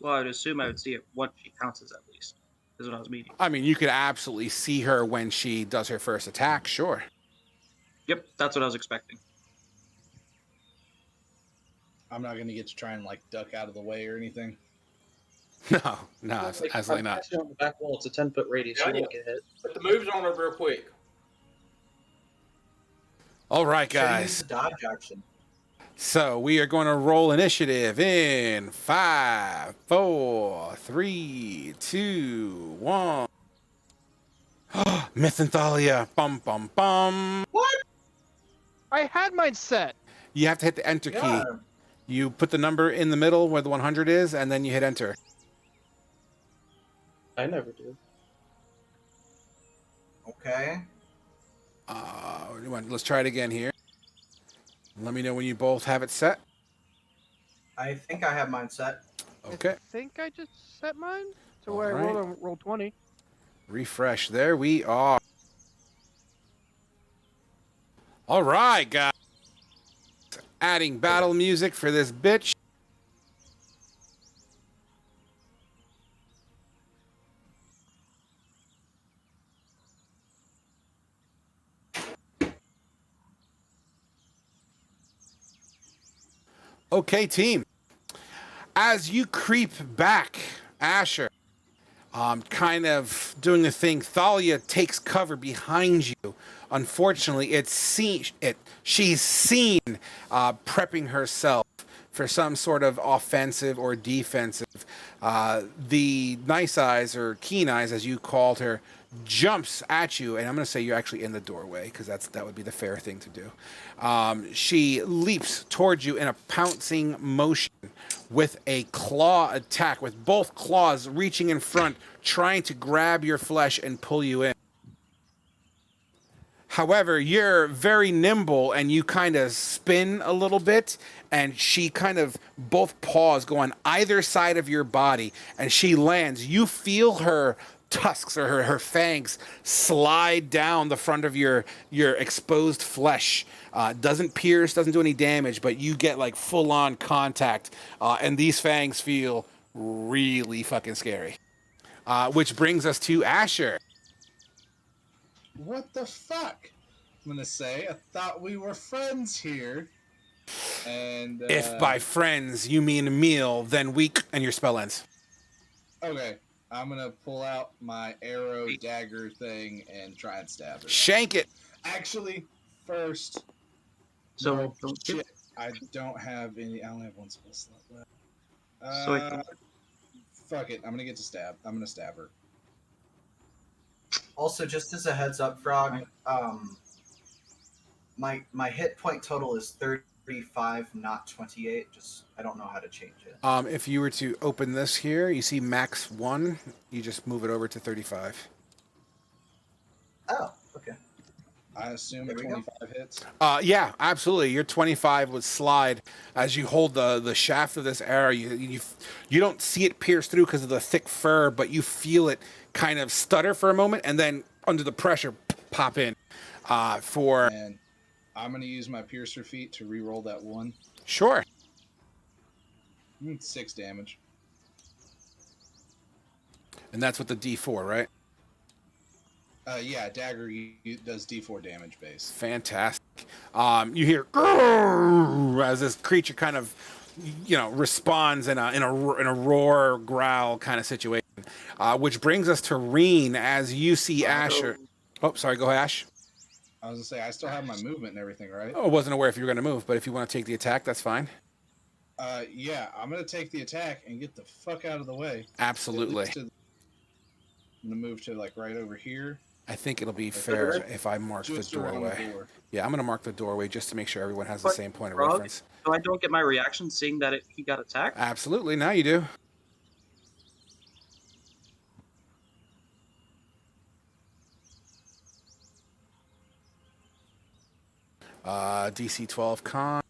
S7: Well, I would assume I would see it once she pounces at least. Is what I was meaning.
S1: I mean, you could absolutely see her when she does her first attack, sure.
S7: Yep, that's what I was expecting.
S6: I'm not going to get to try and, like, duck out of the way or anything.
S1: No, absolutely not.
S7: On the back wall, it's a 10-foot radius, so you won't get hit.
S8: Put the moves on her real quick.
S1: All right,
S3: So use
S1: guys.
S3: the dodge action.
S1: So we are going to roll initiative in 5, 4, 3, 2, 1. Myth and Thalia. Bum, bum, bum.
S5: I had mine set.
S1: You have to hit the enter key.
S3: Yeah.
S1: You put the number in the middle where the 100 is, and then you hit enter.
S7: I never do.
S3: Okay.
S1: Let's try it again here. Let me know when you both have it set.
S3: I think I have mine set.
S1: Okay.
S5: I think I just set mine to
S1: All
S5: where
S1: right.
S5: I roll 20.
S1: Refresh. There we are. All right, guys. Adding battle music for this bitch. Okay, team. As you creep back, Asher, kind of doing the thing, Thalia takes cover behind you. Unfortunately, she's seen prepping herself for some sort of offensive or defensive. The Nice Eyes, or Keen Eyes, as you called her, jumps at you, and I'm going to say you're actually in the doorway because that would be the fair thing to do. She leaps towards you in a pouncing motion with a claw attack, with both claws reaching in front, trying to grab your flesh and pull you in. However, you're very nimble and you kind of spin a little bit, and she kind of, both paws go on either side of your body, and she lands. You feel her tusks or her fangs slide down the front of your exposed flesh. Doesn't pierce, doesn't do any damage, but you get like full on contact, and these fangs feel really fucking scary. Which brings us to Asher.
S6: What the fuck? I'm gonna say, I thought we were friends here. And
S1: If by friends you mean a meal, then weak, and your spell ends.
S6: okay, I'm gonna pull out my arrow dagger thing and try and stab her.
S1: Shank it.
S6: Actually, first,
S7: So,
S6: no, shit, I don't have any. I only have one spell slot left.
S7: So
S6: Fuck it. I'm gonna get to stab. I'm gonna stab her.
S3: Also, just as a heads up, Frog, my hit point total is 35, not 28. Just I don't know how to change it.
S1: If you were to open this here, you see max 1. You just move it over to 35.
S3: Oh, okay.
S6: I assume
S3: There we go.
S6: 25 hits.
S1: Yeah, absolutely. Your 25 would slide as you hold the shaft of this arrow. You don't see it pierce through because of the thick fur, but you feel it kind of stutter for a moment, and then under the pressure, pop in.
S6: And I'm gonna use my piercer feat to re-roll that one.
S1: Sure.
S6: 6 damage.
S1: And that's with the D4, right?
S6: Yeah, dagger does D4 damage base.
S1: Fantastic. You hear "Grrr," as this creature kind of, responds in a roar, growl kind of situation. Which brings us to Reen as you see Asher. Oh, sorry. Go ahead, Ash.
S6: I was gonna say I still have my movement and everything, right?
S1: Oh, I wasn't aware if you were going to move, but if you want to take the attack, that's fine.
S6: Yeah, I'm gonna take the attack and get the fuck out of the way.
S1: Absolutely.
S6: I'm gonna move to like right over here.
S1: I think it'll be fair if I mark the doorway. Yeah, I'm going to mark the doorway just to make sure everyone has the same point of reference.
S7: So I don't get my reaction seeing that he got attacked?
S1: Absolutely. Now you do. DC 12 con.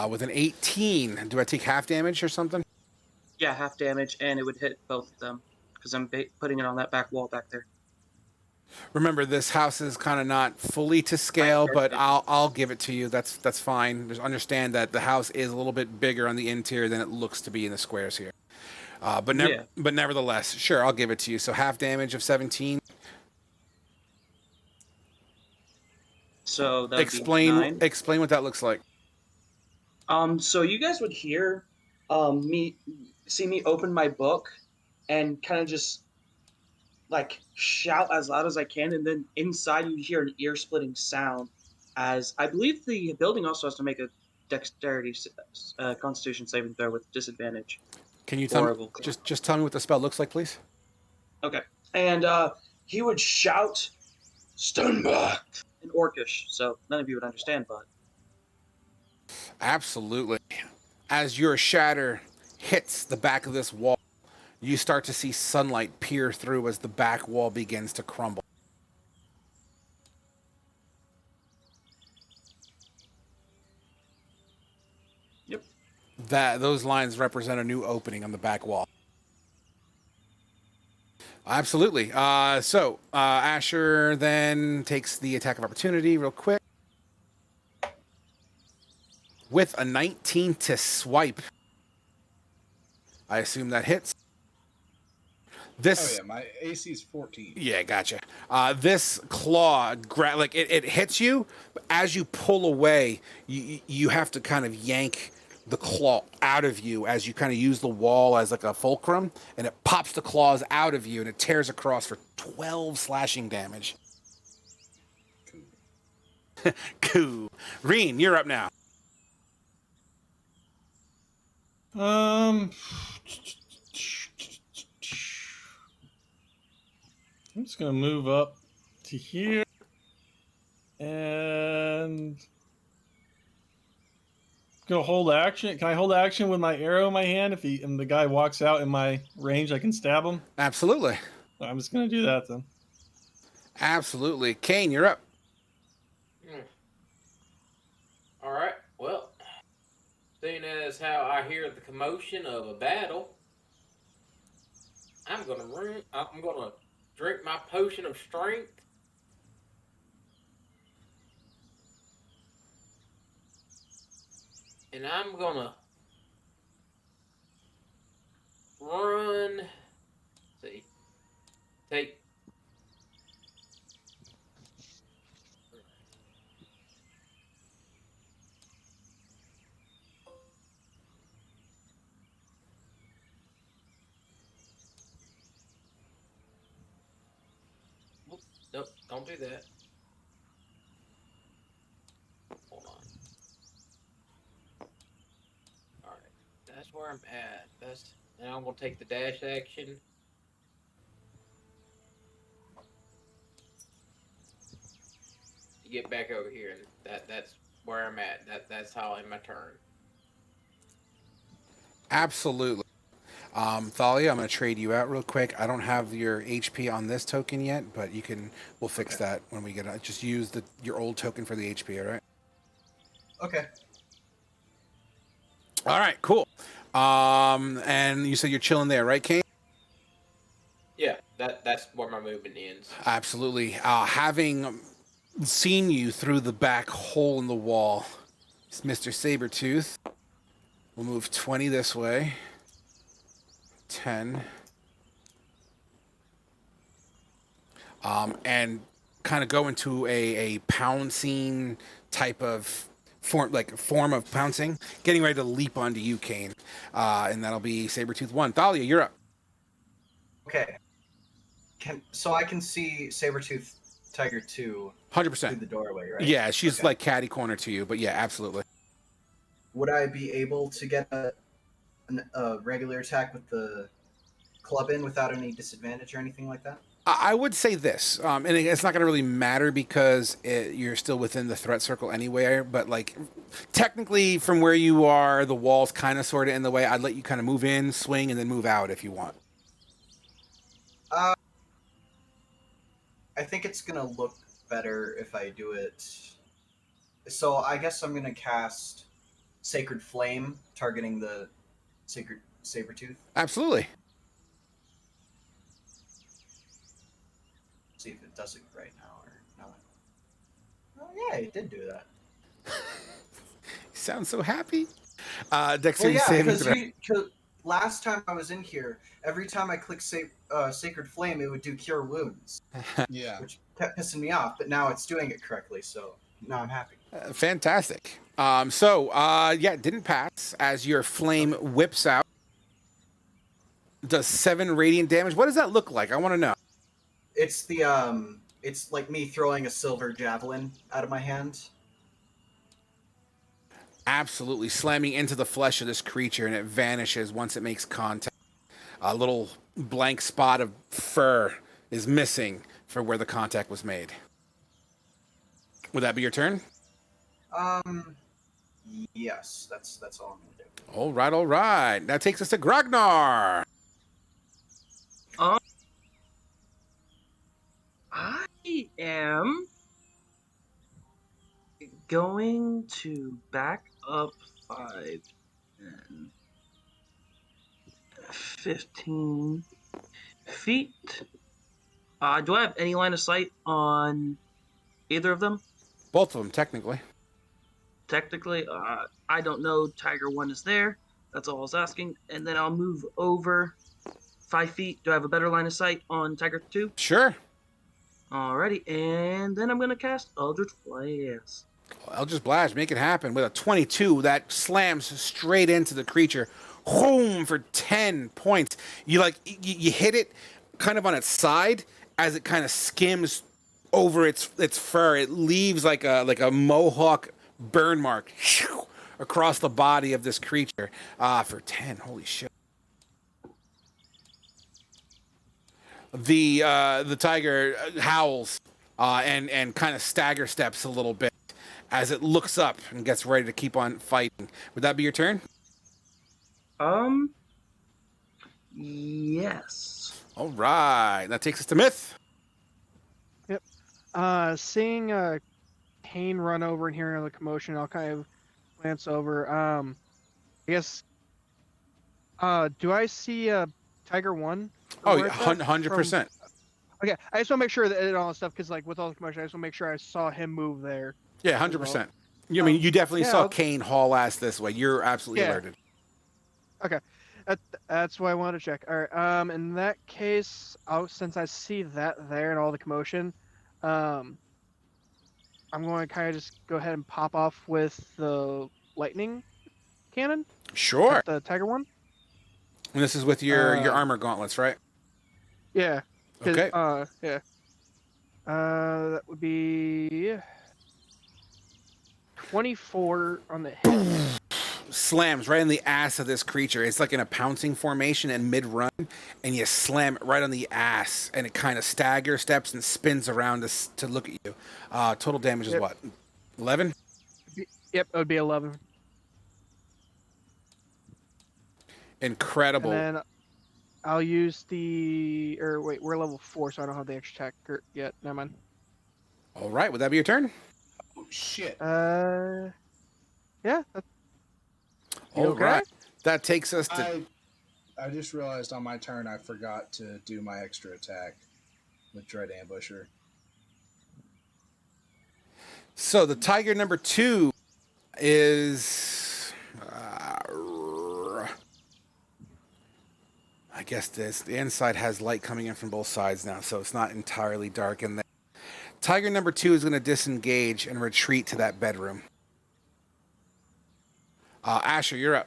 S1: With an 18, do I take half damage or something?
S7: Yeah, half damage, and it would hit both of them because I'm putting it on that back wall back there.
S1: Remember, this house is kind of not fully to scale, but I'll give it to you. That's fine. Just understand that the house is a little bit bigger on the interior than it looks to be in the squares here. But nevertheless, sure, I'll give it to you. So half damage of 17.
S7: So that would be 9.
S1: Explain what that looks like.
S7: So you guys would hear see me open my book and kind of just like shout as loud as I can, and then inside you hear an ear-splitting sound as I believe the building also has to make a dexterity constitution saving throw with disadvantage.
S1: Can you tell me, just tell me what the spell looks like, please?
S7: Okay. And he would shout, "Stand back!" in Orcish, so none of you would understand, but
S1: absolutely. As your shatter hits the back of this wall, you start to see sunlight peer through as the back wall begins to crumble.
S7: Yep.
S1: Those lines represent a new opening on the back wall. Absolutely. So Asher then takes the attack of opportunity real quick. With a 19 to swipe. I assume that hits.
S6: My AC is 14.
S1: Yeah, gotcha. This claw, it hits you, but as you pull away, you have to kind of yank the claw out of you as you kind of use the wall as like a fulcrum, and it pops the claws out of you, and it tears across for 12 slashing damage. Cool. Reen, you're up now.
S4: I'm just gonna move up to here and gonna hold action. Can I hold action with my arrow in my hand? If the guy walks out in my range, I can stab him.
S1: Absolutely.
S4: I'm just gonna do that then.
S1: Absolutely. Kane, you're up.
S8: All right. Well, seeing as how I hear the commotion of a battle, I'm gonna drink my potion of strength. And I'm gonna run. See, take. Nope, don't do that. Hold on. Alright, that's where I'm at. Now I'm gonna take the dash action. To get back over here, and that's where I'm at. That's how I end my turn.
S1: Absolutely. Thalia, I'm going to trade you out real quick. I don't have your HP on this token yet, but we'll fix that when we get it. Just use your old token for the HP, all right?
S3: Okay.
S1: All right, cool. And you said you're chilling there, right, Kane?
S8: Yeah, that's where my movement ends.
S1: Absolutely. Having seen you through the back hole in the wall, it's Mr. Sabretooth. We'll move 20 this way. 10. And kind of go into a pouncing type of form of pouncing, getting ready to leap onto you, Kane. And that'll be Sabretooth 1. Thalia, you're up.
S3: Okay. So I can see Sabretooth Tiger 2
S1: 100%.
S3: through the doorway, right?
S1: Yeah, she's
S3: Okay.
S1: like catty corner to you, but yeah, absolutely.
S3: Would I be able to get a regular attack with the club in without any disadvantage or anything like that?
S1: I would say this, and it's not going to really matter because you're still within the threat circle anyway, but like technically from where you are, the wall's kind of sort of in the way. I'd let you kind of move in, swing, and then move out if you want.
S3: I think it's going to look better if I do it. So I guess I'm going to cast Sacred Flame, targeting the Sacred Sabretooth.
S1: Absolutely.
S3: See if it does it right now or not. Oh yeah, it did do that.
S1: You sound so happy.
S3: Well,
S1: Dexterity
S3: yeah,
S1: saving throw.
S3: because last time I was in here, every time I clicked Sacred Flame, it would do Cure Wounds,
S6: Yeah.
S3: which kept pissing me off. But now it's doing it correctly, so now I'm happy.
S1: Fantastic. It didn't pass as your flame whips out. Does 7 radiant damage. What does that look like? I want to know.
S3: It's the it's like me throwing a silver javelin out of my hand.
S1: Absolutely slamming into the flesh of this creature, and it vanishes once it makes contact. A little blank spot of fur is missing for where the contact was made. Would that be your turn?
S3: Yes, that's all I'm gonna do.
S1: All right. That takes us to Grognar.
S7: I am going to back up 5 and 15 feet. Do I have any line of sight on either of them?
S1: Both of them, technically.
S7: Technically, I don't know. Tiger 1 is there. That's all I was asking. And then I'll move over 5 feet. Do I have a better line of sight on Tiger 2?
S1: Sure.
S7: Alrighty, and then I'm going to cast Eldritch Blast.
S1: Eldritch Blast, make it happen. With a 22, that slams straight into the creature. Boom, for 10 points. You hit it kind of on its side as it kind of skims over its fur. It leaves like a mohawk burn mark across the body of this creature. For 10, holy shit. The tiger howls and kind of stagger steps a little bit as it looks up and gets ready to keep on fighting. Would that be your turn?
S7: Yes.
S1: All right. That takes us to Myth.
S5: Yep. Seeing Kane run over and hearing the commotion, I'll kind of glance over. I guess. Do I see Tiger 1?
S1: Oh, yeah, 100%.
S5: Okay, I just want to make sure that and all that stuff, because like with all the commotion, I just want to make sure I saw him move there.
S1: Yeah, 100%. I mean, you definitely saw Kane haul ass this way. You're absolutely alerted.
S5: Okay, that's what I wanted to check. All right. In that case, since I see that there and all the commotion, I'm going to kind of just go ahead and pop off with the lightning cannon.
S1: Sure.
S5: The Tiger 1.
S1: And this is with your armor gauntlets, right?
S5: Yeah.
S1: Okay.
S5: Yeah. That would be 24 on the hit.
S1: Slams right in the ass of this creature. It's like in a pouncing formation and mid-run, and you slam it right on the ass, and it kind of stagger steps and spins around to look at you. Total damage is what? 11?
S5: Yep, it would be 11.
S1: Incredible.
S5: And then I'll use wait, we're level 4, so I don't have the extra attack yet. Never mind.
S1: All right, would that be your turn?
S6: Oh, shit.
S5: Yeah.
S1: All right. That takes us to...
S6: I just realized on my turn I forgot to do my extra attack with Dread Ambusher.
S1: So the tiger number 2 is... I guess the inside has light coming in from both sides now, so it's not entirely dark in there. Tiger number 2 is going to disengage and retreat to that bedroom. Asher, you're up.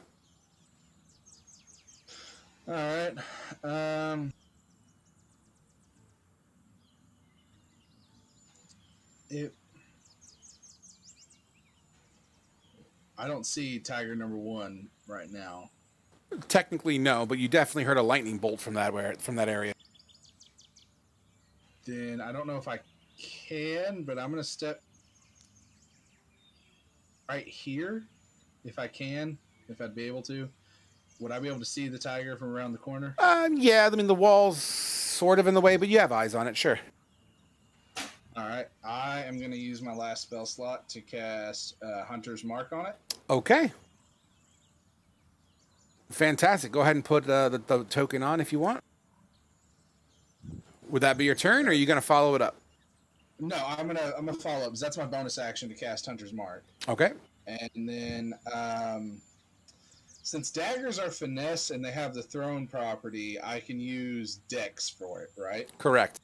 S6: All right. I don't see tiger number 1 right now.
S1: Technically, no, but you definitely heard a lightning bolt from that area.
S6: Then I don't know if I can, but I'm going to step right here if I can, if I'd be able to. Would I be able to see the tiger from around the corner?
S1: Yeah, I mean, the wall's sort of in the way, but you have eyes on it, sure.
S6: All right. I am going to use my last spell slot to cast Hunter's Mark on it.
S1: Okay. Fantastic. Go ahead and put the token on if you want. Would that be your turn, or are you going to follow it up?
S6: No, I'm gonna follow up because that's my bonus action to cast Hunter's Mark.
S1: Okay.
S6: And then, since daggers are finesse and they have the thrown property, I can use Dex for it, right?
S1: Correct.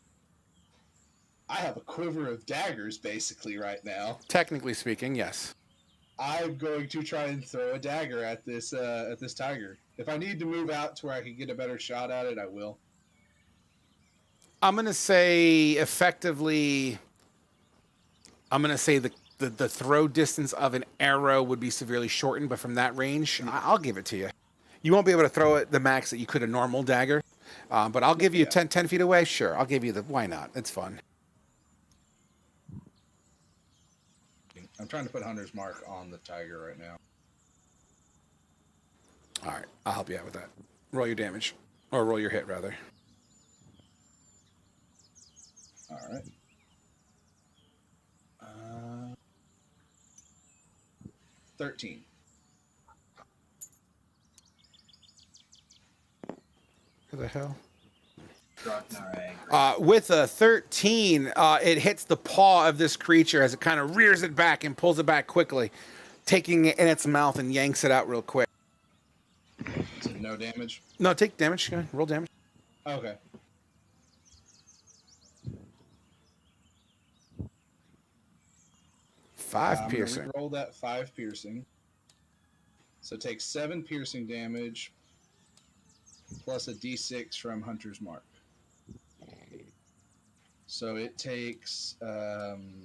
S6: I have a quiver of daggers basically right now.
S1: Technically speaking, yes.
S6: I'm going to try and throw a dagger at this tiger. If I need to move out to where I can get a better shot at it, I will.
S1: I'm going to say effectively, I'm going to say the throw distance of an arrow would be severely shortened, but from that range, I'll give it to you. You won't be able to throw it the max that you could a normal dagger, but I'll give you 10 feet away. Sure, I'll give you why not? It's fun.
S6: I'm trying to put Hunter's Mark on the tiger right now.
S1: All right, I'll help you out with that. Roll your damage, or roll your hit, rather.
S6: All right. 13.
S1: Who the hell?
S3: Alright.
S1: With a 13, it hits the paw of this creature as it kind of rears it back and pulls it back quickly, taking it in its mouth and yanks it out real quick.
S6: Is it no damage?
S1: No, take damage. Go ahead, roll damage.
S6: Okay.
S1: 5 piercing.
S6: Roll that 5 piercing. So take 7 piercing damage plus a d6 from Hunter's Mark. So it takes 11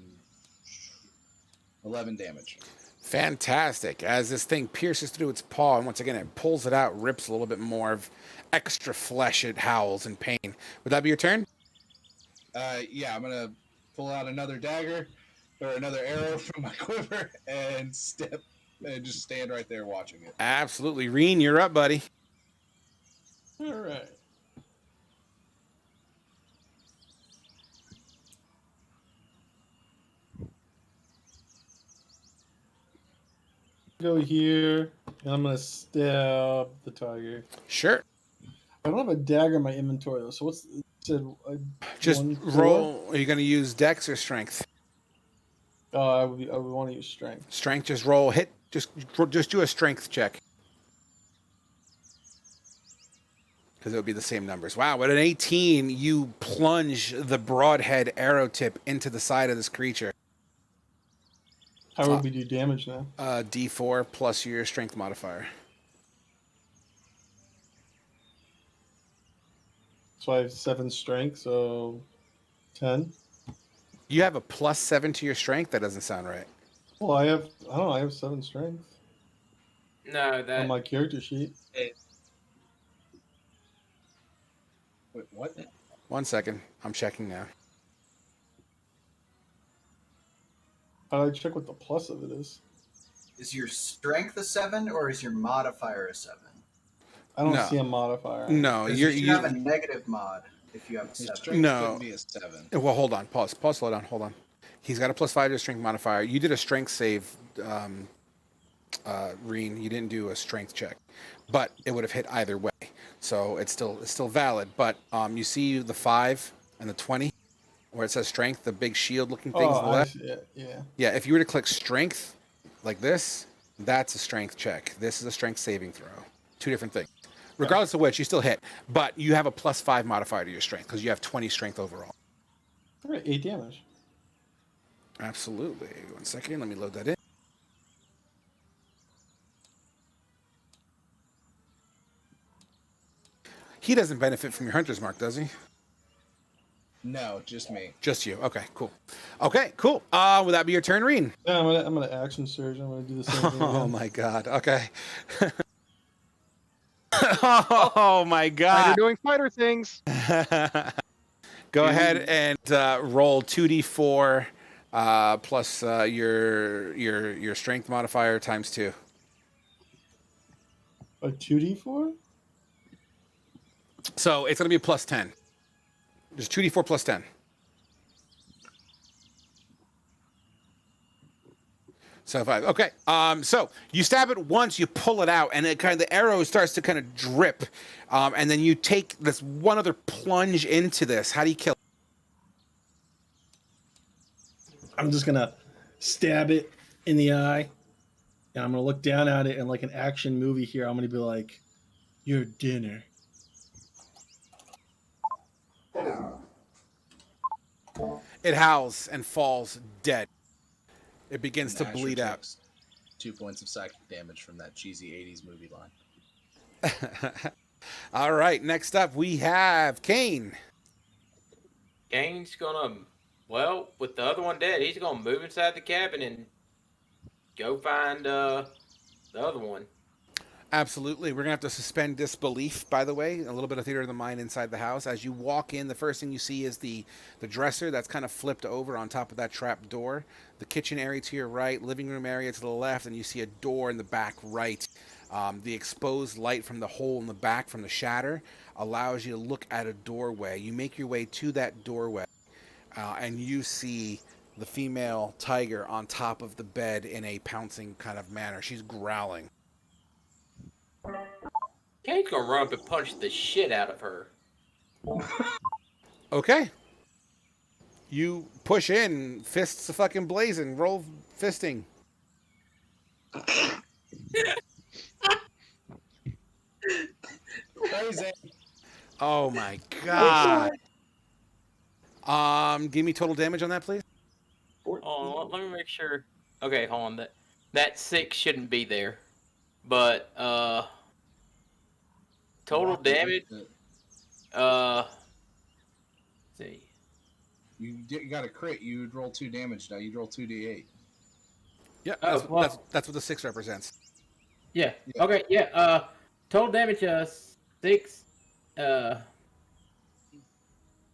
S6: damage.
S1: Fantastic. As this thing pierces through its paw, and once again it pulls it out, rips a little bit more of extra flesh, it howls in pain. Would that be your turn?
S6: Yeah, I'm going to pull out another dagger or another arrow from my quiver and just stand right there watching it.
S1: Absolutely. Reen, you're up, buddy.
S4: All right. Go here, and I'm gonna stab the tiger.
S1: Sure.
S4: I don't have a dagger in my inventory though. So what's it said?
S1: Just
S4: 1, 4?
S1: roll. Are you going to use Dex or Strength?
S4: I would want to use strength.
S1: Strength. Just roll. Hit. Just do a Strength check. Because it would be the same numbers. Wow. With an 18, you plunge the broadhead arrow tip into the side of this creature.
S4: How would we do damage now?
S1: D4 plus your Strength modifier.
S4: So I have 7 strength, so 10.
S1: You have a +7 to your Strength? That doesn't sound right.
S4: Well, I don't know, I have 7 strength
S2: No, that
S4: on my character sheet.
S6: Wait, what?
S1: 1 second. I'm checking now.
S4: How do I check what the plus of it is?
S3: Is your strength a 7 or is your modifier a 7?
S4: I don't
S1: No.
S4: see a modifier.
S1: No,
S3: 'Cause
S1: you
S3: have a negative mod if you have a
S6: His
S3: 7.
S6: strength
S1: No.
S6: couldn't be a 7.
S1: Well, hold on. Pause. Slow down. Hold on. He's got a +5 to his Strength modifier. You did a Strength save, Reen. You didn't do a Strength check, but it would have hit either way. So it's still valid. But you see the 5 and the 20, where it says Strength, the big shield-looking things on the
S4: I
S1: left.
S4: see it, yeah.
S1: Yeah. If you were to click Strength, like this, that's a Strength check. This is a Strength saving throw. 2 different things. Regardless of which, you still hit, but you have a +5 modifier to your Strength because you have 20 Strength overall.
S4: All right, 8 damage.
S1: Absolutely. 1 second. Let me load that in. He doesn't benefit from your hunter's mark, does he?
S6: No, just me.
S1: Just you. Okay, cool. Okay, cool. Would that be your turn, Reen?
S4: Yeah, I'm gonna action surge. I'm gonna do the same thing.
S1: Oh
S4: Again.
S1: my god. Okay. Oh my
S5: Fighter
S1: god.
S5: doing fighter things.
S1: Go ahead and roll 2d4 plus your strength modifier times 2.
S4: A 2d4?
S1: So it's going to be a plus 10. Just 2d4 plus 10. So 5. Okay. So you stab it once, you pull it out, and it kind of the arrow starts to kind of drip, and then you take this one other plunge into this. How do you kill it?
S4: I'm just gonna stab it in the eye, and I'm gonna look down at it, and like an action movie here, I'm gonna be like, "Your dinner."
S1: It howls and falls dead. It begins to
S6: Asher
S1: bleed out.
S6: takes 2 points of psychic damage from that cheesy 80s movie line.
S1: All right. Next up, we have Kane.
S8: Kane's gonna, well, with the other one dead, he's gonna move inside the cabin and go find the other one.
S1: Absolutely. We're going to have to suspend disbelief, by the way. A little bit of theater of the mind inside the house. As you walk in, the first thing you see is the dresser that's kind of flipped over on top of that trap door. The kitchen area to your right, living room area to the left, and you see a door in the back right. The exposed light from the hole in the back from the shatter allows you to look at a doorway. You make your way to that doorway, and you see the female tiger on top of the bed in a pouncing kind of manner. She's growling.
S8: Kane's gonna run up and punch the shit out of her.
S1: Okay. You push in, fists a fucking blazing, roll fisting.
S6: Crazy.
S1: Oh my god. Give me total damage on that, please.
S8: Oh, let me make sure. Okay, hold on. That 6 shouldn't be there. But total damage. Let's see.
S6: You got a crit. You'd roll 2 damage now. You'd roll 2d8.
S1: Yeah,
S8: Oh,
S1: that's what the 6 represents.
S8: Yeah.
S6: Yeah.
S8: Okay. Yeah. Total damage. 6.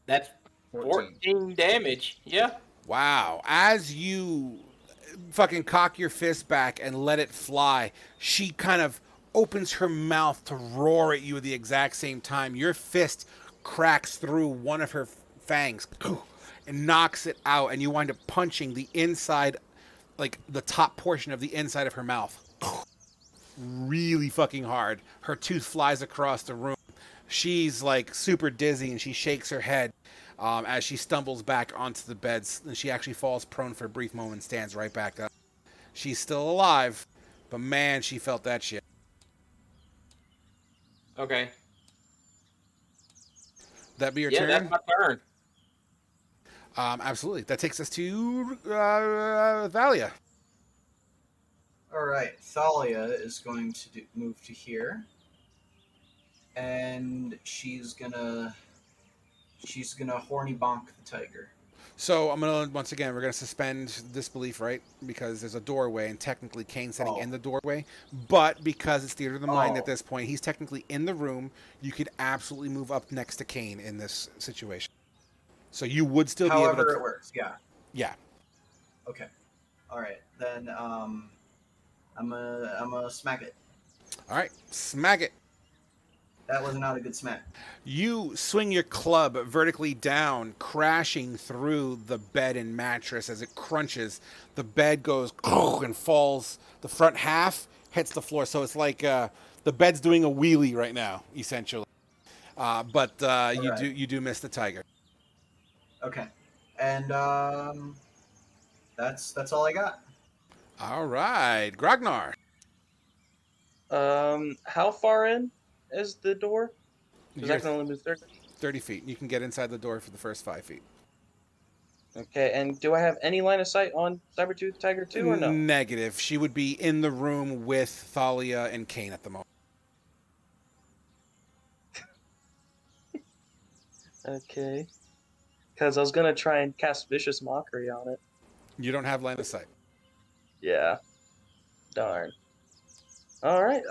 S8: That's 14 damage. Yeah.
S1: Wow. As you fucking cock your fist back and let it fly, she kind of opens her mouth to roar at you at the exact same time. Your fist cracks through one of her fangs and knocks it out, and you wind up punching the inside, like the top portion of the inside of her mouth. Really fucking hard. Her tooth flies across the room. She's like super dizzy, and she shakes her head as she stumbles back onto the beds, and she actually falls prone for a brief moment and stands right back up. She's still alive, but man, she felt that shit.
S8: Okay.
S1: That be your
S8: Yeah,
S1: turn?
S8: that's my turn.
S1: Absolutely. That takes us to Thalia.
S3: All right, Thalia is going to move to here, and she's gonna horny bonk the tiger.
S1: So I'm gonna once again we're gonna suspend disbelief, right? Because there's a doorway, and technically Kane's sitting in the doorway. But because it's theater of the mind at this point, he's technically in the room. You could absolutely move up next to Kane in this situation. So you would still be able to.
S3: However it works, yeah.
S1: Yeah.
S3: Okay. All right, then I'm gonna smack it.
S1: All right, smack it.
S3: That was not a good smack.
S1: You swing your club vertically down, crashing through the bed and mattress as it crunches. The bed goes and falls. The front half hits the floor, so it's like the bed's doing a wheelie right now, essentially. But you do miss the tiger.
S3: Okay, and that's all I got.
S1: All right, Grognar.
S7: How far in is the door? Because I
S1: You're
S7: can only move 30.
S1: 30 feet. You can get inside the door for the first 5 feet.
S7: Okay, and do I have any line of sight on Sabertooth Tiger 2 or no?
S1: Negative. She would be in the room with Thalia and Kane at the moment.
S7: Okay. Because I was gonna try and cast Vicious Mockery on it.
S1: You don't have line of sight.
S7: Yeah. Darn. Alright,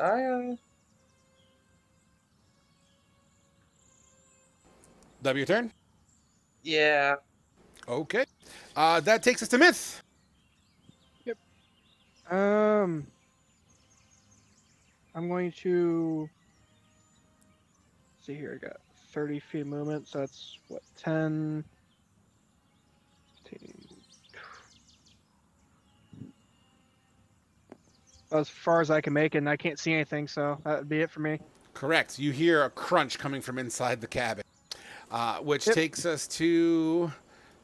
S1: That'll be your turn?
S7: Yeah.
S1: Okay. That takes us to Myth.
S5: I'm going to see here. I got 30 feet of movement, so that's what 10, 15. As far as I can make it, and I can't see anything, so that would be it for me.
S1: Correct. You hear a crunch coming from inside the cabin, which takes us to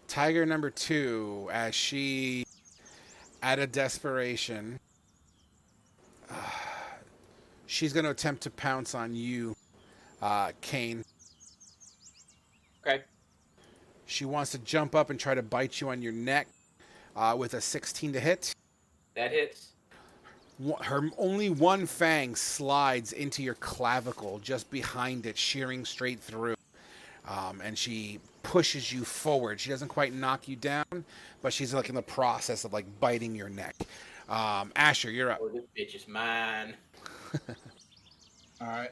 S1: Tiger number 2 as she, out of desperation, she's going to attempt to pounce on you, Kane.
S8: Okay.
S1: She wants to jump up and try to bite you on your neck with a 16 to hit.
S8: That hits.
S1: Her only one fang slides into your clavicle just behind it, shearing straight through. And she pushes you forward. She doesn't quite knock you down, but she's like in the process of like biting your neck. Asher, you're up.
S8: Oh, this bitch is mine.
S6: All right.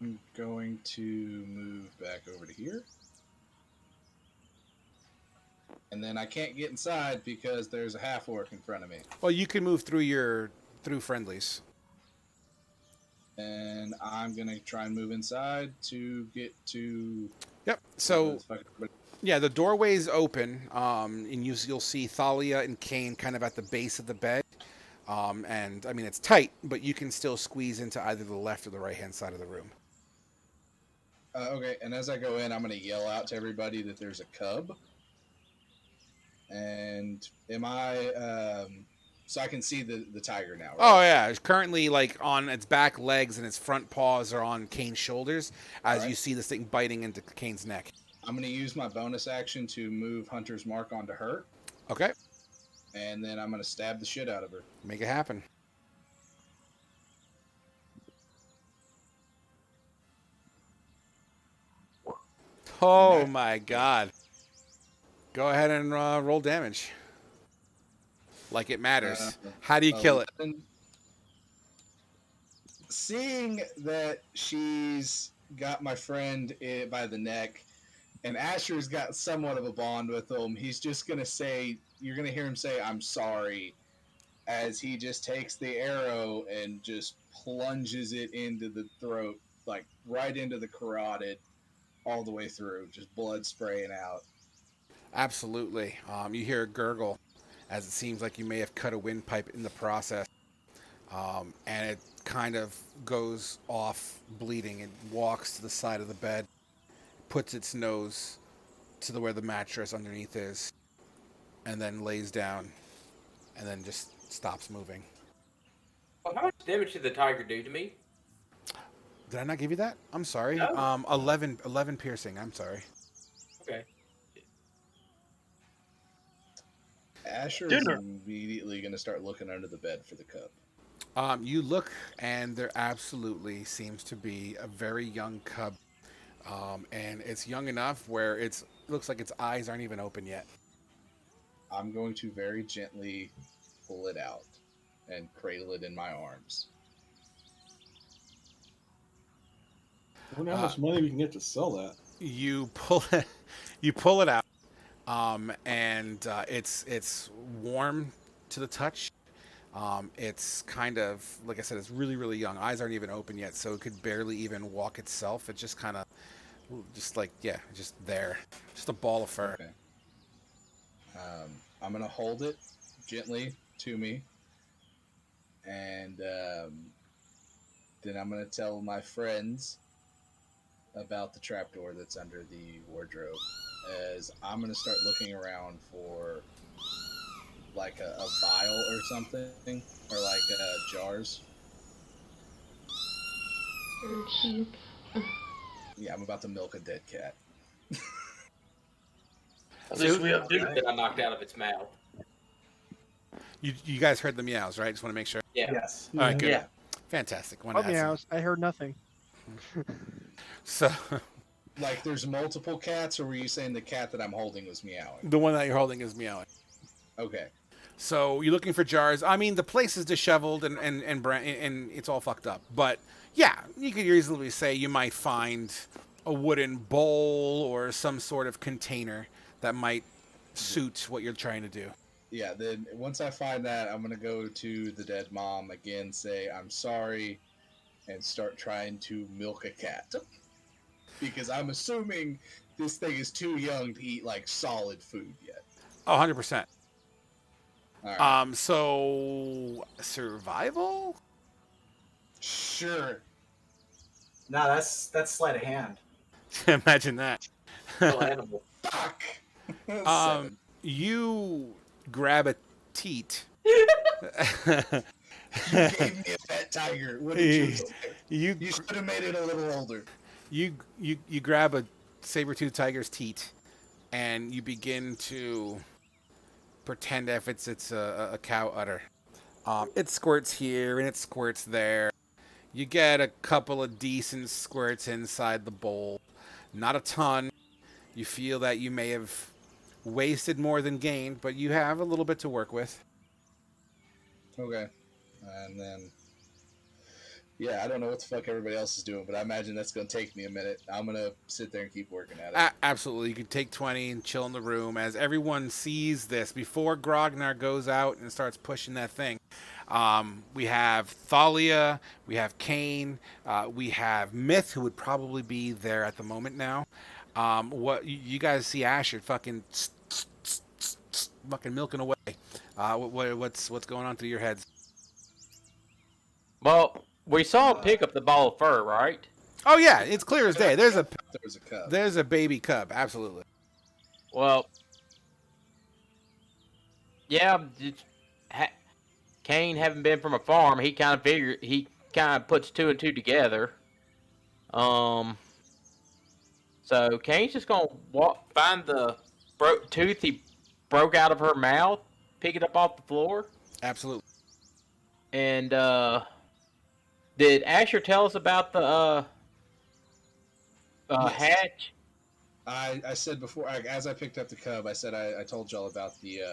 S6: I'm going to move back over to here. And then I can't get inside because there's a half orc in front of me.
S1: Well, you can move through friendlies.
S6: And I'm going to try and move inside to get to...
S1: Yep. So, yeah, the doorway's open, and you'll see Thalia and Kane kind of at the base of the bed. And, I mean, it's tight, but you can still squeeze into either the left or the right-hand side of the room.
S6: Okay, and as I go in, I'm going to yell out to everybody that there's a cub. And am I... so I can see the tiger now, right?
S1: Oh, yeah. It's currently, like, on its back legs and its front paws are on Kane's shoulders as you see this thing biting into Kane's neck.
S6: I'm going to use my bonus action to move Hunter's Mark onto her.
S1: Okay.
S6: And then I'm going to stab the shit out of her.
S1: Make it happen. Oh, my God. Go ahead and roll damage. Like it matters. How do you kill it?
S6: Seeing that she's got my friend by the neck, and Asher's got somewhat of a bond with him, he's just going to say, you're going to hear him say, "I'm sorry," as he just takes the arrow and just plunges it into the throat, like right into the carotid, all the way through, just blood spraying out.
S1: Absolutely. You hear a gurgle as it seems like you may have cut a windpipe in the process. And it kind of goes off bleeding. It walks to the side of the bed, puts its nose to where the mattress underneath is, and then lays down, and then just stops moving.
S8: Well, how much damage did the tiger do to me?
S1: Did I not give you that? I'm sorry.
S8: No.
S1: 11 piercing. I'm sorry.
S8: Okay.
S6: Asher is immediately going to start looking under the bed for the cub.
S1: You look, and there absolutely seems to be a very young cub. And it's young enough where it looks like its eyes aren't even open yet.
S6: I'm going to very gently pull it out and cradle it in my arms.
S4: I wonder how much money we can get to sell that.
S1: You pull it out, and it's warm to the touch. It's kind of, like I said, it's really, really young. Eyes aren't even open yet, so it could barely even walk itself. It's just kind of, just there. Just a ball of fur.
S6: Okay. I'm going to hold it gently to me, and then I'm going to tell my friends about the trapdoor that's under the wardrobe, as I'm going to start looking around for like a vial or something, or like jars.
S10: Sheep.
S6: Yeah, I'm about to milk a dead cat.
S7: At least we have
S8: That I knocked out of its mouth.
S1: You guys heard the meows, right? Just want to make sure.
S8: Yeah.
S3: Yes.
S1: All right, good.
S7: Yeah.
S1: Fantastic.
S5: Oh, yeah, I heard nothing.
S1: So,
S6: Like, there's multiple cats, or were you saying the cat that I'm holding was meowing?
S1: The one that you're holding is meowing.
S6: Okay.
S1: So you're looking for jars. I mean, the place is disheveled and it's all fucked up. But yeah, you could easily say you might find a wooden bowl or some sort of container that might suit what you're trying to do.
S6: Yeah, then once I find that, I'm going to go to the dead mom again, say, I'm sorry, and start trying to milk a cat. Because I'm assuming this thing is too young to eat, like, solid food yet.
S1: 100%.
S6: All right.
S1: So survival?
S6: Sure.
S3: No, that's sleight of hand.
S1: Imagine that.
S8: Little animal.
S6: Fuck! 7.
S1: You grab a teat.
S6: You gave me a pet tiger. What did you say?
S1: You
S6: should have made it a little older.
S1: You grab a saber-toothed tiger's teat, and you begin to pretend if it's a cow udder. It squirts here and it squirts there. You get a couple of decent squirts inside the bowl. Not a ton. You feel that you may have wasted more than gained, but you have a little bit to work with.
S6: Okay. And then, yeah, I don't know what the fuck everybody else is doing, but I imagine that's going to take me a minute. I'm going to sit there and keep working at it.
S1: Absolutely. You can take 20 and chill in the room as everyone sees this. Before Grognar goes out and starts pushing that thing, we have Thalia, we have Kane, we have Myth, who would probably be there at the moment now. What you guys see Asher fucking milking away. What's going on through your heads?
S8: Well, we saw him pick up the ball of fur, right?
S1: Oh yeah, it's clear as day. There's a
S6: cub.
S1: There's a baby cub, absolutely.
S8: Well, yeah, Kane having been from a farm, he kind of puts 2 and 2 together. So Kane's just gonna find the tooth he broke out of her mouth, pick it up off the floor.
S1: Absolutely.
S8: And did Asher tell us about the
S6: Yes.
S8: hatch?
S6: I said before, as I picked up the cub, I said I told y'all about the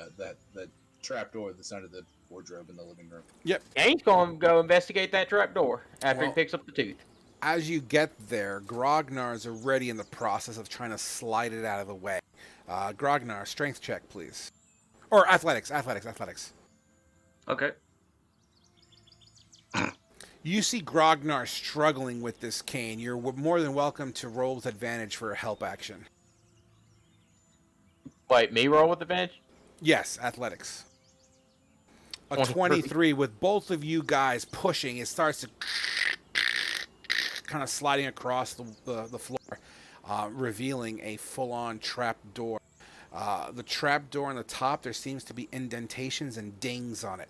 S6: trap door that's under the wardrobe in the living room.
S1: Yep.
S8: Kane's gonna go investigate that trap door after he picks up the tooth.
S1: As you get there, Grognar is already in the process of trying to slide it out of the way. Grognar, strength check, please. Or athletics.
S7: Okay.
S1: You see Grognar struggling with this cane. You're more than welcome to roll with advantage for a help action.
S8: Wait, me roll with advantage?
S1: Yes, athletics. A 23 with both of you guys pushing. It starts to kind of sliding across the floor, revealing a full-on trap door. The trap door on the top, there seems to be indentations and dings on it.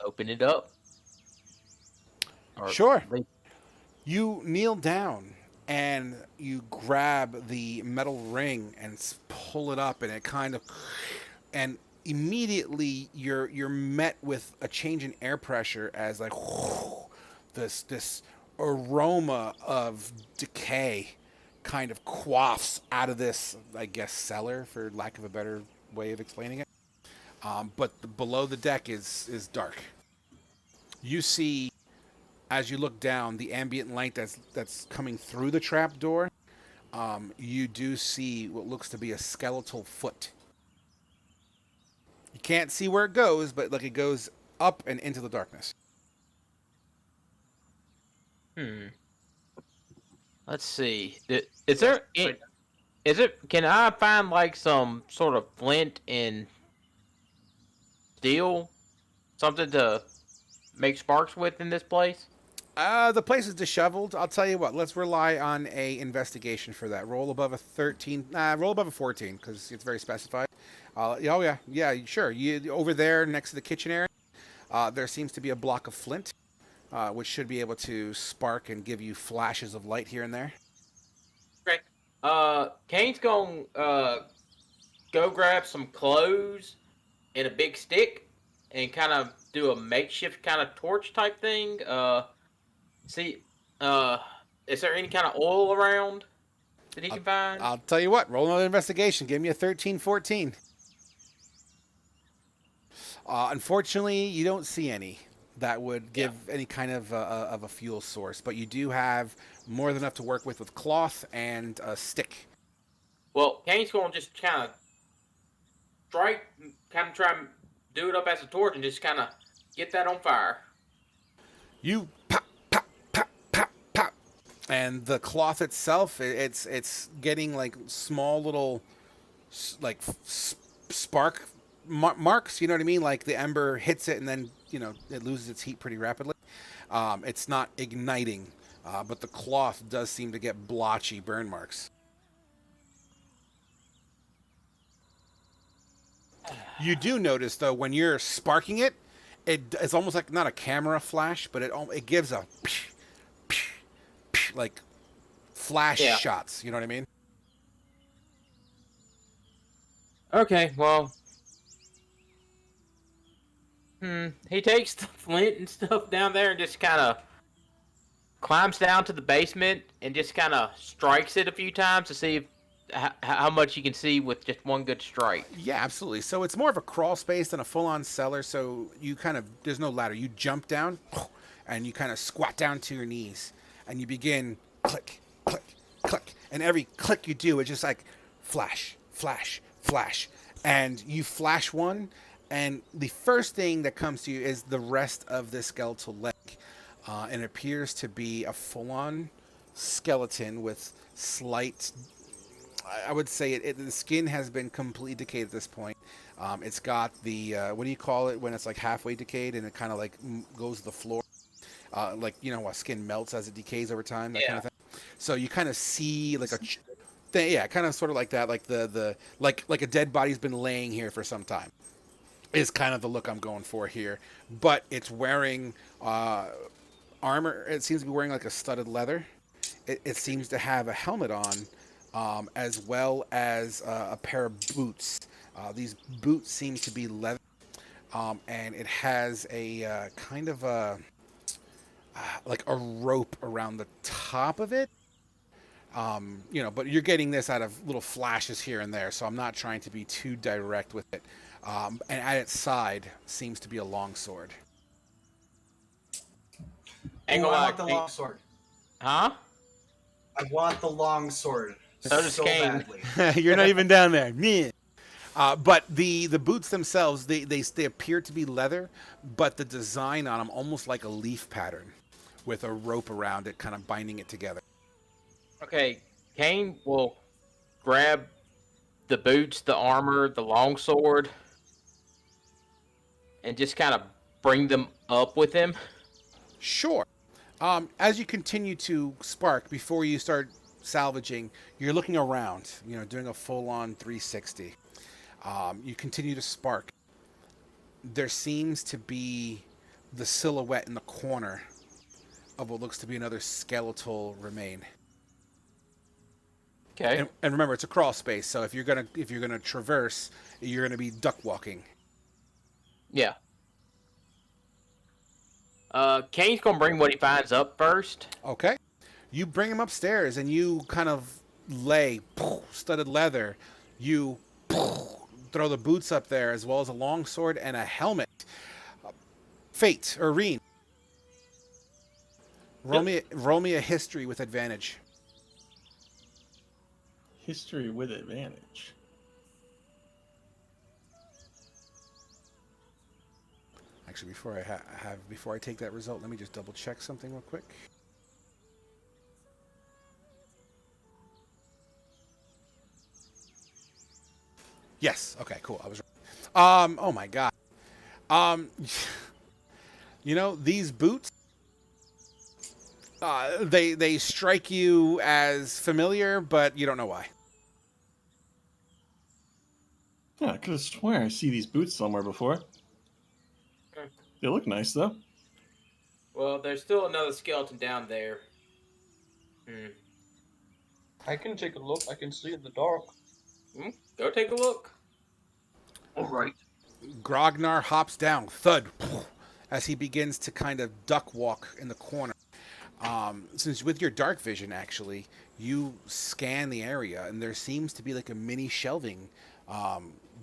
S8: Open it up.
S1: Sure. You kneel down and you grab the metal ring and pull it up, and it kind of, and immediately you're met with a change in air pressure as like this aroma of decay kind of quaffs out of this, I guess, cellar, for lack of a better way of explaining it. But below the deck is dark. You see, as you look down, the ambient light that's coming through the trap door. You do see what looks to be a skeletal foot. You can't see where it goes, but like it goes up and into the darkness.
S8: Let's see. Can I find like some sort of flint and steel, something to make sparks with in this place?
S1: The place is disheveled. I'll tell you what. Let's rely on a investigation for that. Roll above a 13. Roll above a 14 because it's very specified. Oh yeah, sure. You over there next to the kitchen area. There seems to be a block of flint, which should be able to spark and give you flashes of light here and there.
S8: Great. Kane's gonna go grab some clothes and a big stick and kind of do a makeshift kind of torch type thing. Is there any kind of oil around that he can find?
S1: I'll tell you what. Roll another investigation. Give me a 13, 14. Unfortunately, you don't see any that would give any kind of a fuel source, but you do have more than enough to work with cloth and a stick.
S8: Well, Kane's going to just kind of strike, kind of try and do it up as a torch and just kind of get that on fire.
S1: You pop, pop, pop, pop, pop, and the cloth itself, it's getting like small little like spark marks. You know what I mean? Like the ember hits it and then it loses its heat pretty rapidly. It's not igniting, but the cloth does seem to get blotchy burn marks. You do notice though when you're sparking it, it's almost like not a camera flash, but it gives a like flash shots. You know what I mean?
S8: Okay, well, he takes the flint and stuff down there and just kind of climbs down to the basement and just kind of strikes it a few times to see how much you can see with just one good strike.
S1: Yeah, absolutely. So it's more of a crawl space than a full-on cellar. So you there's no ladder. You jump down and you kind of squat down to your knees and you begin click, click, click. And every click you do, it's just like flash, flash, flash. And you flash one, and the first thing that comes to you is the rest of the skeletal leg. And it appears to be a full-on skeleton with slight... I would say the skin has been completely decayed at this point. It's got the, what do you call it when it's like halfway decayed and it kind of like goes to the floor? Like, how skin melts as it decays over time, that kind of thing. So you kind of see like kind of sort of like that, like like a dead body's been laying here for some time is kind of the look I'm going for here. But it's wearing armor. It seems to be wearing like a studded leather. It seems to have a helmet on. As well as a pair of boots. These boots seem to be leather, and it has a kind of like a rope around the top of it. But you're getting this out of little flashes here and there, so I'm not trying to be too direct with it. And at its side seems to be a longsword.
S3: I want the longsword.
S8: Huh?
S3: I want the longsword.
S8: So does Kane.
S3: Badly.
S1: You're not even down there. But the boots themselves, they appear to be leather, but the design on them almost like a leaf pattern with a rope around it, kind of binding it together.
S8: Okay, Kane will grab the boots, the armor, the longsword, and just kind of bring them up with him.
S1: Sure. As you continue to spark, before you start salvaging, you're looking around, doing a full-on 360. You continue to spark. There seems to be the silhouette in the corner of what looks to be another skeletal remain.
S8: Okay.
S1: And remember, it's a crawl space, so if you're gonna traverse, you're gonna be duck walking.
S8: Yeah. Kane's gonna bring what he finds up first.
S1: Okay. You bring him upstairs, and you kind of lay studded leather. You throw the boots up there, as well as a longsword and a helmet. Fate or Reen. Roll me a history with advantage.
S4: History with advantage.
S1: Actually, before I take that result, let me just double check something real quick. Yes. Okay. Cool. I was right. Oh my god. These boots. They strike you as familiar, but you don't know why.
S4: Yeah, I could have sworn I see these boots somewhere before. They look nice though.
S8: Well, there's still another skeleton down there.
S2: I can take a look. I can see in the dark.
S8: Go take a look.
S7: All right.
S1: Grognar hops down, thud, as he begins to kind of duck walk in the corner. Since with your dark vision, actually, you scan the area, and there seems to be like a mini shelving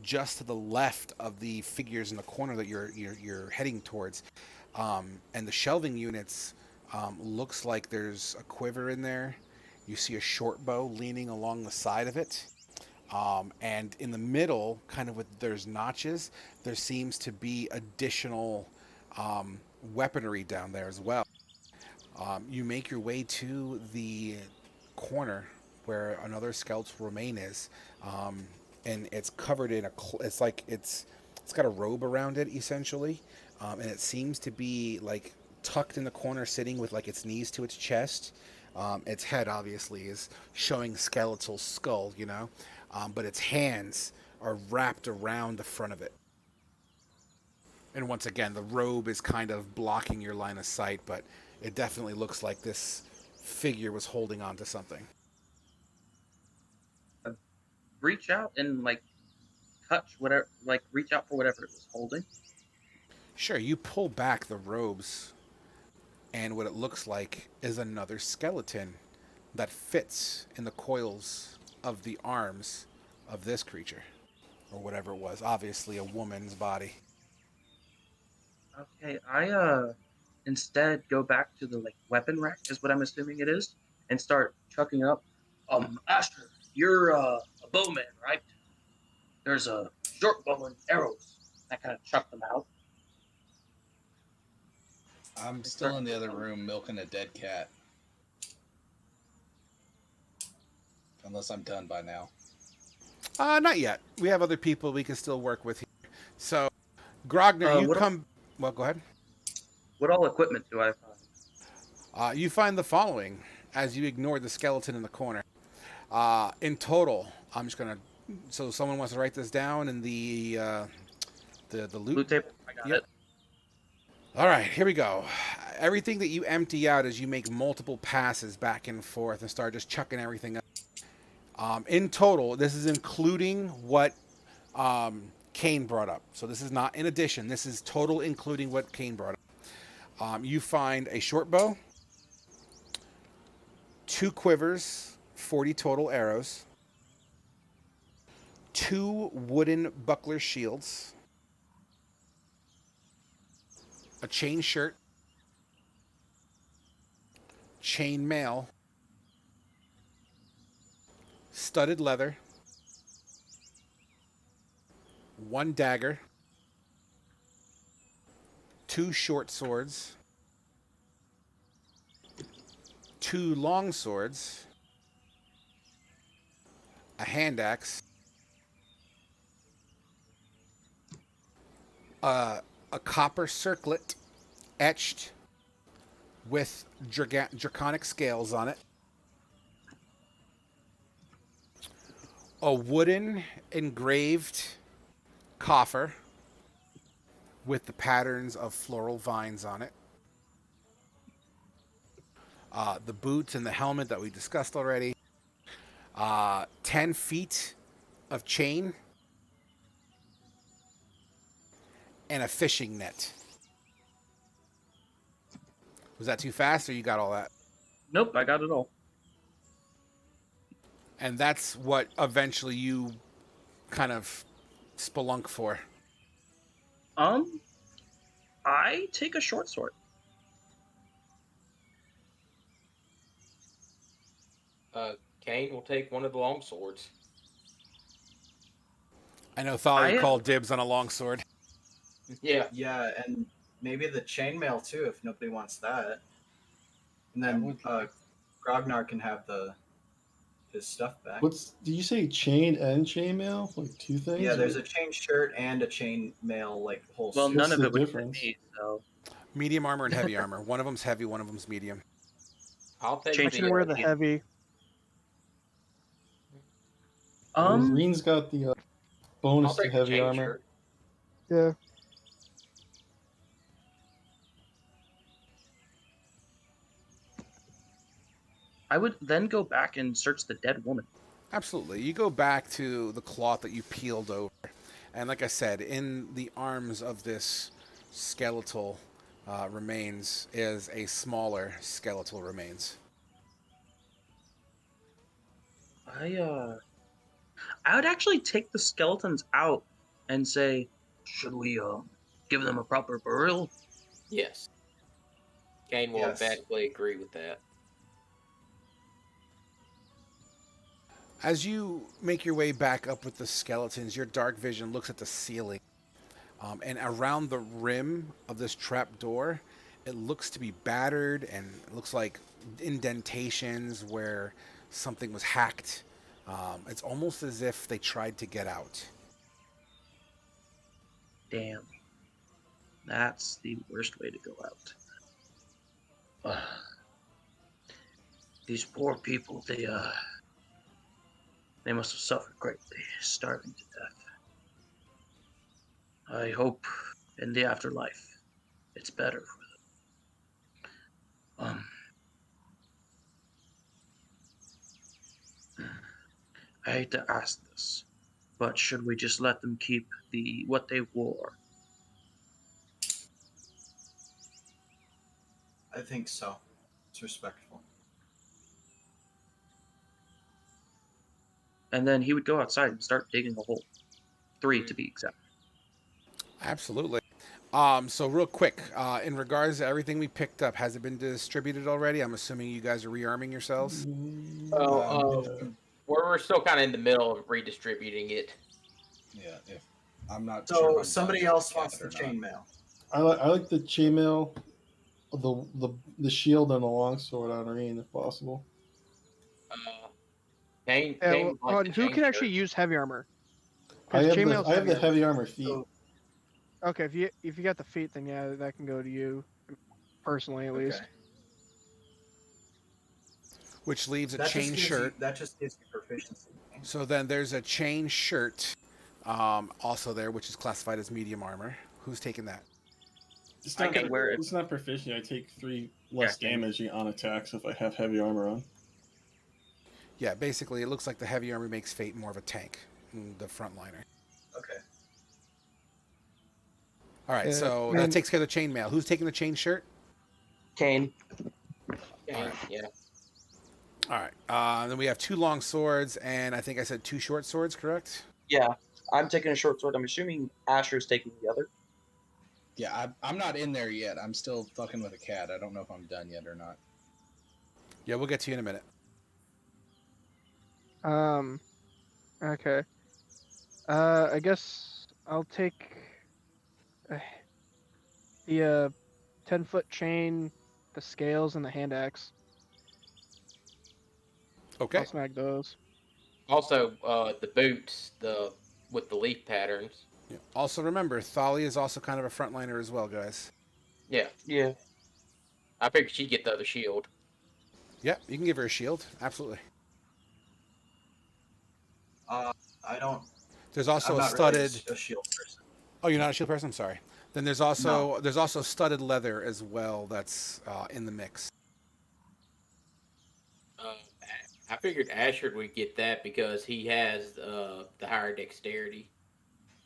S1: just to the left of the figures in the corner that you're heading towards. And the shelving units looks like there's a quiver in there. You see a short bow leaning along the side of it. And in the middle, kind of with there's notches, there seems to be additional weaponry down there as well. You make your way to the corner where another skeletal remain is, and it's covered in it's got a robe around it essentially, and it seems to be like tucked in the corner, sitting with like its knees to its chest. Its head obviously is showing skeletal skull, but its hands are wrapped around the front of it. And once again, the robe is kind of blocking your line of sight, but it definitely looks like this figure was holding on to something.
S7: Reach out and touch whatever, reach out for whatever it was holding.
S1: Sure, you pull back the robes, and what it looks like is another skeleton that fits in the coils of the arms of this creature, or whatever it was. Obviously, a woman's body.
S7: Okay, I instead go back to the weapon rack, is what I'm assuming it is, and start chucking up. Asher, you're a bowman, right? There's a short bow and arrows. I kind of chuck them out.
S6: I'm still in the other room milking a dead cat. Unless I'm done by now.
S1: Not yet. We have other people we can still work with here. So, Grogner, you come... Well, go ahead.
S7: What all equipment do I find?
S1: You find the following as you ignore the skeleton in the corner. In total, I'm just gonna. So someone wants to write this down in the loot
S7: table. I got it.
S1: All right, here we go. Everything that you empty out as you make multiple passes back and forth and start just chucking everything up. In total, this is including what Kane brought up. So this is not in addition. This is total including what Kane brought up. You find a short bow, 2 quivers, 40 total arrows, 2 wooden buckler shields, a chain shirt, chain mail, studded leather, 1 dagger, 2 short swords, 2 long swords, a hand axe, a copper circlet etched with draconic scales on it, a wooden engraved coffer with the patterns of floral vines on it, the boots and the helmet that we discussed already, 10 feet of chain, and a fishing net. Was that too fast, or you got all that?
S7: Nope, I got it all.
S1: And that's what eventually you kind of spelunk for.
S7: I take a short sword.
S8: Kane will take one of the long swords.
S1: I know Thalia called dibs on a long sword.
S8: Yeah.
S3: Yeah, and maybe the chainmail too, if nobody wants that. And then Grognar can have his stuff back.
S4: Did you say chain and chainmail? Like 2 things?
S3: Yeah, there's a chain shirt and a chainmail whole
S7: Well,
S3: suit.
S7: none of
S4: the
S7: it would
S4: difference?
S7: fit me, so
S1: Medium armor and heavy armor. One of them's heavy, one of them's medium.
S8: I'll take
S5: I can wear the heavy.
S4: Green's got the bonus
S8: I'll
S4: to
S8: take
S4: heavy
S8: chain
S4: armor.
S8: shirt.
S5: Yeah.
S7: I would then go back and search the dead woman.
S1: Absolutely. You go back to the cloth that you peeled over. And like I said, in the arms of this skeletal remains is a smaller skeletal remains.
S7: I would actually take the skeletons out and say, should we give them a proper burial?
S8: Yes. Kane will
S3: Yes.
S8: emphatically agree with that.
S1: As you make your way back up with the skeletons, your dark vision looks at the ceiling. And around the rim of this trap door, it looks to be battered and it looks like indentations where something was hacked. It's almost as if they tried to get out.
S7: Damn. That's the worst way to go out. These poor people, they must have suffered greatly, starving to death. I hope in the afterlife it's better for them. I hate to ask this, but should we just let them keep what they wore?
S3: I think so. It's respectful.
S7: And then he would go outside and start digging a hole. 3 to be exact.
S1: Absolutely. So real quick, in regards to everything we picked up, has it been distributed already? I'm assuming you guys are rearming yourselves.
S8: We're still kind of in the middle of redistributing it.
S6: Yeah, if I'm not
S3: So
S6: sure. if I'm
S3: somebody
S6: done
S3: else
S6: with
S3: wants
S6: it
S3: the
S6: or not.
S3: chainmail.
S4: I like the chainmail, the shield, and the longsword on Reen if possible.
S8: Kane
S5: Yeah,
S8: would like the
S5: who
S8: chain
S5: can actually
S8: shirt.
S5: use heavy armor?
S4: I
S5: 'Cause
S4: have
S5: chainmail's
S4: the
S5: armor.
S4: heavy armor feet.
S3: So,
S5: Okay, if you got the feet, then yeah, that can go to you, personally at least.
S3: okay.
S1: Which leaves a
S3: That
S1: chain
S3: just gives
S1: shirt.
S3: that just gives you proficiency.
S1: So then there's a chain shirt also there, which is classified as medium armor. Who's taking that?
S4: It's
S7: I
S4: not,
S7: can wear it.
S4: It's not proficient. I take 3 less
S7: Yeah,
S4: damage on attacks if I have heavy armor on.
S1: Yeah, basically it looks like the heavy armor makes Fate more of a tank, the frontliner.
S3: Okay.
S1: All right,
S5: Yeah,
S1: so
S5: man.
S1: that takes care of the chainmail. Who's taking the chain shirt?
S7: Kane.
S8: Kane,
S1: Alright.
S8: yeah.
S1: All right. Then we have 2 long swords, and I think I said 2 short swords, correct?
S7: Yeah, I'm taking a short sword. I'm assuming Asher's taking the other.
S6: Yeah, I'm not in there yet. I'm still fucking with a cat. I don't know if I'm done yet or not.
S1: Yeah, we'll get to you in a minute.
S5: Okay. I guess I'll take the 10-foot chain, the scales, and the hand axe.
S1: Okay.
S5: I'll snag those.
S8: Also, the boots, with the leaf patterns.
S1: Yeah. Also remember, Thalia is also kind of a frontliner as well, guys.
S8: Yeah.
S7: Yeah.
S8: I figured she'd get the other shield.
S1: Yeah, you can give her a shield. Absolutely.
S3: I don't.
S1: There's also
S3: I'm
S1: a
S3: not
S1: studded.
S3: really a shield person.
S1: Oh, you're not a shield person. I'm sorry. Then there's also studded leather as well. That's in the mix.
S8: I figured Asher would get that because he has the higher dexterity.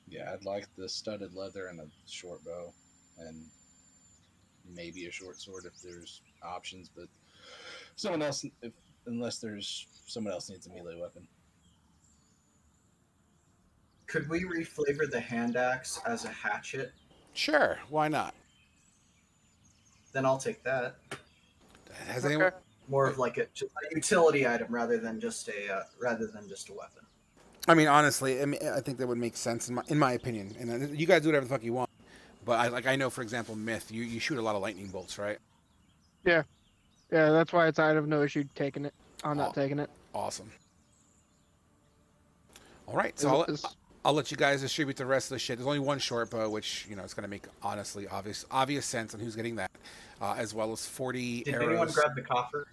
S6: Yeah, I'd like the studded leather and a short bow, and maybe a short sword if there's options. But unless there's someone else needs a melee weapon.
S3: Could we reflavor the hand axe as a hatchet?
S1: Sure. Why not?
S3: Then I'll take that.
S1: Has anyone?
S3: More of like just a utility item rather than just a weapon.
S1: I mean, honestly, I think that would make sense in my opinion. And you guys do whatever the fuck you want. But I know, for example, Myth, you shoot a lot of lightning bolts, right?
S5: Yeah, that's why I have no issue taking it. I'm not taking it.
S1: Awesome. All right, so I'll let you guys distribute the rest of the shit. There's only 1 short bow, which it's going to make honestly obvious sense on who's getting that, as well as 40
S3: Did
S1: arrows.
S3: anyone grab the coffer?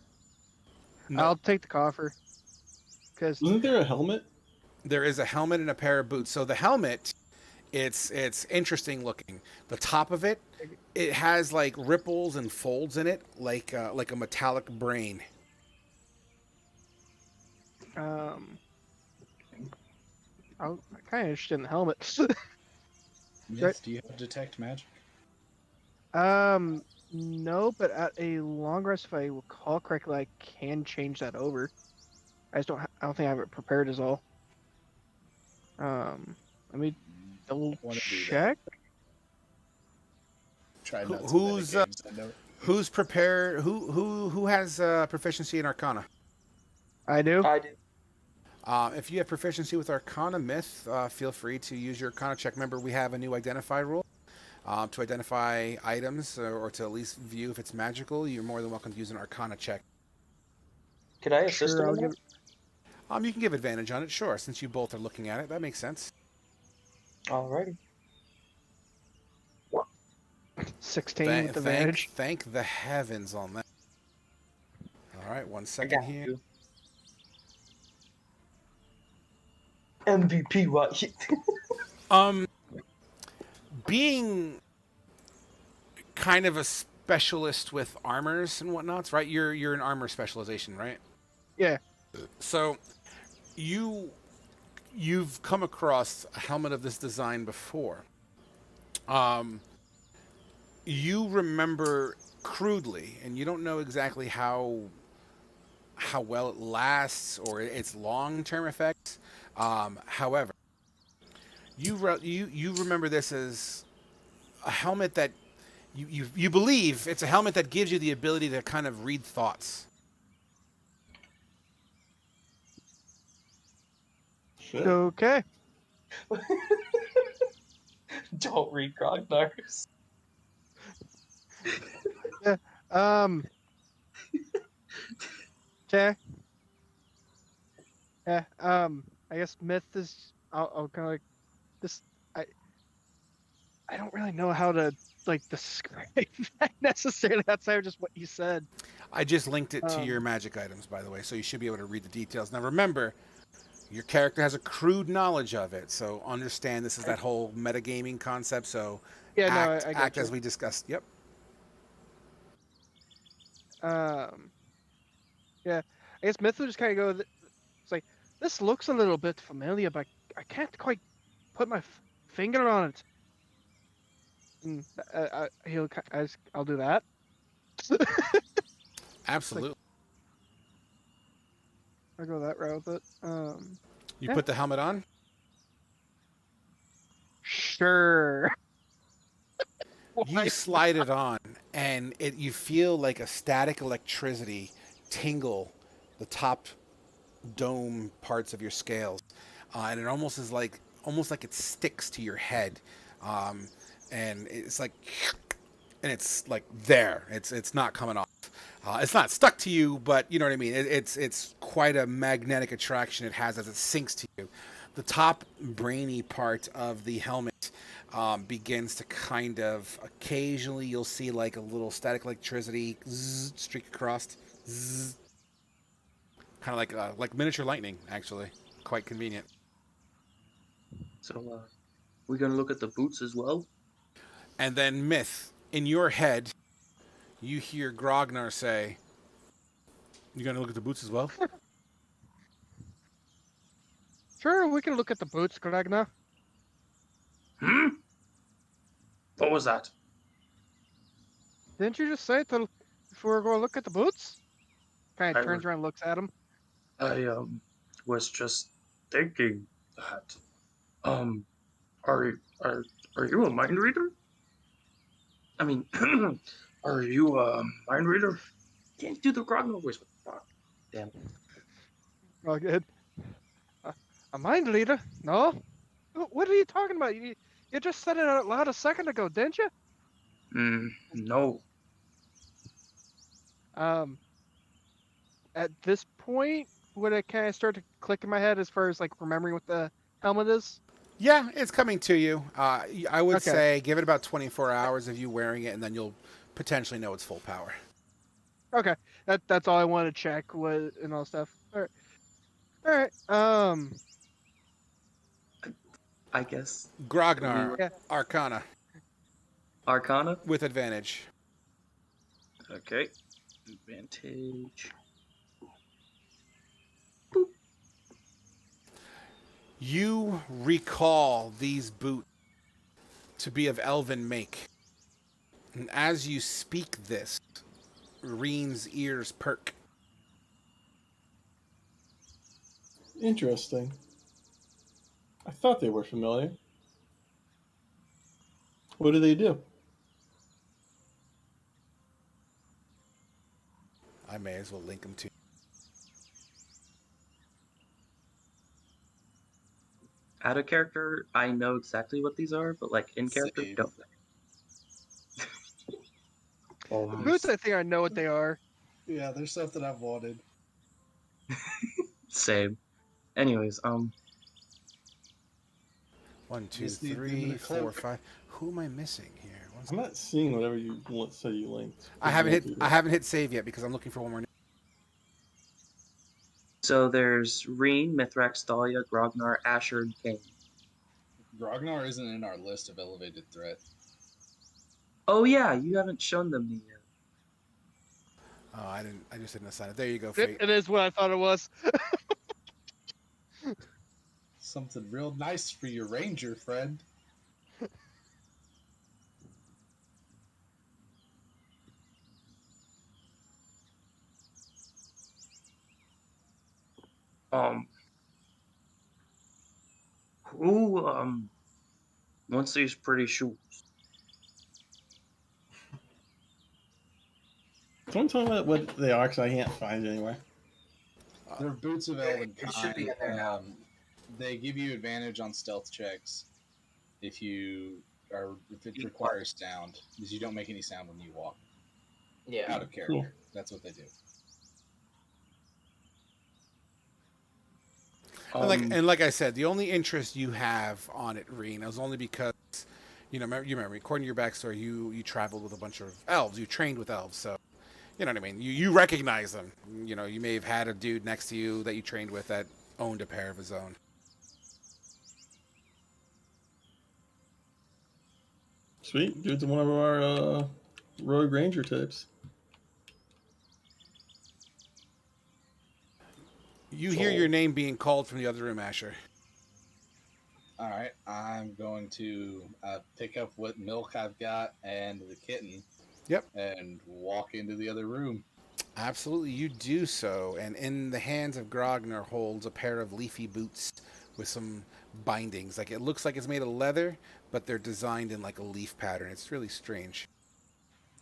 S1: No.
S5: I'll take the coffer. Cause
S4: Isn't there a helmet?
S1: There is a helmet and a pair of boots. So the helmet, it's interesting looking. The top of it has like ripples and folds in it, like a metallic brain.
S5: I'm kind of interested in the helmet.
S6: Myth, do you have detect magic?
S5: No, but at a long rest, if I recall correctly, I can change that over. I just don't. I don't think I have it prepared. Is all. Let me double
S6: Want to do that.
S5: check.
S6: Try
S1: Who-
S6: not to
S1: who's,
S6: games. I know.
S1: Who's prepared? Who has proficiency in Arcana?
S5: I do.
S7: I do.
S1: If you have proficiency with Arcana Myth, feel free to use your Arcana check. Remember, we have a new identify rule. To identify items or to at least view if it's magical, you're more than welcome to use an Arcana check.
S7: Could I assist
S5: Sure,
S7: him?
S5: I'll
S7: in
S5: give.
S7: that?
S1: You can give advantage on it, sure, since you both are looking at it. That makes sense.
S7: Alrighty.
S5: 16 with advantage.
S1: Thank the heavens on that. All right, 1
S7: I
S1: second
S7: got
S1: here.
S7: you. MVP, what?
S1: Being kind of a specialist with armors and whatnots, right? You're an armor specialization, right?
S5: Yeah.
S1: So you've come across a helmet of this design before. You remember crudely, and you don't know exactly how well it lasts or its long-term effects. However, you remember this as a helmet that you believe it's a helmet that gives you the ability to kind of read thoughts.
S4: Shit.
S5: Okay.
S7: Don't read Grognar's.
S5: Um. Okay. Yeah. I guess myth is. I'll kind of like this. I don't really know how to like describe that necessarily outside of just what you said.
S1: I just linked it to your magic items, by the way, so you should be able to read the details. Now, remember, your character has a crude knowledge of it, so understand this is that whole metagaming concept. So
S5: Yeah.
S1: act,
S5: No. I
S1: act
S5: got
S1: as we discussed. Yep.
S5: you. Yeah. I guess myth will just kind of go. It's like this looks a little bit familiar, but I can't quite put my finger on it. And, I'll do that.
S1: Absolutely.
S5: I'll go that route with it.
S1: You
S5: yeah.
S1: put the helmet on?
S5: Sure.
S1: You slide it on, and you feel like a static electricity tingle the top dome parts of your scales, and it almost like it sticks to your head, and it's like there. It's not coming off. It's not stuck to you, but you know what I mean. It's quite a magnetic attraction it has as it sinks to you. The top brainy part of the helmet begins to kind of occasionally you'll see like a little static electricity streak across, kind of like miniature lightning. Actually, quite convenient.
S7: So, we're gonna look at the boots as well.
S1: And then myth in your head, you hear Grognar say, "You gonna look at the boots as well?"
S5: Sure, we can look at the boots, Gragna.
S7: Hmm? What was that?
S5: Didn't you just say if we were going to look at the boots? Kind
S7: I
S5: of turns around and looks at him.
S7: I was just thinking that. Are you a mind reader? I mean, are you a mind reader? Can't do the Grognar voice. Fuck. Damn.
S5: Oh, good. A mind reader? No? What are you talking about? You just said it out loud a second ago, didn't you?
S7: No.
S5: At this point, would it kind of start to click in my head as far as like remembering what the helmet is?
S1: Yeah, it's coming to you. I would
S5: Okay.
S1: say give it about 24 hours of you wearing it, and then you'll potentially know its full power.
S5: Okay, that's all I wanted to check was and all stuff. All right.
S7: I guess.
S1: Grognar,
S5: Yeah.
S1: Arcana,
S7: Arcana?
S1: with advantage.
S7: Okay. Advantage.
S1: You recall these boots to be of elven make. And as you speak this, Reen's ears perk.
S4: Interesting. I thought they were familiar. What do they do?
S1: I may as well link them to you.
S7: Out of character, I know exactly what these are, but like in character,
S6: Save.
S7: don't.
S5: Boots, I think I know what they are.
S6: Yeah, there's something I've wanted.
S7: Same. Anyways,
S1: 1, 2,
S6: Just need them in
S1: 3,
S6: a
S1: 4,
S6: cloak.
S1: 5. Who am I missing here?
S4: I'm not seeing whatever you said you linked.
S1: I haven't hit save yet because I'm looking for one more.
S7: so there's Reen, Mithrax, Thalia, Grognar, Asher, and Kane.
S6: Grognar isn't in our list of elevated threat.
S7: Oh yeah, you haven't shown them me yet.
S1: Oh, I didn't. I just didn't assign it. There you go, Fate.
S5: It is what I thought it was.
S6: Something real nice for your ranger friend.
S7: Who wants these pretty shoes?
S4: Someone tell me what they are, because I can't find it anywhere.
S6: They're boots of elven
S3: It should be in there
S6: kind.
S3: now.
S6: They give you advantage on stealth checks if it requires sound, because you don't make any sound when you walk
S8: Yeah.
S6: out of character.
S4: Cool.
S6: That's what they do.
S1: And like I said, the only interest you have on it, Reen, is only because you remember according to your backstory, you traveled with a bunch of elves. You trained with elves, so you know what I mean. You recognize them. You know, you may have had a dude next to you that you trained with that owned a pair of his own.
S4: Sweet. Dude's one of our rogue ranger types.
S1: You hear your name being called from the other room, Asher.
S6: All right, I'm going to pick up what milk I've got and the kitten.
S1: Yep.
S6: And walk into the other room.
S1: Absolutely, you do so, and in the hands of Grognar holds a pair of leafy boots with some bindings. Like it looks like it's made of leather, but they're designed in like a leaf pattern. It's really strange.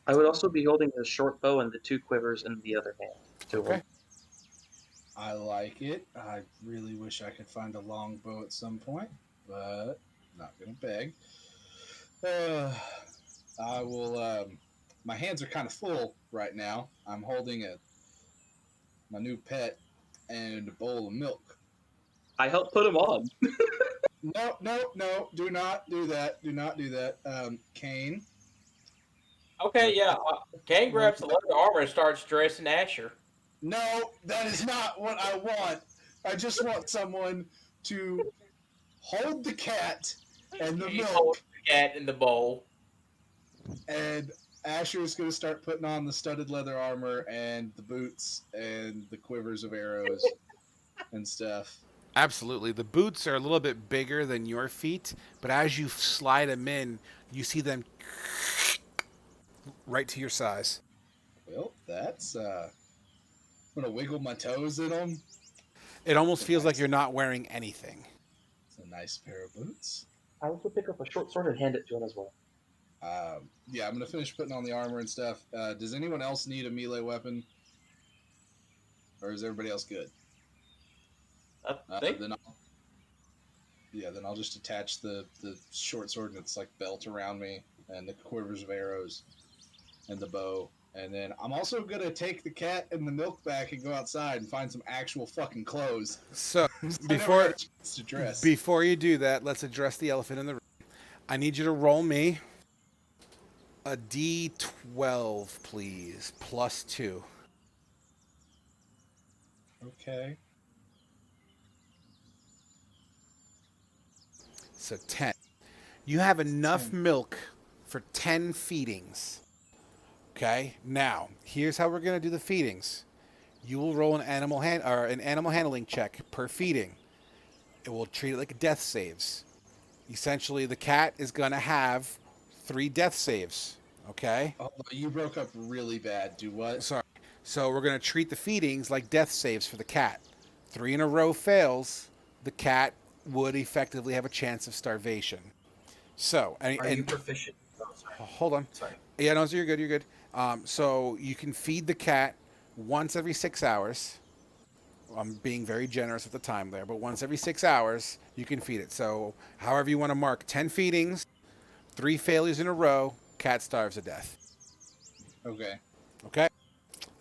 S7: I would also be holding the short bow and the 2 quivers in the other hand.
S1: Okay.
S6: I like it. I really wish I could find a longbow at some point, but not gonna beg. I will. My hands are kind of full right now. I'm holding my new pet and a bowl of milk.
S7: I helped put him on.
S6: No! Do not do that. Do not do that. Kane.
S8: Okay, yeah. Kane grabs the leather armor and starts dressing Asher.
S6: No, that is not what I want. I just want someone to hold the cat and the
S8: He
S6: milk.
S8: holds the cat in the bowl.
S6: And Asher is going to start putting on the studded leather armor and the boots and the quivers of arrows and stuff.
S1: Absolutely. The boots are a little bit bigger than your feet, but as you slide them in, you see them right to your size.
S6: Well, that's I'm going to wiggle my toes in them.
S1: It almost feels like you're not wearing anything.
S6: It's a nice pair of boots.
S7: I also pick up a short sword and hand it to him as well.
S6: Yeah, I'm going to finish putting on the armor and stuff. Does anyone else need a melee weapon? Or is everybody else good?
S8: I think.
S6: Then I'll just attach the short sword and its like belt around me and the quivers of arrows and the bow. And then I'm also going to take the cat and the milk back and go outside and find some actual fucking clothes.
S1: So
S6: I never had
S1: before
S6: a chance to dress.
S1: before you do that, let's address the elephant in the room. I need you to roll me a D12, please, +2.
S6: Okay.
S1: So 10. You have enough milk for 10 feedings. Okay? Now, here's how we're going to do the feedings. You will roll an animal handling check per feeding. It will treat it like death saves. Essentially, the cat is going to have 3 death saves. Okay?
S6: Oh, you broke up really bad. Do what?
S1: Sorry. So we're going to treat the feedings like death saves for the cat. 3 in a row fails, the cat would effectively have a chance of starvation. So,
S3: Are you proficient? Oh, sorry.
S1: Hold on.
S3: Sorry.
S1: Yeah, no, so you're good. You're good. So you can feed the cat once every 6 hours. I'm being very generous with the time there, but once every 6 hours, you can feed it. So, however you want to mark, 10 feedings, 3 failures in a row, cat starves to death.
S6: Okay.
S1: Okay?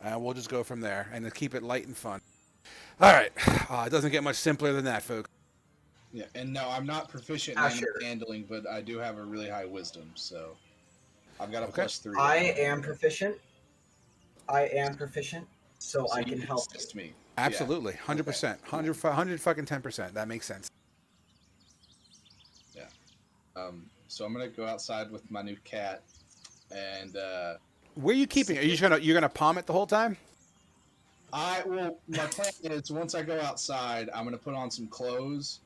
S1: And we'll just go from there and keep it light and fun. All right. It doesn't get much simpler than that, folks.
S6: Yeah, and no, I'm not proficient in animal handling, but I do have a really high wisdom, so I've got a +3.
S3: I am proficient. So I can help
S6: assist me.
S1: Absolutely. 100%. 100 fucking 10%. That makes sense.
S6: Yeah. So I'm gonna go outside with my new cat, and
S1: where are you keeping it? Are you you're gonna palm it the whole time?
S6: Well, my plan is once I go outside, I'm gonna put on some clothes,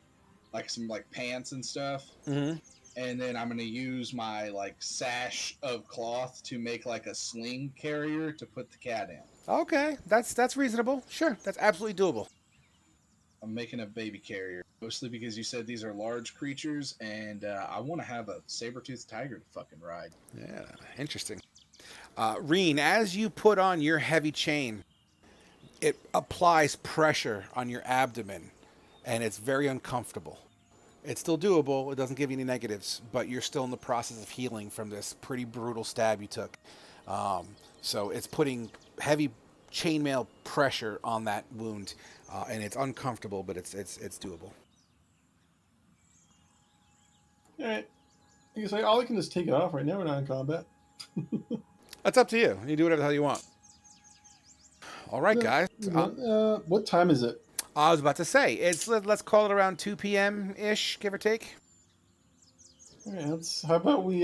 S6: like some pants and stuff,
S1: Mm-hmm.
S6: and then I'm gonna use my sash of cloth to make a sling carrier to put the cat in.
S1: Okay, that's reasonable. Sure, that's absolutely doable.
S6: I'm making a baby carrier, mostly because you said these are large creatures, and I want to have a saber-toothed tiger to fucking ride.
S1: Yeah, interesting. Reen, as you put on your heavy chain, it applies pressure on your abdomen, and it's very uncomfortable. It's still doable. It doesn't give you any negatives, but you're still in the process of healing from this pretty brutal stab you took. So it's putting heavy chainmail pressure on that wound, and it's uncomfortable, but it's doable.
S4: All right. I guess all I can just take it off right now. We're not in combat.
S1: That's up to you. You do whatever the hell you want. All right, guys.
S4: What time is it?
S1: I was about to say, let's call it around 2 p.m. ish, give or take.
S4: All right, how about we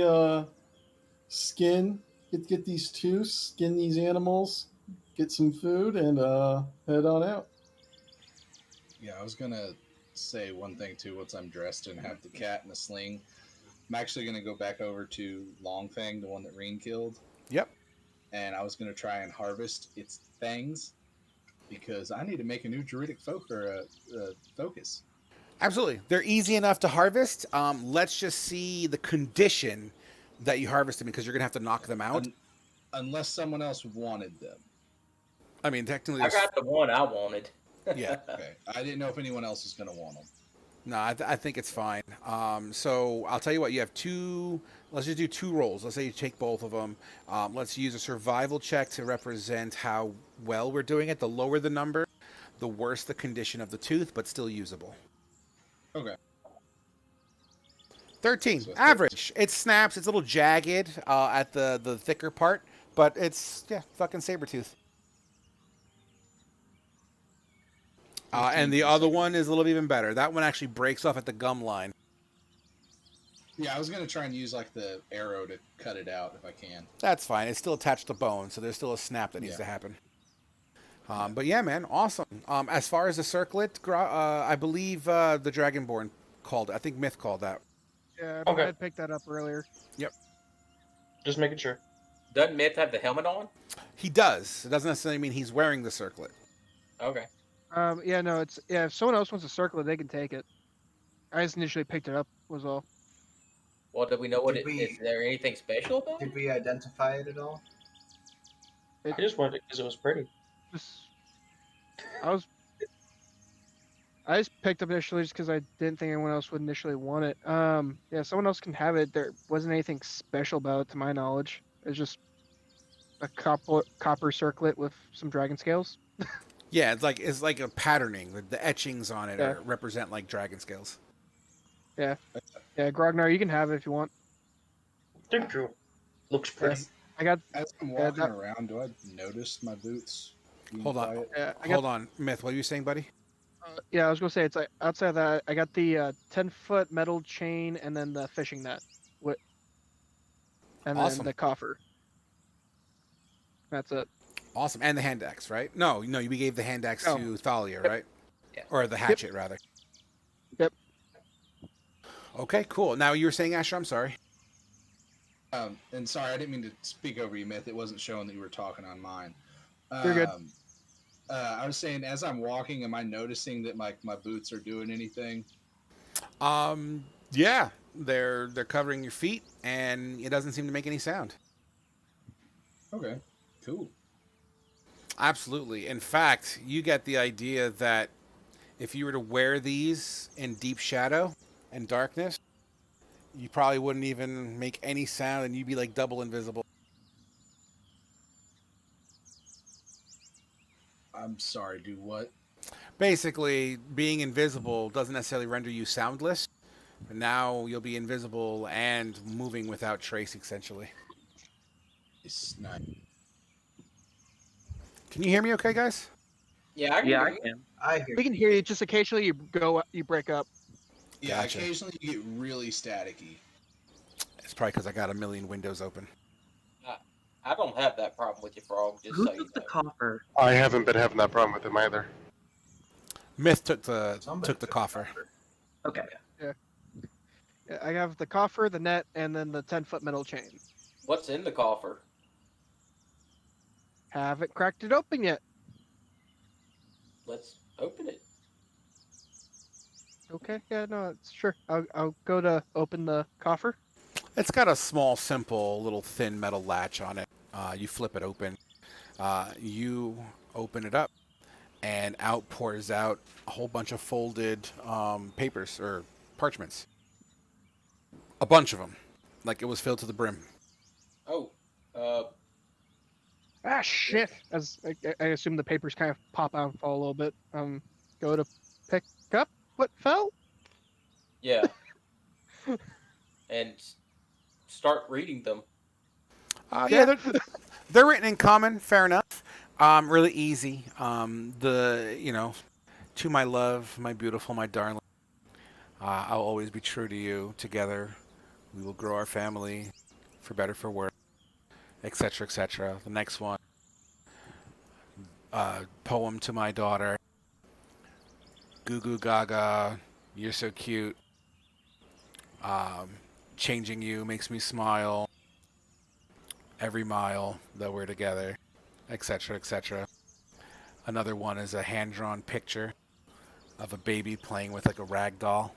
S4: get these skin these animals, get some food, and head on out.
S6: Yeah, I was gonna say one thing too. Once I'm dressed and have the cat in a sling, I'm actually gonna go back over to Longfang, the one that Reen killed.
S1: Yep.
S6: And I was gonna try and harvest its fangs because I need to make a new druidic focus.
S1: Absolutely. They're easy enough to harvest. Let's just see the condition that you harvest them because you're going to have to knock them out.
S6: Unless someone else wanted them.
S1: I mean, technically...
S8: I got the one I wanted.
S1: Yeah.
S6: Okay. I didn't know if anyone else was going to want them.
S1: No, I think it's fine. So I'll tell you what. You have two... Let's just do 2 rolls. Let's say you take both of them. Let's use a survival check to represent how well we're doing it. The lower the number, the worse the condition of the tooth, but still usable.
S6: Okay.
S1: 13.
S6: So
S1: Average. It snaps. It's a little jagged at the thicker part, but it's, fucking saber tooth. And the other one is a little even better. That one actually breaks off at the gum line.
S6: Yeah, I was going to try and use the arrow to cut it out if I can.
S1: That's fine. It's still attached to bone, so there's still a snap that needs to happen. But yeah, man, awesome. As far as the circlet, I believe the Dragonborn called it. I think Myth called that.
S5: Yeah,
S2: Okay.
S5: I picked that up earlier.
S1: Yep.
S2: Just making sure.
S8: Doesn't Myth have the helmet on?
S1: He does. It doesn't necessarily mean he's wearing the circlet.
S8: Okay.
S5: Yeah, no, if someone else wants to circle it, they can take it. I just initially picked it up, was all.
S8: Well, do we know is there anything special about it?
S3: Did we identify it at all?
S2: I just wanted it because it was pretty.
S5: I just picked up initially just because I didn't think anyone else would initially want it. Yeah, someone else can have it. There wasn't anything special about it to my knowledge. It's just a copper circlet with some dragon scales.
S1: Yeah, it's like a patterning. The etchings on it represent like dragon scales.
S5: Yeah, Grognar, you can have it if you want.
S2: Thank you. Looks pretty.
S5: I got.
S6: As I'm walking around, do I notice my boots?
S1: Hold on. Hold on. Myth, what are you saying, buddy?
S5: Yeah, I was gonna say it's outside of that. I got the 10-foot metal chain and then the fishing net, and then the coffer. That's it.
S1: Awesome, and the hand axe, right? No, we gave the hand axe to Thalia, right?
S8: Yeah.
S1: Or the hatchet, rather.
S5: Yep.
S1: Okay, cool. Now you were saying, Asher, I'm sorry.
S6: And sorry, I didn't mean to speak over you, Myth. It wasn't showing that you were talking on mine.
S5: You're good.
S6: I was saying, as I'm walking, am I noticing that my boots are doing anything?
S1: Yeah, they're covering your feet, and it doesn't seem to make any sound.
S6: Okay, cool.
S1: Absolutely. In fact, you get the idea that if you were to wear these in deep shadow and darkness, you probably wouldn't even make any sound, and you'd be like double invisible.
S6: I'm sorry, do what?
S1: Basically, being invisible doesn't necessarily render you soundless. But now you'll be invisible and moving without trace, essentially.
S6: It's not.
S1: Can you hear me okay, guys?
S8: Yeah, I can
S7: Yeah,
S8: hear
S7: I
S8: you.
S7: can.
S3: I hear
S5: We can hear you. Just occasionally you break up.
S6: Yeah,
S1: Gotcha.
S6: occasionally you get really staticky.
S1: It's probably because I got a million windows open.
S8: I don't have that problem with you, Frog, just
S7: Who
S8: so you
S7: took the
S8: know.
S7: coffer?
S9: I haven't been having that problem with him either.
S1: Myth took the
S3: Somebody
S1: took the coffer.
S7: Okay.
S5: Yeah, I have the coffer, the net, and then the 10-foot metal chain.
S8: What's in the coffer?
S5: Haven't cracked it open yet.
S8: Let's open it.
S5: Okay, yeah, no, it's sure. I'll go to open the coffer.
S1: It's got a small, simple, little thin metal latch on it. You flip it open. You open it up, and out pours out a whole bunch of folded papers or parchments. A bunch of them, like it was filled to the brim.
S8: Oh,
S5: Ah, shit! As I assume the papers kind of pop out and fall a little bit. Go to pick up what fell.
S8: yeah. And start reading them.
S1: Yeah, they're written in common. Fair enough. Really easy. To my love, my beautiful, my darling. I'll always be true to you. Together, we will grow our family, for better, for worse, etc., etc. The next one, poem to my daughter. Goo goo gaga, you're so cute. Changing you makes me smile. Every mile that we're together, etc., etc. Another one is a hand-drawn picture of a baby playing with like a rag doll.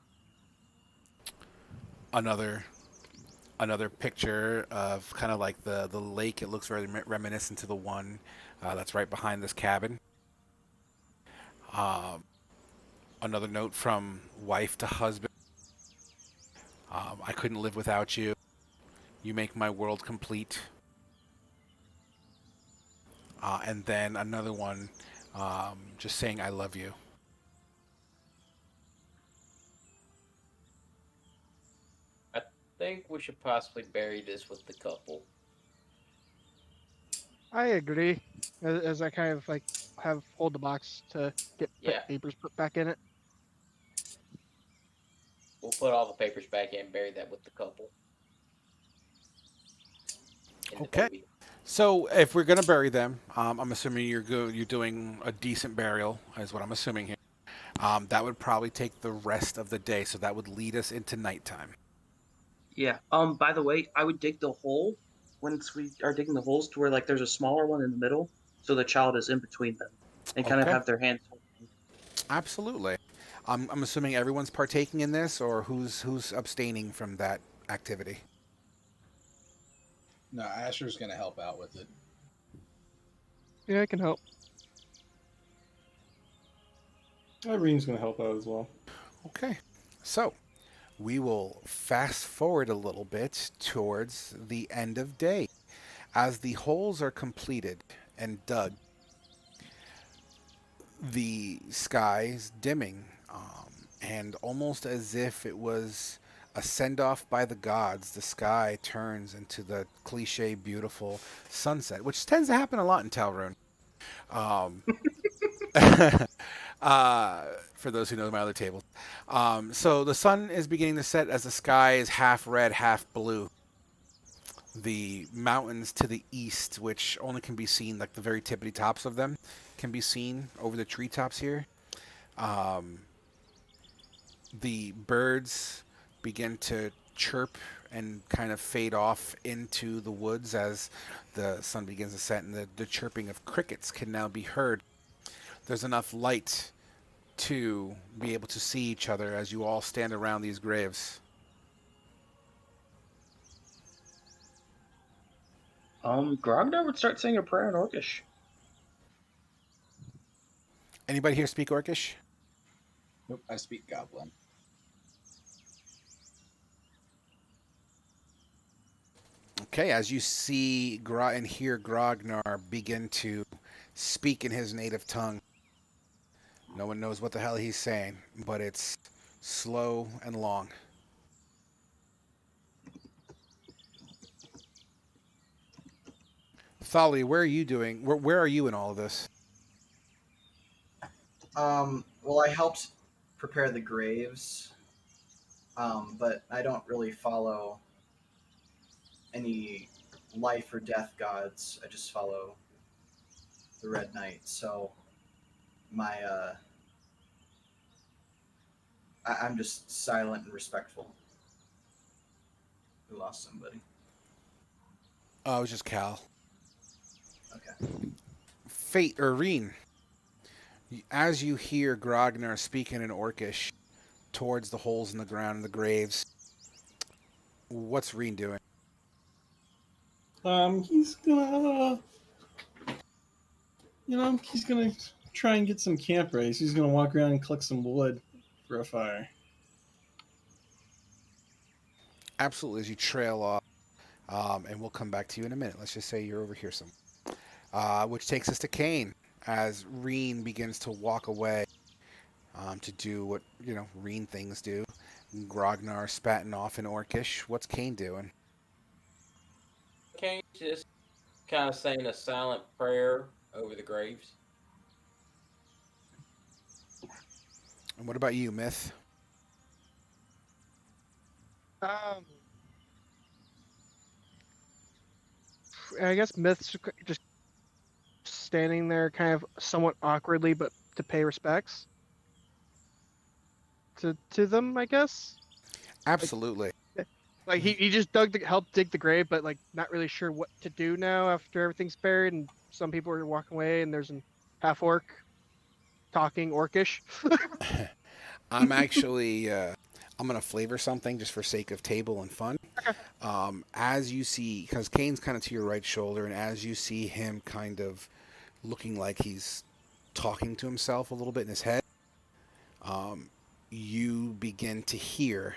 S1: Another picture of kind of like the lake. It looks very reminiscent to the one that's right behind this cabin. Another note from wife to husband. I couldn't live without you. You make my world complete. And then another one just saying I love you.
S8: I think we should possibly bury this with the couple.
S5: I agree. As I kind of like hold the box to get
S8: Yeah.
S5: papers put back in it.
S8: We'll put all the papers back in and bury that with the couple. And the
S1: Okay.
S8: baby.
S1: So if we're gonna bury them, I'm assuming you're doing a decent burial, is what I'm assuming here. That would probably take the rest of the day, so that would lead us into nighttime.
S7: Yeah. By the way, I would dig the hole once we are digging the holes to where like there's a smaller one in the middle, so the child is in between them and kind of
S1: Okay.
S7: have their hands.
S1: Absolutely. I'm assuming everyone's partaking in this, or who's abstaining from that activity.
S6: No, Asher's gonna help out with it.
S5: Yeah, I can help.
S4: Irene's going to help out as well.
S1: Okay. So we will fast forward a little bit towards the end of day. As the holes are completed and dug, the sky's dimming, and almost as if it was a send-off by the gods, the sky turns into the cliche beautiful sunset, which tends to happen a lot in Tal Rune. For those who know my other tables. So the sun is beginning to set as the sky is half red, half blue. The mountains to the east, which only can be seen, like the very tippity tops of them, can be seen over the treetops here. The birds begin to chirp and kind of fade off into the woods as the sun begins to set, and the chirping of crickets can now be heard. There's enough light to be able to see each other as you all stand around these graves.
S7: Grognar would start saying a prayer in Orcish.
S1: Anybody here speak Orcish?
S6: Nope, I speak Goblin.
S1: Okay, as you see and hear Grognar begin to speak in his native tongue, no one knows what the hell he's saying, but it's slow and long. Thali, where are you doing? Where are you in all of this?
S3: Well, I helped prepare the graves, but I don't really follow any life or death gods. I just follow the Red Knight. So my I'm just silent and respectful. We lost somebody.
S1: Oh, it was just Cal.
S3: Okay.
S1: Fate or Reen, as you hear Grognar speaking in Orcish towards the holes in the ground and the graves, what's Reen doing?
S4: He's gonna, he's gonna try and get some camp rays. He's gonna walk around and collect some wood for a fire.
S1: Absolutely, as you trail off, and we'll come back to you in a minute. Let's just say you're over here somewhere. Which takes us to Kane, as Reen begins to walk away to do what, Reen things do. Grognar spatting off in Orcish. What's Kane doing?
S8: Kane's just kind of saying a silent prayer over the graves.
S1: And what about you, Myth?
S5: I guess Myth's just standing there kind of somewhat awkwardly, but to pay respects to them, I guess.
S1: Absolutely.
S5: Like he just helped dig the grave, but like not really sure what to do now after everything's buried, and some people are walking away, and there's an half orc talking Orcish.
S1: I'm actually I'm gonna flavor something just for sake of table and fun.
S5: Okay.
S1: As you see, because Kane's kind of to your right shoulder, and as you see him kind of looking like he's talking to himself a little bit in his head, you begin to hear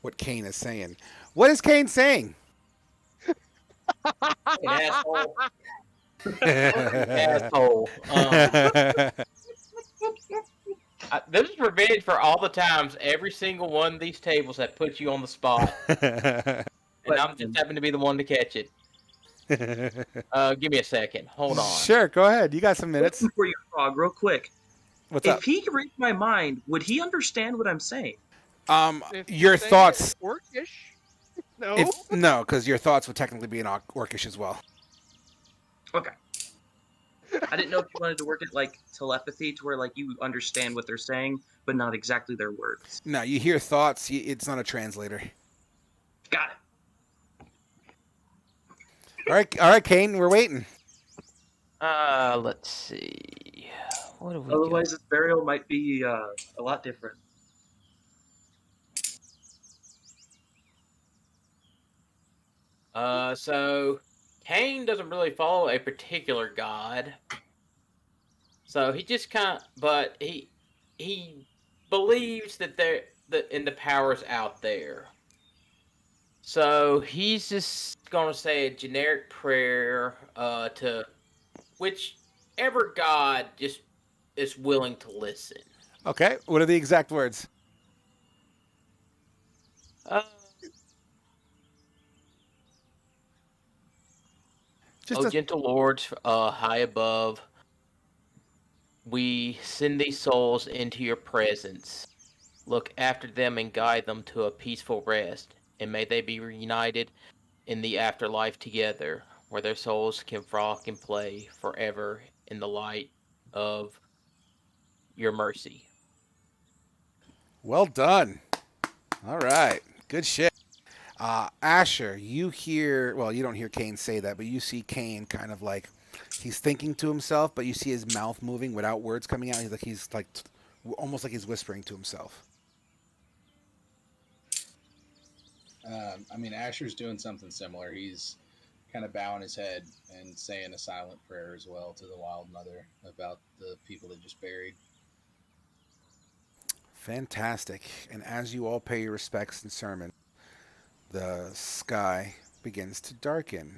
S1: what Kane is saying. What is Kane saying?
S8: Asshole. Asshole. This is revenge for all the times every single one of these tables have put you on the spot. And I'm just having to be the one to catch it. Give me a second. Hold on.
S1: Sure, go ahead. You got some minutes.
S7: For you, Frog, real quick.
S1: What's up?
S7: If he could read my mind, would he understand what I'm saying?
S1: Your thoughts.
S5: Orcish? No.
S1: No, because your thoughts would technically be in Orcish as well.
S7: Okay. I didn't know if you wanted to work it like telepathy to where like you understand what they're saying, but not exactly their words.
S1: No, you hear thoughts. It's not a translator.
S7: Got it.
S1: All right, Kane, we're waiting.
S8: Let's see. What have we
S7: Otherwise, this burial might be a lot different.
S8: So Cain doesn't really follow a particular god. So he just but he believes that in the powers out there. So he's just gonna say a generic prayer to whichever god just is willing to listen.
S1: Okay, what are the exact words?
S8: Gentle lords high above, we send these souls into your presence. Look after them and guide them to a peaceful rest, and may they be reunited in the afterlife together, where their souls can frolic and play forever in the light of your mercy.
S1: Well done. All right, good shit. Asher, you hear, well, you don't hear Kane say that, but you see Kane kind of like, he's thinking to himself, but you see his mouth moving without words coming out. He's like almost like he's whispering to himself.
S6: I mean, Asher's doing something similar. He's kind of bowing his head and saying a silent prayer as well to the Wild Mother about the people they just buried.
S1: Fantastic. And as you all pay your respects and sermon, the sky begins to darken.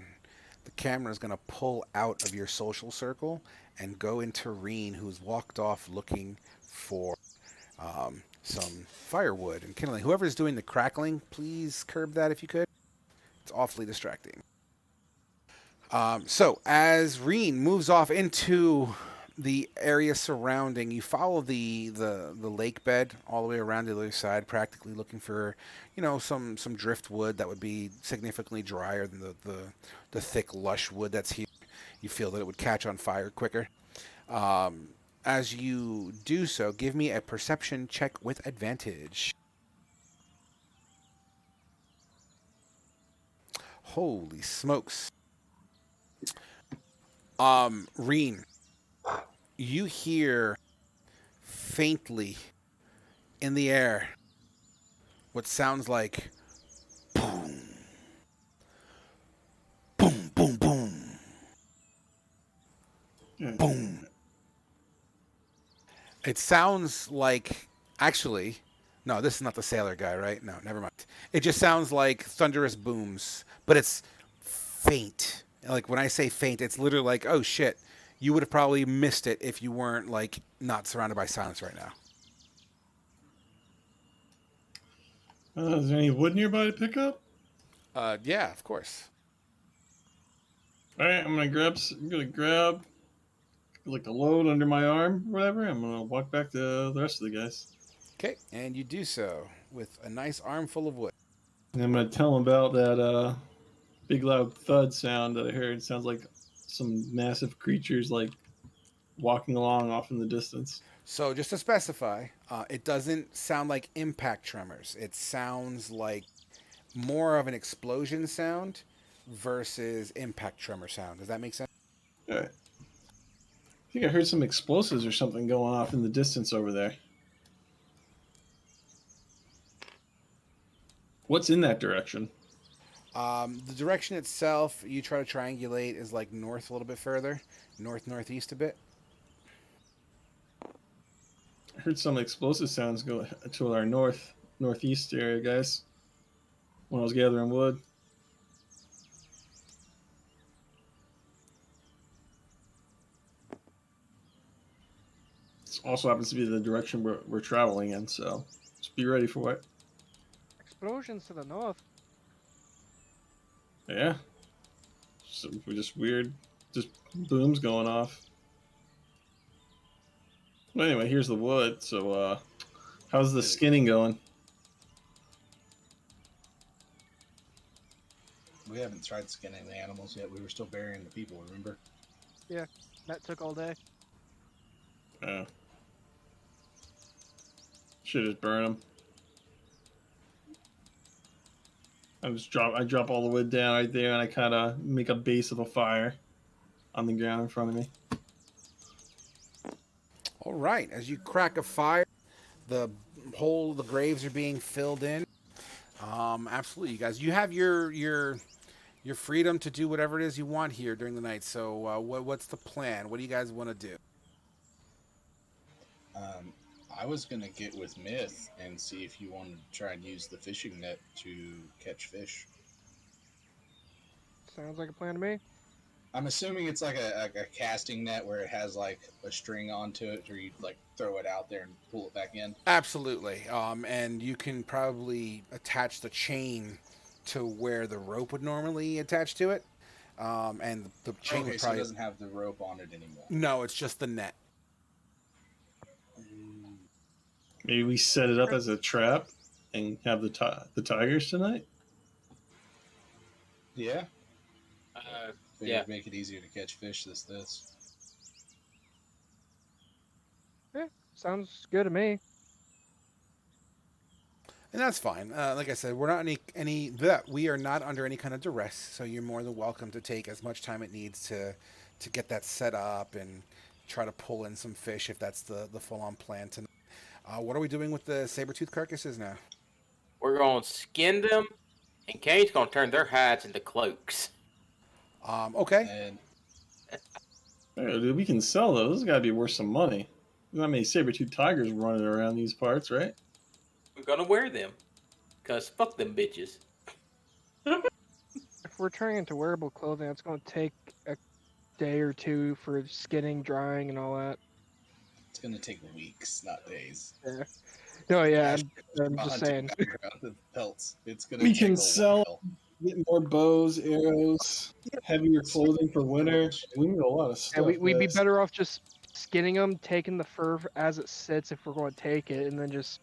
S1: The camera is going to pull out of your social circle and go into Reen, who's walked off looking for some firewood and kindling. Whoever's doing the crackling, please curb that if you could. It's awfully distracting. So as Reen moves off into the area surrounding, you follow the lake bed all the way around the other side, practically looking for, some driftwood that would be significantly drier than the thick, lush wood that's here. You feel that it would catch on fire quicker. As you do so, give me a perception check with advantage. Holy smokes. Reen, you hear faintly in the air what sounds like boom, boom, boom, boom, boom. It sounds like, actually, no, this is not the sailor guy, right? No, never mind. It just sounds like thunderous booms, but it's faint. Like when I say faint, it's literally like, oh shit, you would have probably missed it if you weren't like not surrounded by silence right now.
S4: Is there any wood nearby to pick up?
S1: Yeah, of course.
S4: All right, I'm gonna grab like a load under my arm, or whatever. I'm gonna walk back to the rest of the guys.
S1: Okay, and you do so with a nice armful of wood.
S4: And I'm gonna tell them about that big loud thud sound that I heard. It sounds like some massive creatures like walking along off in the distance.
S1: So just to specify, it doesn't sound like impact tremors. It sounds like more of an explosion sound versus impact tremor sound. Does that make sense?
S4: All right. I think I heard some explosives or something going off in the distance over there. What's in that direction?
S1: The direction itself, you try to triangulate, is like north a little bit further, northeast a bit.
S4: I heard some explosive sounds go to our northeast area, guys, when I was gathering wood. This also happens to be the direction we're traveling in, so just be ready for it.
S5: Explosions to the north.
S4: Yeah. Just weird, just booms going off. Well, anyway, here's the wood. So, how's the skinning going?
S6: We haven't tried skinning the animals yet. We were still burying the people, remember?
S5: Yeah, that took all day.
S4: Oh. Should just burn them. I drop all the wood down right there, and I kind of make a base of a fire on the ground in front of me.
S1: All right. As you crack a fire, the graves are being filled in. Absolutely, you guys. You have your freedom to do whatever it is you want here during the night. So, what's the plan? What do you guys want to do?
S6: I was going to get with Myth and see if you wanted to try and use the fishing net to catch fish.
S5: Sounds like a plan to me.
S6: I'm assuming it's like a casting net where it has like a string onto it, or you like throw it out there and pull it back in.
S1: Absolutely. And you can probably attach the chain to where the rope would normally attach to it. And the chain would
S6: So it doesn't have the rope on it anymore.
S1: No, it's just the net.
S4: Maybe we set it up as a trap and have the tigers tonight.
S6: Yeah.
S8: Yeah.
S6: Make it easier to catch fish. This.
S5: Yeah, sounds good to me.
S1: And that's fine. Like I said, we're not we are not under any kind of duress, so you're more than welcome to take as much time it needs to get that set up and try to pull in some fish if that's the full on plan tonight. What are we doing with the saber-tooth carcasses now?
S8: We're gonna skin them, and Kane's gonna turn their hides into cloaks.
S1: Okay.
S6: And
S4: Hey, dude, we can sell those. Those got to be worth some money. There's not many saber-tooth tigers running around these parts, right?
S8: We're gonna wear them, cause fuck them bitches.
S5: If we're turning into wearable clothing, it's going to take a day or two for skinning, drying, and all that.
S6: it's gonna take weeks, not days.
S5: Yeah. No, yeah,
S6: Ash,
S5: I'm just saying.
S6: background with pelts. It's gonna.
S4: We
S6: take
S4: can
S6: a
S4: sell,
S6: while.
S4: get more bows, arrows, heavier clothing for winter. We need a lot of
S5: Yeah,
S4: stuff.
S5: we'd be
S4: guys.
S5: better off just skinning them, taking the fur as it sits if we're going to take it, and then just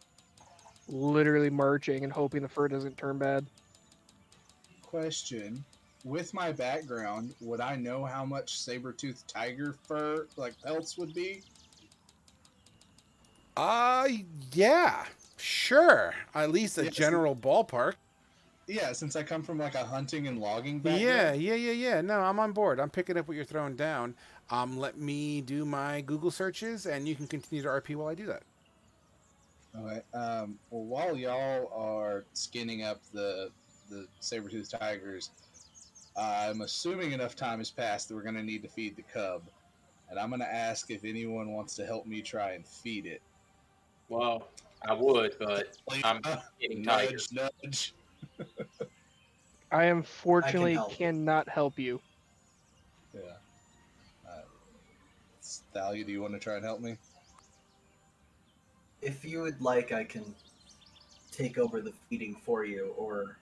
S5: literally marching and hoping the fur doesn't turn bad.
S6: Question: with my background, would I know how much saber-tooth tiger fur, like pelts, would be?
S1: Yeah, sure. At least a
S6: Yes.
S1: general ballpark.
S6: Yeah, since I come from like a hunting and logging
S1: Yeah,
S6: background.
S1: No, I'm on board. I'm picking up what you're throwing down. Let me do my Google searches, and you can continue to RP while I do that.
S6: Okay. Well, while y'all are skinning up the saber-toothed tigers, I'm assuming enough time has passed that we're going to need to feed the cub, and I'm going to ask if anyone wants to help me try and feed it.
S8: Well, I would, but I'm getting tired.
S6: Nudge, nudge.
S5: I unfortunately
S3: help.
S5: cannot help you.
S6: Yeah. Thalia, do you want to try and help me?
S3: If you would like, I can take over the feeding for you, or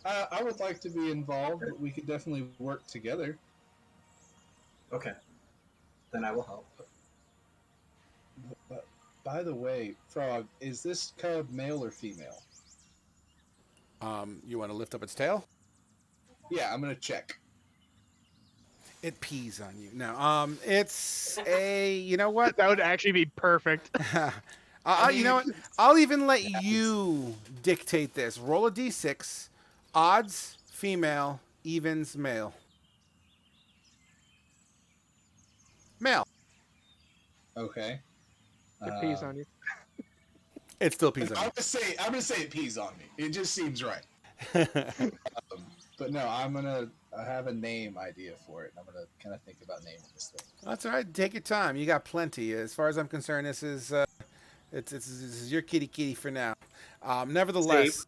S6: I would like to be involved, but we could definitely work together.
S3: okay, then I will help.
S6: But, by the way, Frog, is this cub male or female?
S1: You want to lift up its tail?
S6: Yeah, I'm gonna check.
S1: It pees on you. No, it's a. You know what?
S5: That would actually be perfect.
S1: You know what? I'll even let you dictate this. Roll a d6. Odds, female. Evens, male. Male.
S6: Okay.
S5: It pees on you.
S1: It still pees on
S6: I'm gonna say it pees on me. It just seems right.
S1: you.
S6: But no, I have a name idea for it. I'm gonna kind of think about naming this thing.
S1: That's all right. Take your time. You got plenty. As far as I'm concerned, this is this is your kitty for now. Nevertheless,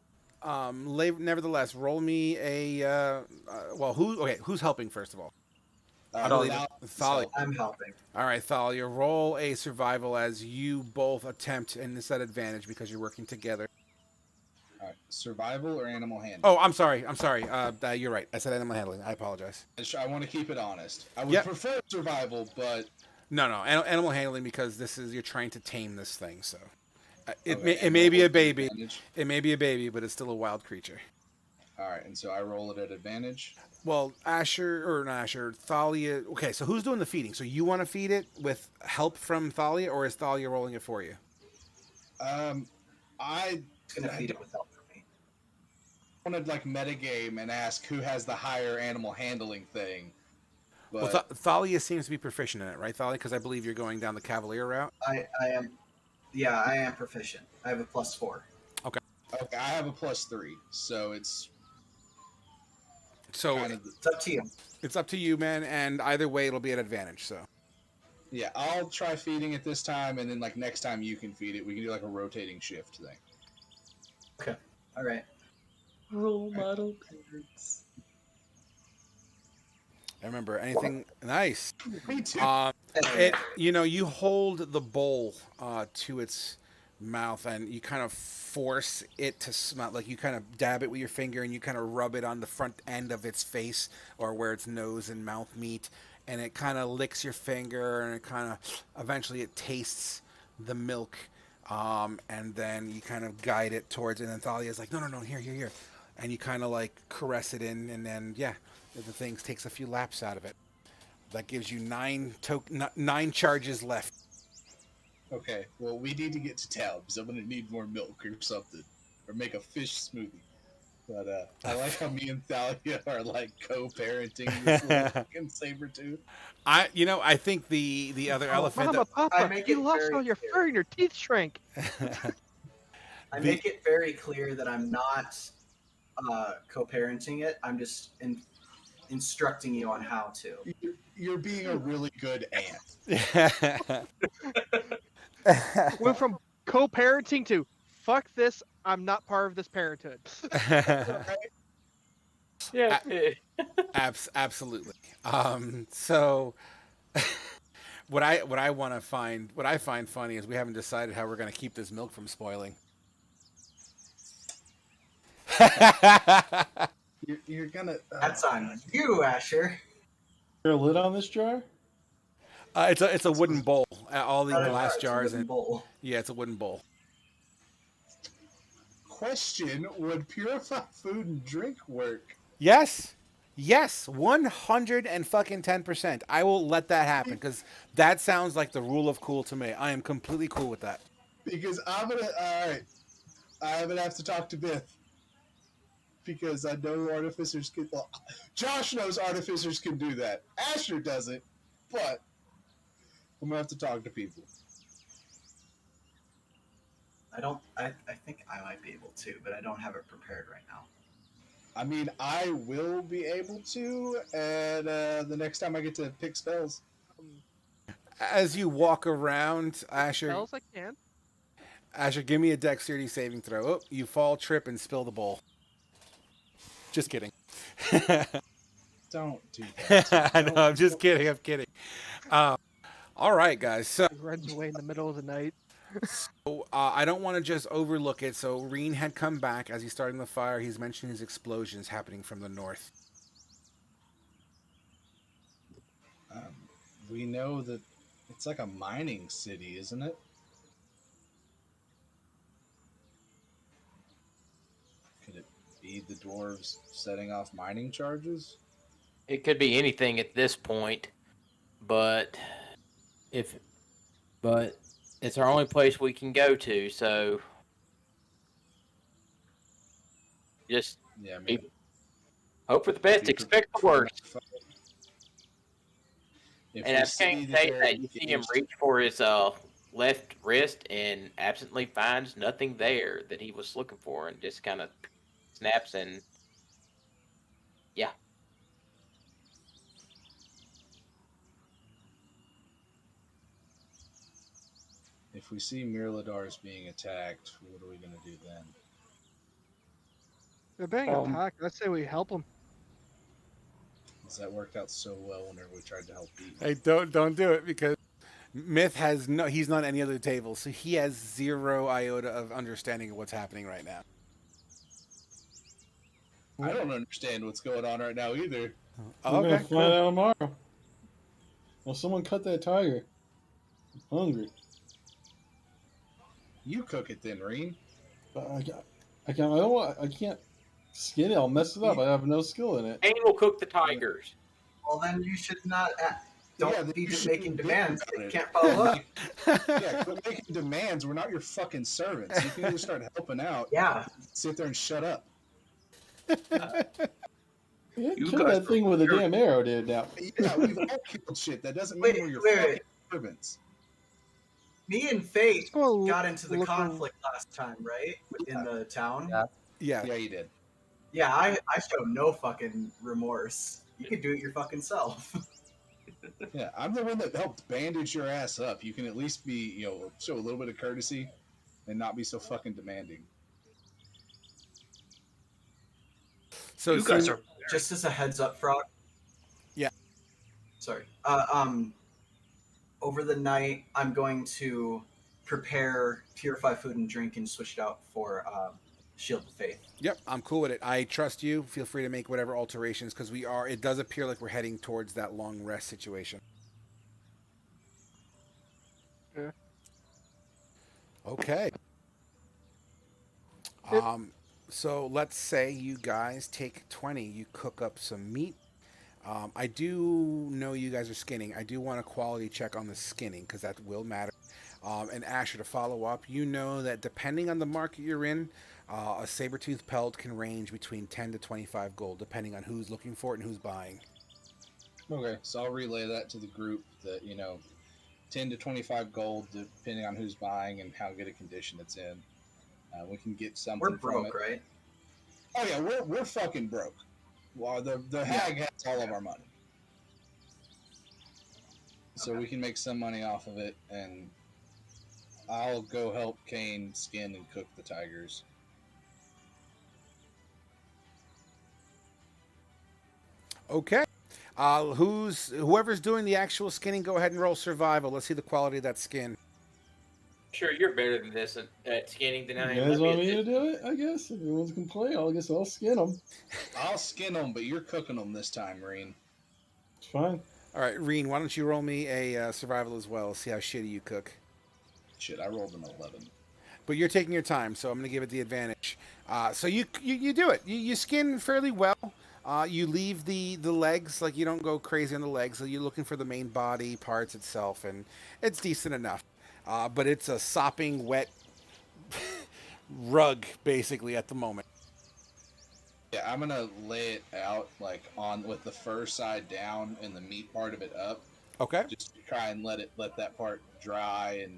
S1: roll me a who's helping first of all? Thalia.
S3: I'm helping.
S1: All right, Thalia, roll a survival as you both attempt, and it's at advantage because you're working together.
S6: All right, survival or animal handling?
S1: Oh, I'm sorry. You're right. I said animal handling. I apologize.
S6: I want to keep it honest. I would
S1: Yep.
S6: prefer survival, but
S1: No, animal handling because you're trying to tame this thing. So it
S6: okay,
S1: may be a
S6: roll it at
S1: baby.
S6: advantage.
S1: It may be a baby, but it's still a wild creature.
S6: All right, and so I roll it at advantage.
S1: Well, Thalia. Okay, so who's doing the feeding? So you want to feed it with help from Thalia, or is Thalia rolling it for you?
S6: I
S3: It's gonna feed it with help from me.
S6: wanted like metagame and ask who has the higher animal handling thing. But
S1: Well, Thalia seems to be proficient in it, right, Thalia? Because I believe you're going down the Cavalier route.
S3: I am. Yeah, I am proficient. I have a +4.
S6: okay, I have a +3, so it's
S1: So
S6: kind of
S3: It's up to you.
S1: it's up to you, man. And either way, it'll be at advantage. So
S6: yeah. I'll try feeding it this time, and then like next time you can feed it. We can do like a rotating shift thing.
S3: All right.
S7: Role model parents.
S1: I remember anything nice.
S6: Me too.
S1: You hold the bowl to its mouth, and you kind of force it to smell. Like you kind of dab it with your finger, and you kind of rub it on the front end of its face, or where its nose and mouth meet, and it kind of licks your finger, and it kind of eventually it tastes the milk, and then you kind of guide it towards it. And then Thalia's like, no, here, and you kind of like caress it in, and then the thing takes a few laps out of it. That gives you 9 charges left.
S6: Okay, well, we need to get to town because I'm going to need more milk or something. Or make a fish smoothie. But I like how me and Thalia are like co-parenting this little fucking saber tooth.
S1: I think the other elephant.
S5: Mama,
S3: I
S5: Papa,
S3: make
S5: you
S3: it
S5: lost
S3: very
S5: all your
S3: clear.
S5: fur and your teeth shrank.
S3: I make it very clear that I'm not co-parenting it. I'm just instructing you on how to.
S6: You're being a really good aunt.
S5: Went from co-parenting to fuck this. I'm not part of this parenthood.
S8: Yeah.
S1: Absolutely. So what I want to find, what I find funny is we haven't decided how we're going to keep this milk from spoiling.
S6: You're gonna.
S3: That's on you, Asher.
S4: Is there a lid on this jar?
S1: It's a wooden bowl. All the glass
S3: It's a
S1: jars
S3: wooden
S1: and
S3: bowl.
S1: yeah, it's a wooden bowl.
S6: Question: would purify food and drink work?
S1: Yes. 110%. I will let that happen because that sounds like the rule of cool to me. I am completely cool with that.
S6: Because I'm gonna. All right, I'm gonna have to talk to Biff. Because I know artificers can. Well, Josh knows artificers can do that. Asher doesn't, but I'm gonna have to talk to people.
S3: I think I might be able to, but I don't have it prepared right now.
S6: I mean, I will be able to, and the next time I get to pick spells.
S1: As you walk around, Asher,
S5: Else I can.
S1: Asher, give me a dexterity saving throw. Oh, you fall, trip, and spill the bowl. Just kidding.
S6: Don't do that.
S1: I know, I'm just kidding. I'm kidding. All right, guys. So
S5: He runs away in the middle of the night.
S1: I don't want to just overlook it. So Reen had come back as he's starting the fire. He's mentioned his explosions happening from the north.
S6: We know that it's like a mining city, isn't it? Could it be the dwarves setting off mining charges?
S8: It could be anything at this point, but it's our only place we can go to, so just
S6: Yeah, I mean,
S8: hope for the best, expect the worst.
S6: If
S8: And
S6: we
S8: I
S6: see
S8: can't
S6: that
S8: say
S6: they're
S8: that you see him
S6: engaged-
S8: reach for his left wrist and absently finds nothing there that he was looking for and just kind of snaps and yeah.
S6: If we see Mirladars being attacked, what are we going to do then?
S5: They're being attacked. Let's say we help them.
S6: Because that worked out so well whenever we tried to help Pete.
S1: Hey, don't do it because Myth has no. He's not on any other table, so he has zero iota of understanding of what's happening right now.
S6: I don't understand what's going on right now either.
S4: We're gonna find out tomorrow. Well, someone cut that tiger. I'm hungry.
S6: You cook it then, Reen.
S4: But I can't skin it. I'll mess it up. I have no skill in it.
S8: Kane will cook the tigers.
S3: Well, then you should not. Don't
S6: Yeah, then
S3: be
S6: you
S3: just
S6: shouldn't
S3: making
S6: be
S3: demands
S6: about
S3: that you
S6: it.
S3: can't follow up.
S6: Yeah, quit making demands. We're not your fucking servants. You can either start helping out,
S3: Yeah.
S6: sit there and shut up.
S4: Yeah,
S7: You
S4: kill
S7: guys
S4: that thing with a damn arrow, dude. Now.
S6: Yeah, we've all killed shit. That doesn't mean we're your fucking servants.
S3: Me and Fate
S5: go
S3: got into the
S5: look
S3: conflict last time, right? In the town.
S7: Yeah.
S1: Yeah.
S6: Yeah, you did.
S3: Yeah, I show no fucking remorse. You can do it your fucking self.
S6: Yeah, I'm the one that helped bandage your ass up. You can at least be, show a little bit of courtesy and not be so fucking demanding.
S1: So
S7: You guys are
S3: Just as a heads up, Frog.
S1: Yeah.
S3: Sorry. Over the night, I'm going to prepare purify food and drink and switch it out for Shield of Faith.
S1: Yep, I'm cool with it. I trust you. Feel free to make whatever alterations because it does appear like we're heading towards that long rest situation.
S5: Yeah.
S1: Okay. So let's say you guys take 20. You cook up some meat. I do know you guys are skinning. I do want a quality check on the skinning because that will matter. And Asher, to follow up, you know that depending on the market you're in, a saber-tooth pelt can range between 10 to 25 gold, depending on who's looking for it and who's buying.
S6: Okay, so I'll relay that to the group that, 10 to 25 gold, depending on who's buying and how good a condition it's in. We can get something
S3: We're
S6: from
S3: broke,
S6: it.
S3: right?
S6: Oh yeah, we're fucking broke. Well, the hag has all of our money, so we can make some money off of it, and I'll go help Kane skin and cook the tigers.
S1: Okay. Whoever's doing the actual skinning, go ahead and roll survival. Let's see the quality of that skin.
S8: Sure, you're better than this at skinning than I
S4: You
S8: am.
S4: guys
S8: Let
S4: want
S8: me
S4: me to do it? I guess if everyone's gonna play, I guess I'll skin them.
S6: I'll skin them, but you're cooking them this time, Reen.
S4: It's fine.
S1: All right, Reen, why don't you roll me a survival as well? See how shitty you cook.
S6: Shit, I rolled an 11.
S1: But you're taking your time, so I'm going to give it the advantage. So you do it. You skin fairly well. You leave the legs, like you don't go crazy on the legs. So you're looking for the main body parts itself, and it's decent enough. But it's a sopping wet rug, basically, at the moment.
S6: Yeah, I'm gonna lay it out on with the fur side down and the meat part of it up.
S1: Okay.
S6: Just to try and let that part dry and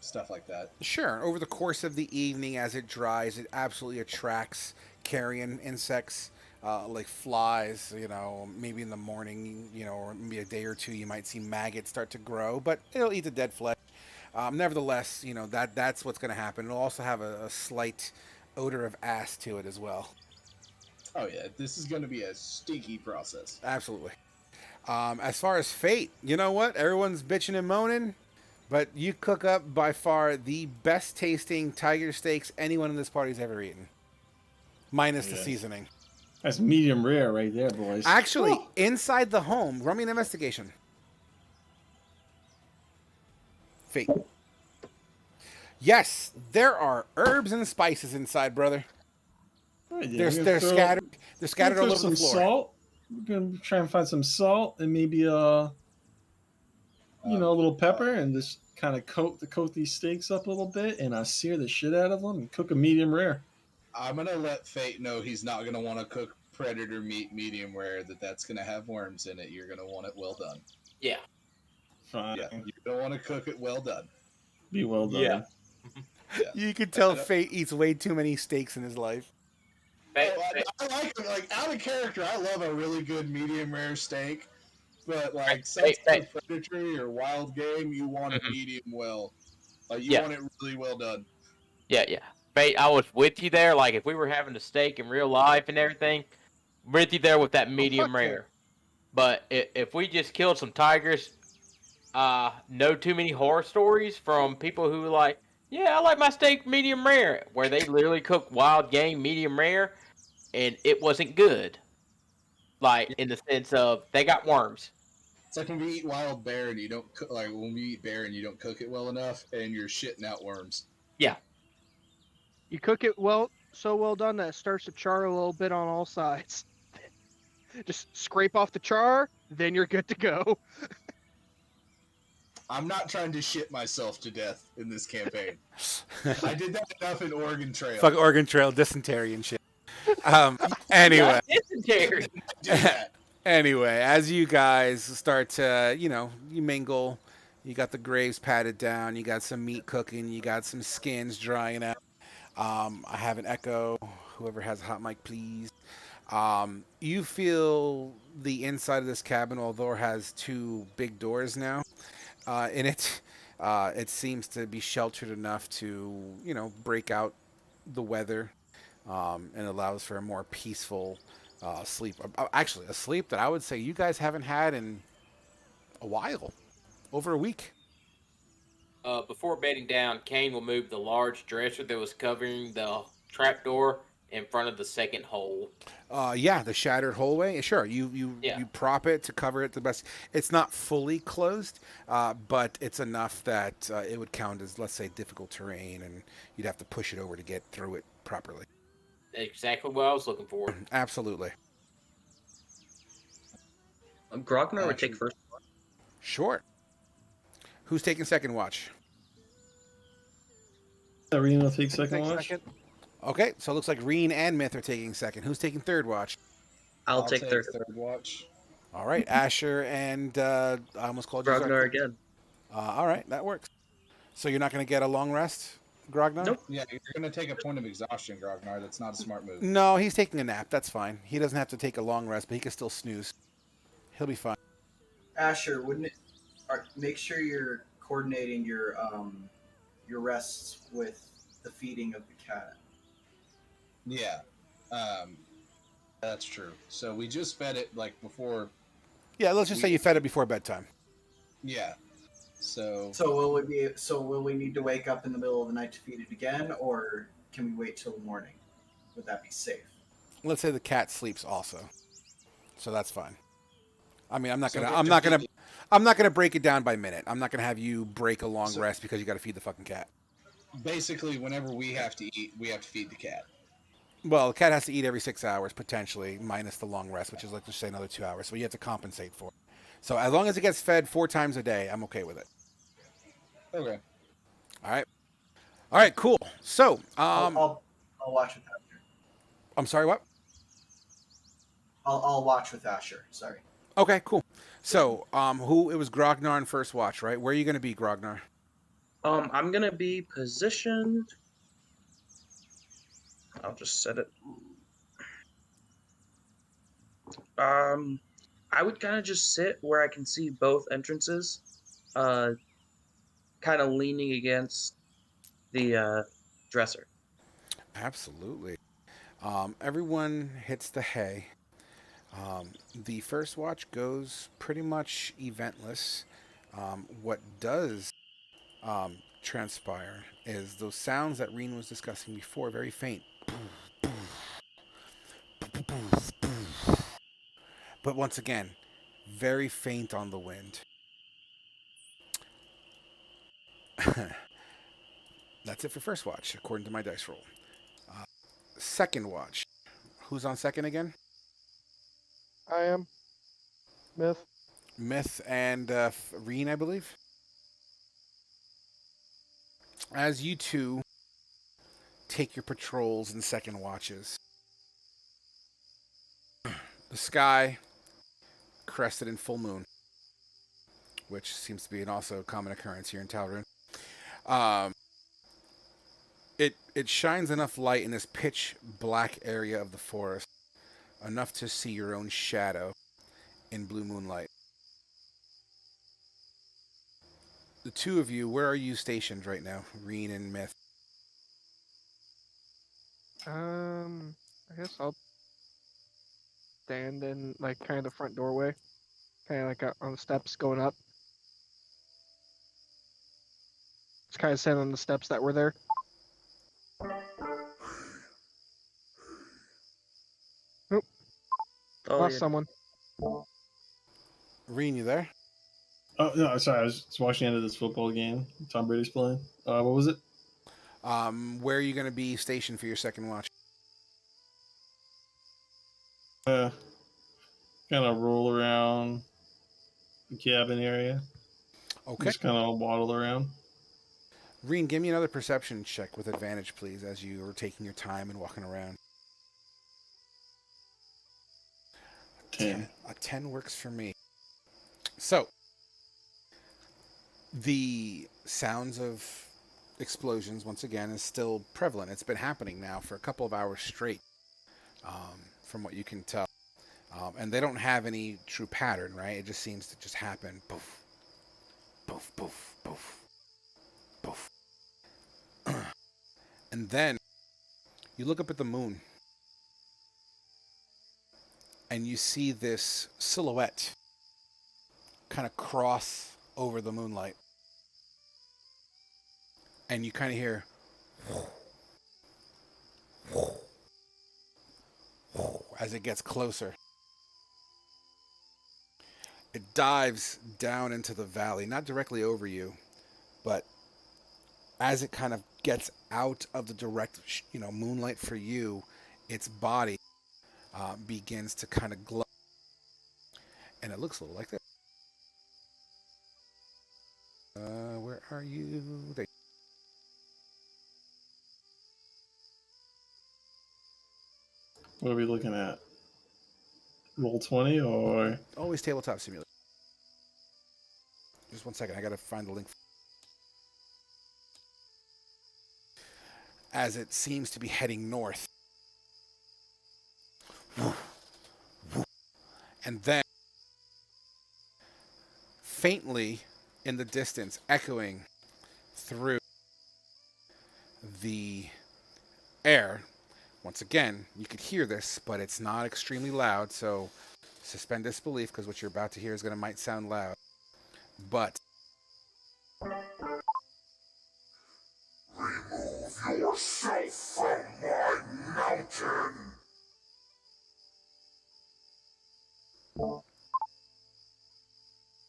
S6: stuff like that.
S1: Sure. Over the course of the evening, as it dries, it absolutely attracts carrion insects. Like flies, maybe in the morning, or maybe a day or two, you might see maggots start to grow, but it'll eat the dead flesh. Nevertheless, that's what's going to happen. It'll also have a slight odor of ass to it as well.
S6: Oh yeah, this is going to be a stinky process.
S1: Absolutely. As far as fate, you know what? Everyone's bitching and moaning, but you cook up by far the best tasting tiger steaks anyone in this party's ever eaten, minus the seasoning.
S4: That's medium rare right there, boys.
S1: Actually, inside the home, run me an investigation. Fate. Yes, there are herbs and spices inside, brother.
S4: Right,
S1: They're scattered. They're scattered all over
S4: some
S1: the floor.
S4: Salt. We're gonna try and find some salt and maybe a little pepper, and just kind of coat these steaks up a little bit, and sear the shit out of them and cook a medium rare.
S6: I'm gonna let Fate know he's not gonna want to cook predator meat medium rare. That's gonna have worms in it. You're gonna want it well done.
S8: Yeah.
S4: Fine.
S6: Yeah, you don't want to cook it well done.
S4: Be well done.
S8: Yeah.
S6: Yeah.
S1: You can tell Fate eats way too many steaks in his life.
S6: I like it. Like, out of character, I love a really good medium rare steak. But since it's predatory or wild game, you want it medium well. Like you want it really well done.
S8: Yeah. Fate, I was with you there. Like if we were having a steak in real life and everything, with you there with that medium rare. But if we just killed some tigers, no too many horror stories from people who I like my steak medium rare, where they literally cook wild game medium rare, and it wasn't good. Like in the sense of they got worms.
S6: It's like when we eat wild bear and you don't cook, when we eat bear and you don't cook it well enough, and you're shitting out worms.
S8: Yeah.
S5: You cook it so well done that it starts to char a little bit on all sides. Just scrape off the char, then you're good to go.
S6: I'm not trying to shit myself to death in this campaign. I did that enough in Oregon Trail.
S1: Fuck Oregon Trail, dysentery and shit. Anyway.
S8: Dysentery.
S1: Anyway, as you guys start to, you mingle, you got the graves patted down, you got some meat cooking, you got some skins drying out. I have an echo. Whoever has a hot mic, please. You feel the inside of this cabin, although it has two big doors now in it. It seems to be sheltered enough to, break out the weather and allows for a more peaceful sleep. Actually, a sleep that I would say you guys haven't had in a while, over a week.
S8: Before bedding down, Kane will move the large dresser that was covering the trapdoor in front of the second hole.
S1: The shattered hallway. Sure, you prop it to cover it the best. It's not fully closed, but it's enough that it would count as, let's say, difficult terrain, and you'd have to push it over to get through it properly.
S8: Exactly what I was looking for.
S1: Absolutely.
S7: Grognar would take first.
S1: Sure. Who's taking second watch?
S4: Reen will take
S5: I'll
S4: second
S5: take
S4: watch.
S5: second.
S1: Okay, so it looks like Reen and Myth are taking second. Who's taking third watch?
S7: I'll take third.
S6: watch.
S1: All right, Asher and I almost called you
S7: Grognar
S1: Zark.
S7: again.
S1: All right, that works. So you're not going to get a long rest, Grognar?
S7: Nope.
S6: Yeah, you're going to take a point of exhaustion, Grognar. That's not a smart move.
S1: No, he's taking a nap. That's fine. He doesn't have to take a long rest, but he can still snooze. He'll be fine.
S3: Asher, wouldn't it? Make sure you're coordinating your rests with the feeding of the cat.
S6: Yeah, that's true. So we just fed it like before.
S1: Yeah, let's just say you fed it before bedtime.
S6: Yeah. So
S3: Will we need to wake up in the middle of the night to feed it again, or can we wait till morning? Would that be safe?
S1: Let's say the cat sleeps also, so that's fine. I mean, I'm not
S6: So
S1: gonna break it down by minute. I'm not gonna have you break a long rest because you got to feed the fucking cat.
S6: basically, whenever we have to eat, we have to feed the cat.
S1: Well, the cat has to eat every 6 hours potentially, minus the long rest, which is like just say another 2 hours. So you have to compensate for it. So as long as it gets fed 4 times a day, I'm okay with it.
S6: Okay.
S1: All right, cool. So
S3: I'll watch with Asher.
S1: I'm sorry, what?
S3: I'll watch with Asher. Sorry.
S1: Okay, cool. So it was Grognar in first watch, right? Where are you going to be, Grognar?
S7: I'm gonna be positioned. I'll just set it. I would kind of just sit where I can see both entrances, kind of leaning against the dresser.
S1: Absolutely. Everyone hits the hay. The first watch goes pretty much eventless. What does transpire is those sounds that Reen was discussing before, very faint. But once again, very faint on the wind. That's it for first watch, according to my dice roll. Second watch. Who's on second again?
S5: I am. Myth.
S1: Myth and Reen, I believe. As you two take your patrols and second watches, the sky crested in full moon, which seems to be an also common occurrence here in Tal Rune. It shines enough light in this pitch black area of the forest, enough to see your own shadow in blue moonlight. The two of you, where are you stationed right now, Reen and Myth?
S5: I guess I'll stand in like kind of the front doorway, kind of like on the steps going up. Just kind of stand on the steps that were there. Nope.
S7: Oh,
S5: Lost
S7: yeah.
S5: someone.
S1: Reen, you there?
S4: Oh no, sorry. I was just watching the end of this football game Tom Brady's playing. What was it?
S1: Where are you going to be stationed for your second watch?
S4: Kind of roll around the cabin area.
S1: Okay.
S4: Just kind of waddle around.
S1: Reen, give me another perception check with advantage, please, as you are taking your time and walking around.
S4: 10.
S1: A 10 works for me. So, the sounds of explosions, once again, is still prevalent. It's been happening now for a couple of hours straight, from what you can tell. And they don't have any true pattern, right? It just seems to just happen. Poof, poof, poof, poof, poof. And then you look up at the moon and you see this silhouette kind of cross over the moonlight. And you kind of hear as it gets closer. It dives down into the valley, not directly over you, but as it kind of gets out of the direct, moonlight for you, its body begins to kind of glow. And it looks a little like this. Where are you?
S4: What are we looking at? Roll 20 or
S1: Always tabletop simulator. Just 1 second. I gotta find the link. As it seems to be heading north. And then, faintly in the distance, echoing through the air. Once again, you could hear this, but it's not extremely loud, so suspend disbelief because what you're about to hear is might sound loud. But remove yourself from my mountain.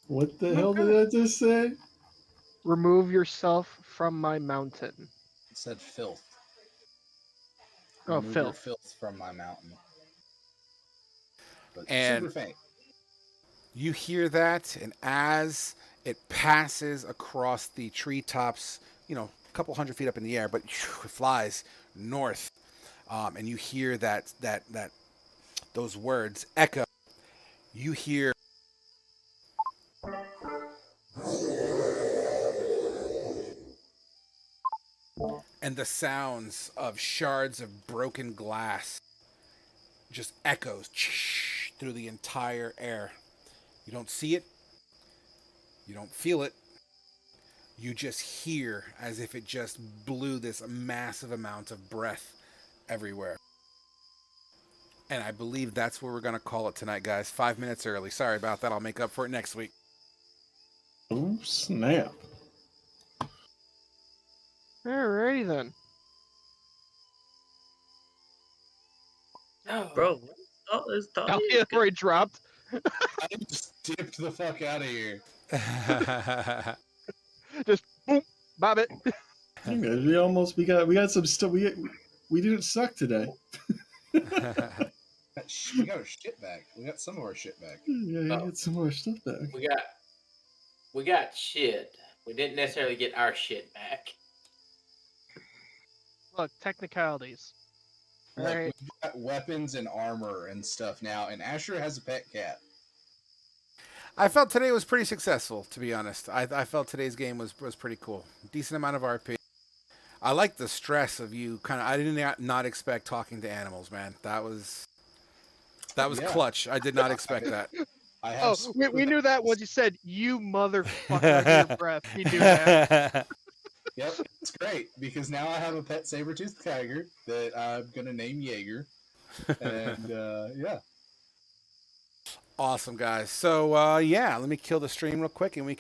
S4: what the hell did I just say?
S5: Remove yourself from my mountain.
S6: It said filth.
S5: Oh,
S6: Remove your
S5: filth.
S6: filth from my mountain. But
S1: And
S6: super faint.
S1: you hear that, and as it passes across the treetops, a couple 100 feet up in the air, but it flies north, and you hear that those words echo. You hear and the sounds of shards of broken glass just echoes through the entire air. You don't see it. You don't feel it. You just hear as if it just blew this massive amount of breath everywhere. And I believe that's where we're going to call it tonight, guys. 5 minutes early. Sorry about that. I'll make up for it next week.
S4: Oh, snap.
S5: Alrighty then.
S7: Bro, oh, it's
S5: Oh,
S7: Tommy.
S5: yeah, where he dropped.
S6: I just dipped the fuck out of here.
S5: Just boom, bob it.
S4: Hey, guys, we got some stuff. We didn't suck today.
S6: We got our shit back. We got some of our shit back.
S4: Yeah, you get some more stuff back.
S8: We got shit. We didn't necessarily get our shit back.
S5: Look, technicalities.
S6: Look,
S5: Alright.
S6: we've got weapons and armor and stuff now, and Asher has a pet cat.
S1: I felt today was pretty successful, to be honest. I felt today's game was pretty cool. Decent amount of RP. I like the stress of you I did not expect talking to animals, man. That was
S6: Yeah.
S1: clutch. I did not expect that.
S6: I have
S5: We knew that when you said, you motherfucker under your breath. He knew that.
S6: Yep, it's great because now I have a pet saber-toothed tiger that I'm gonna name Jaeger, and yeah.
S1: Awesome, guys. So, let me kill the stream real quick and we can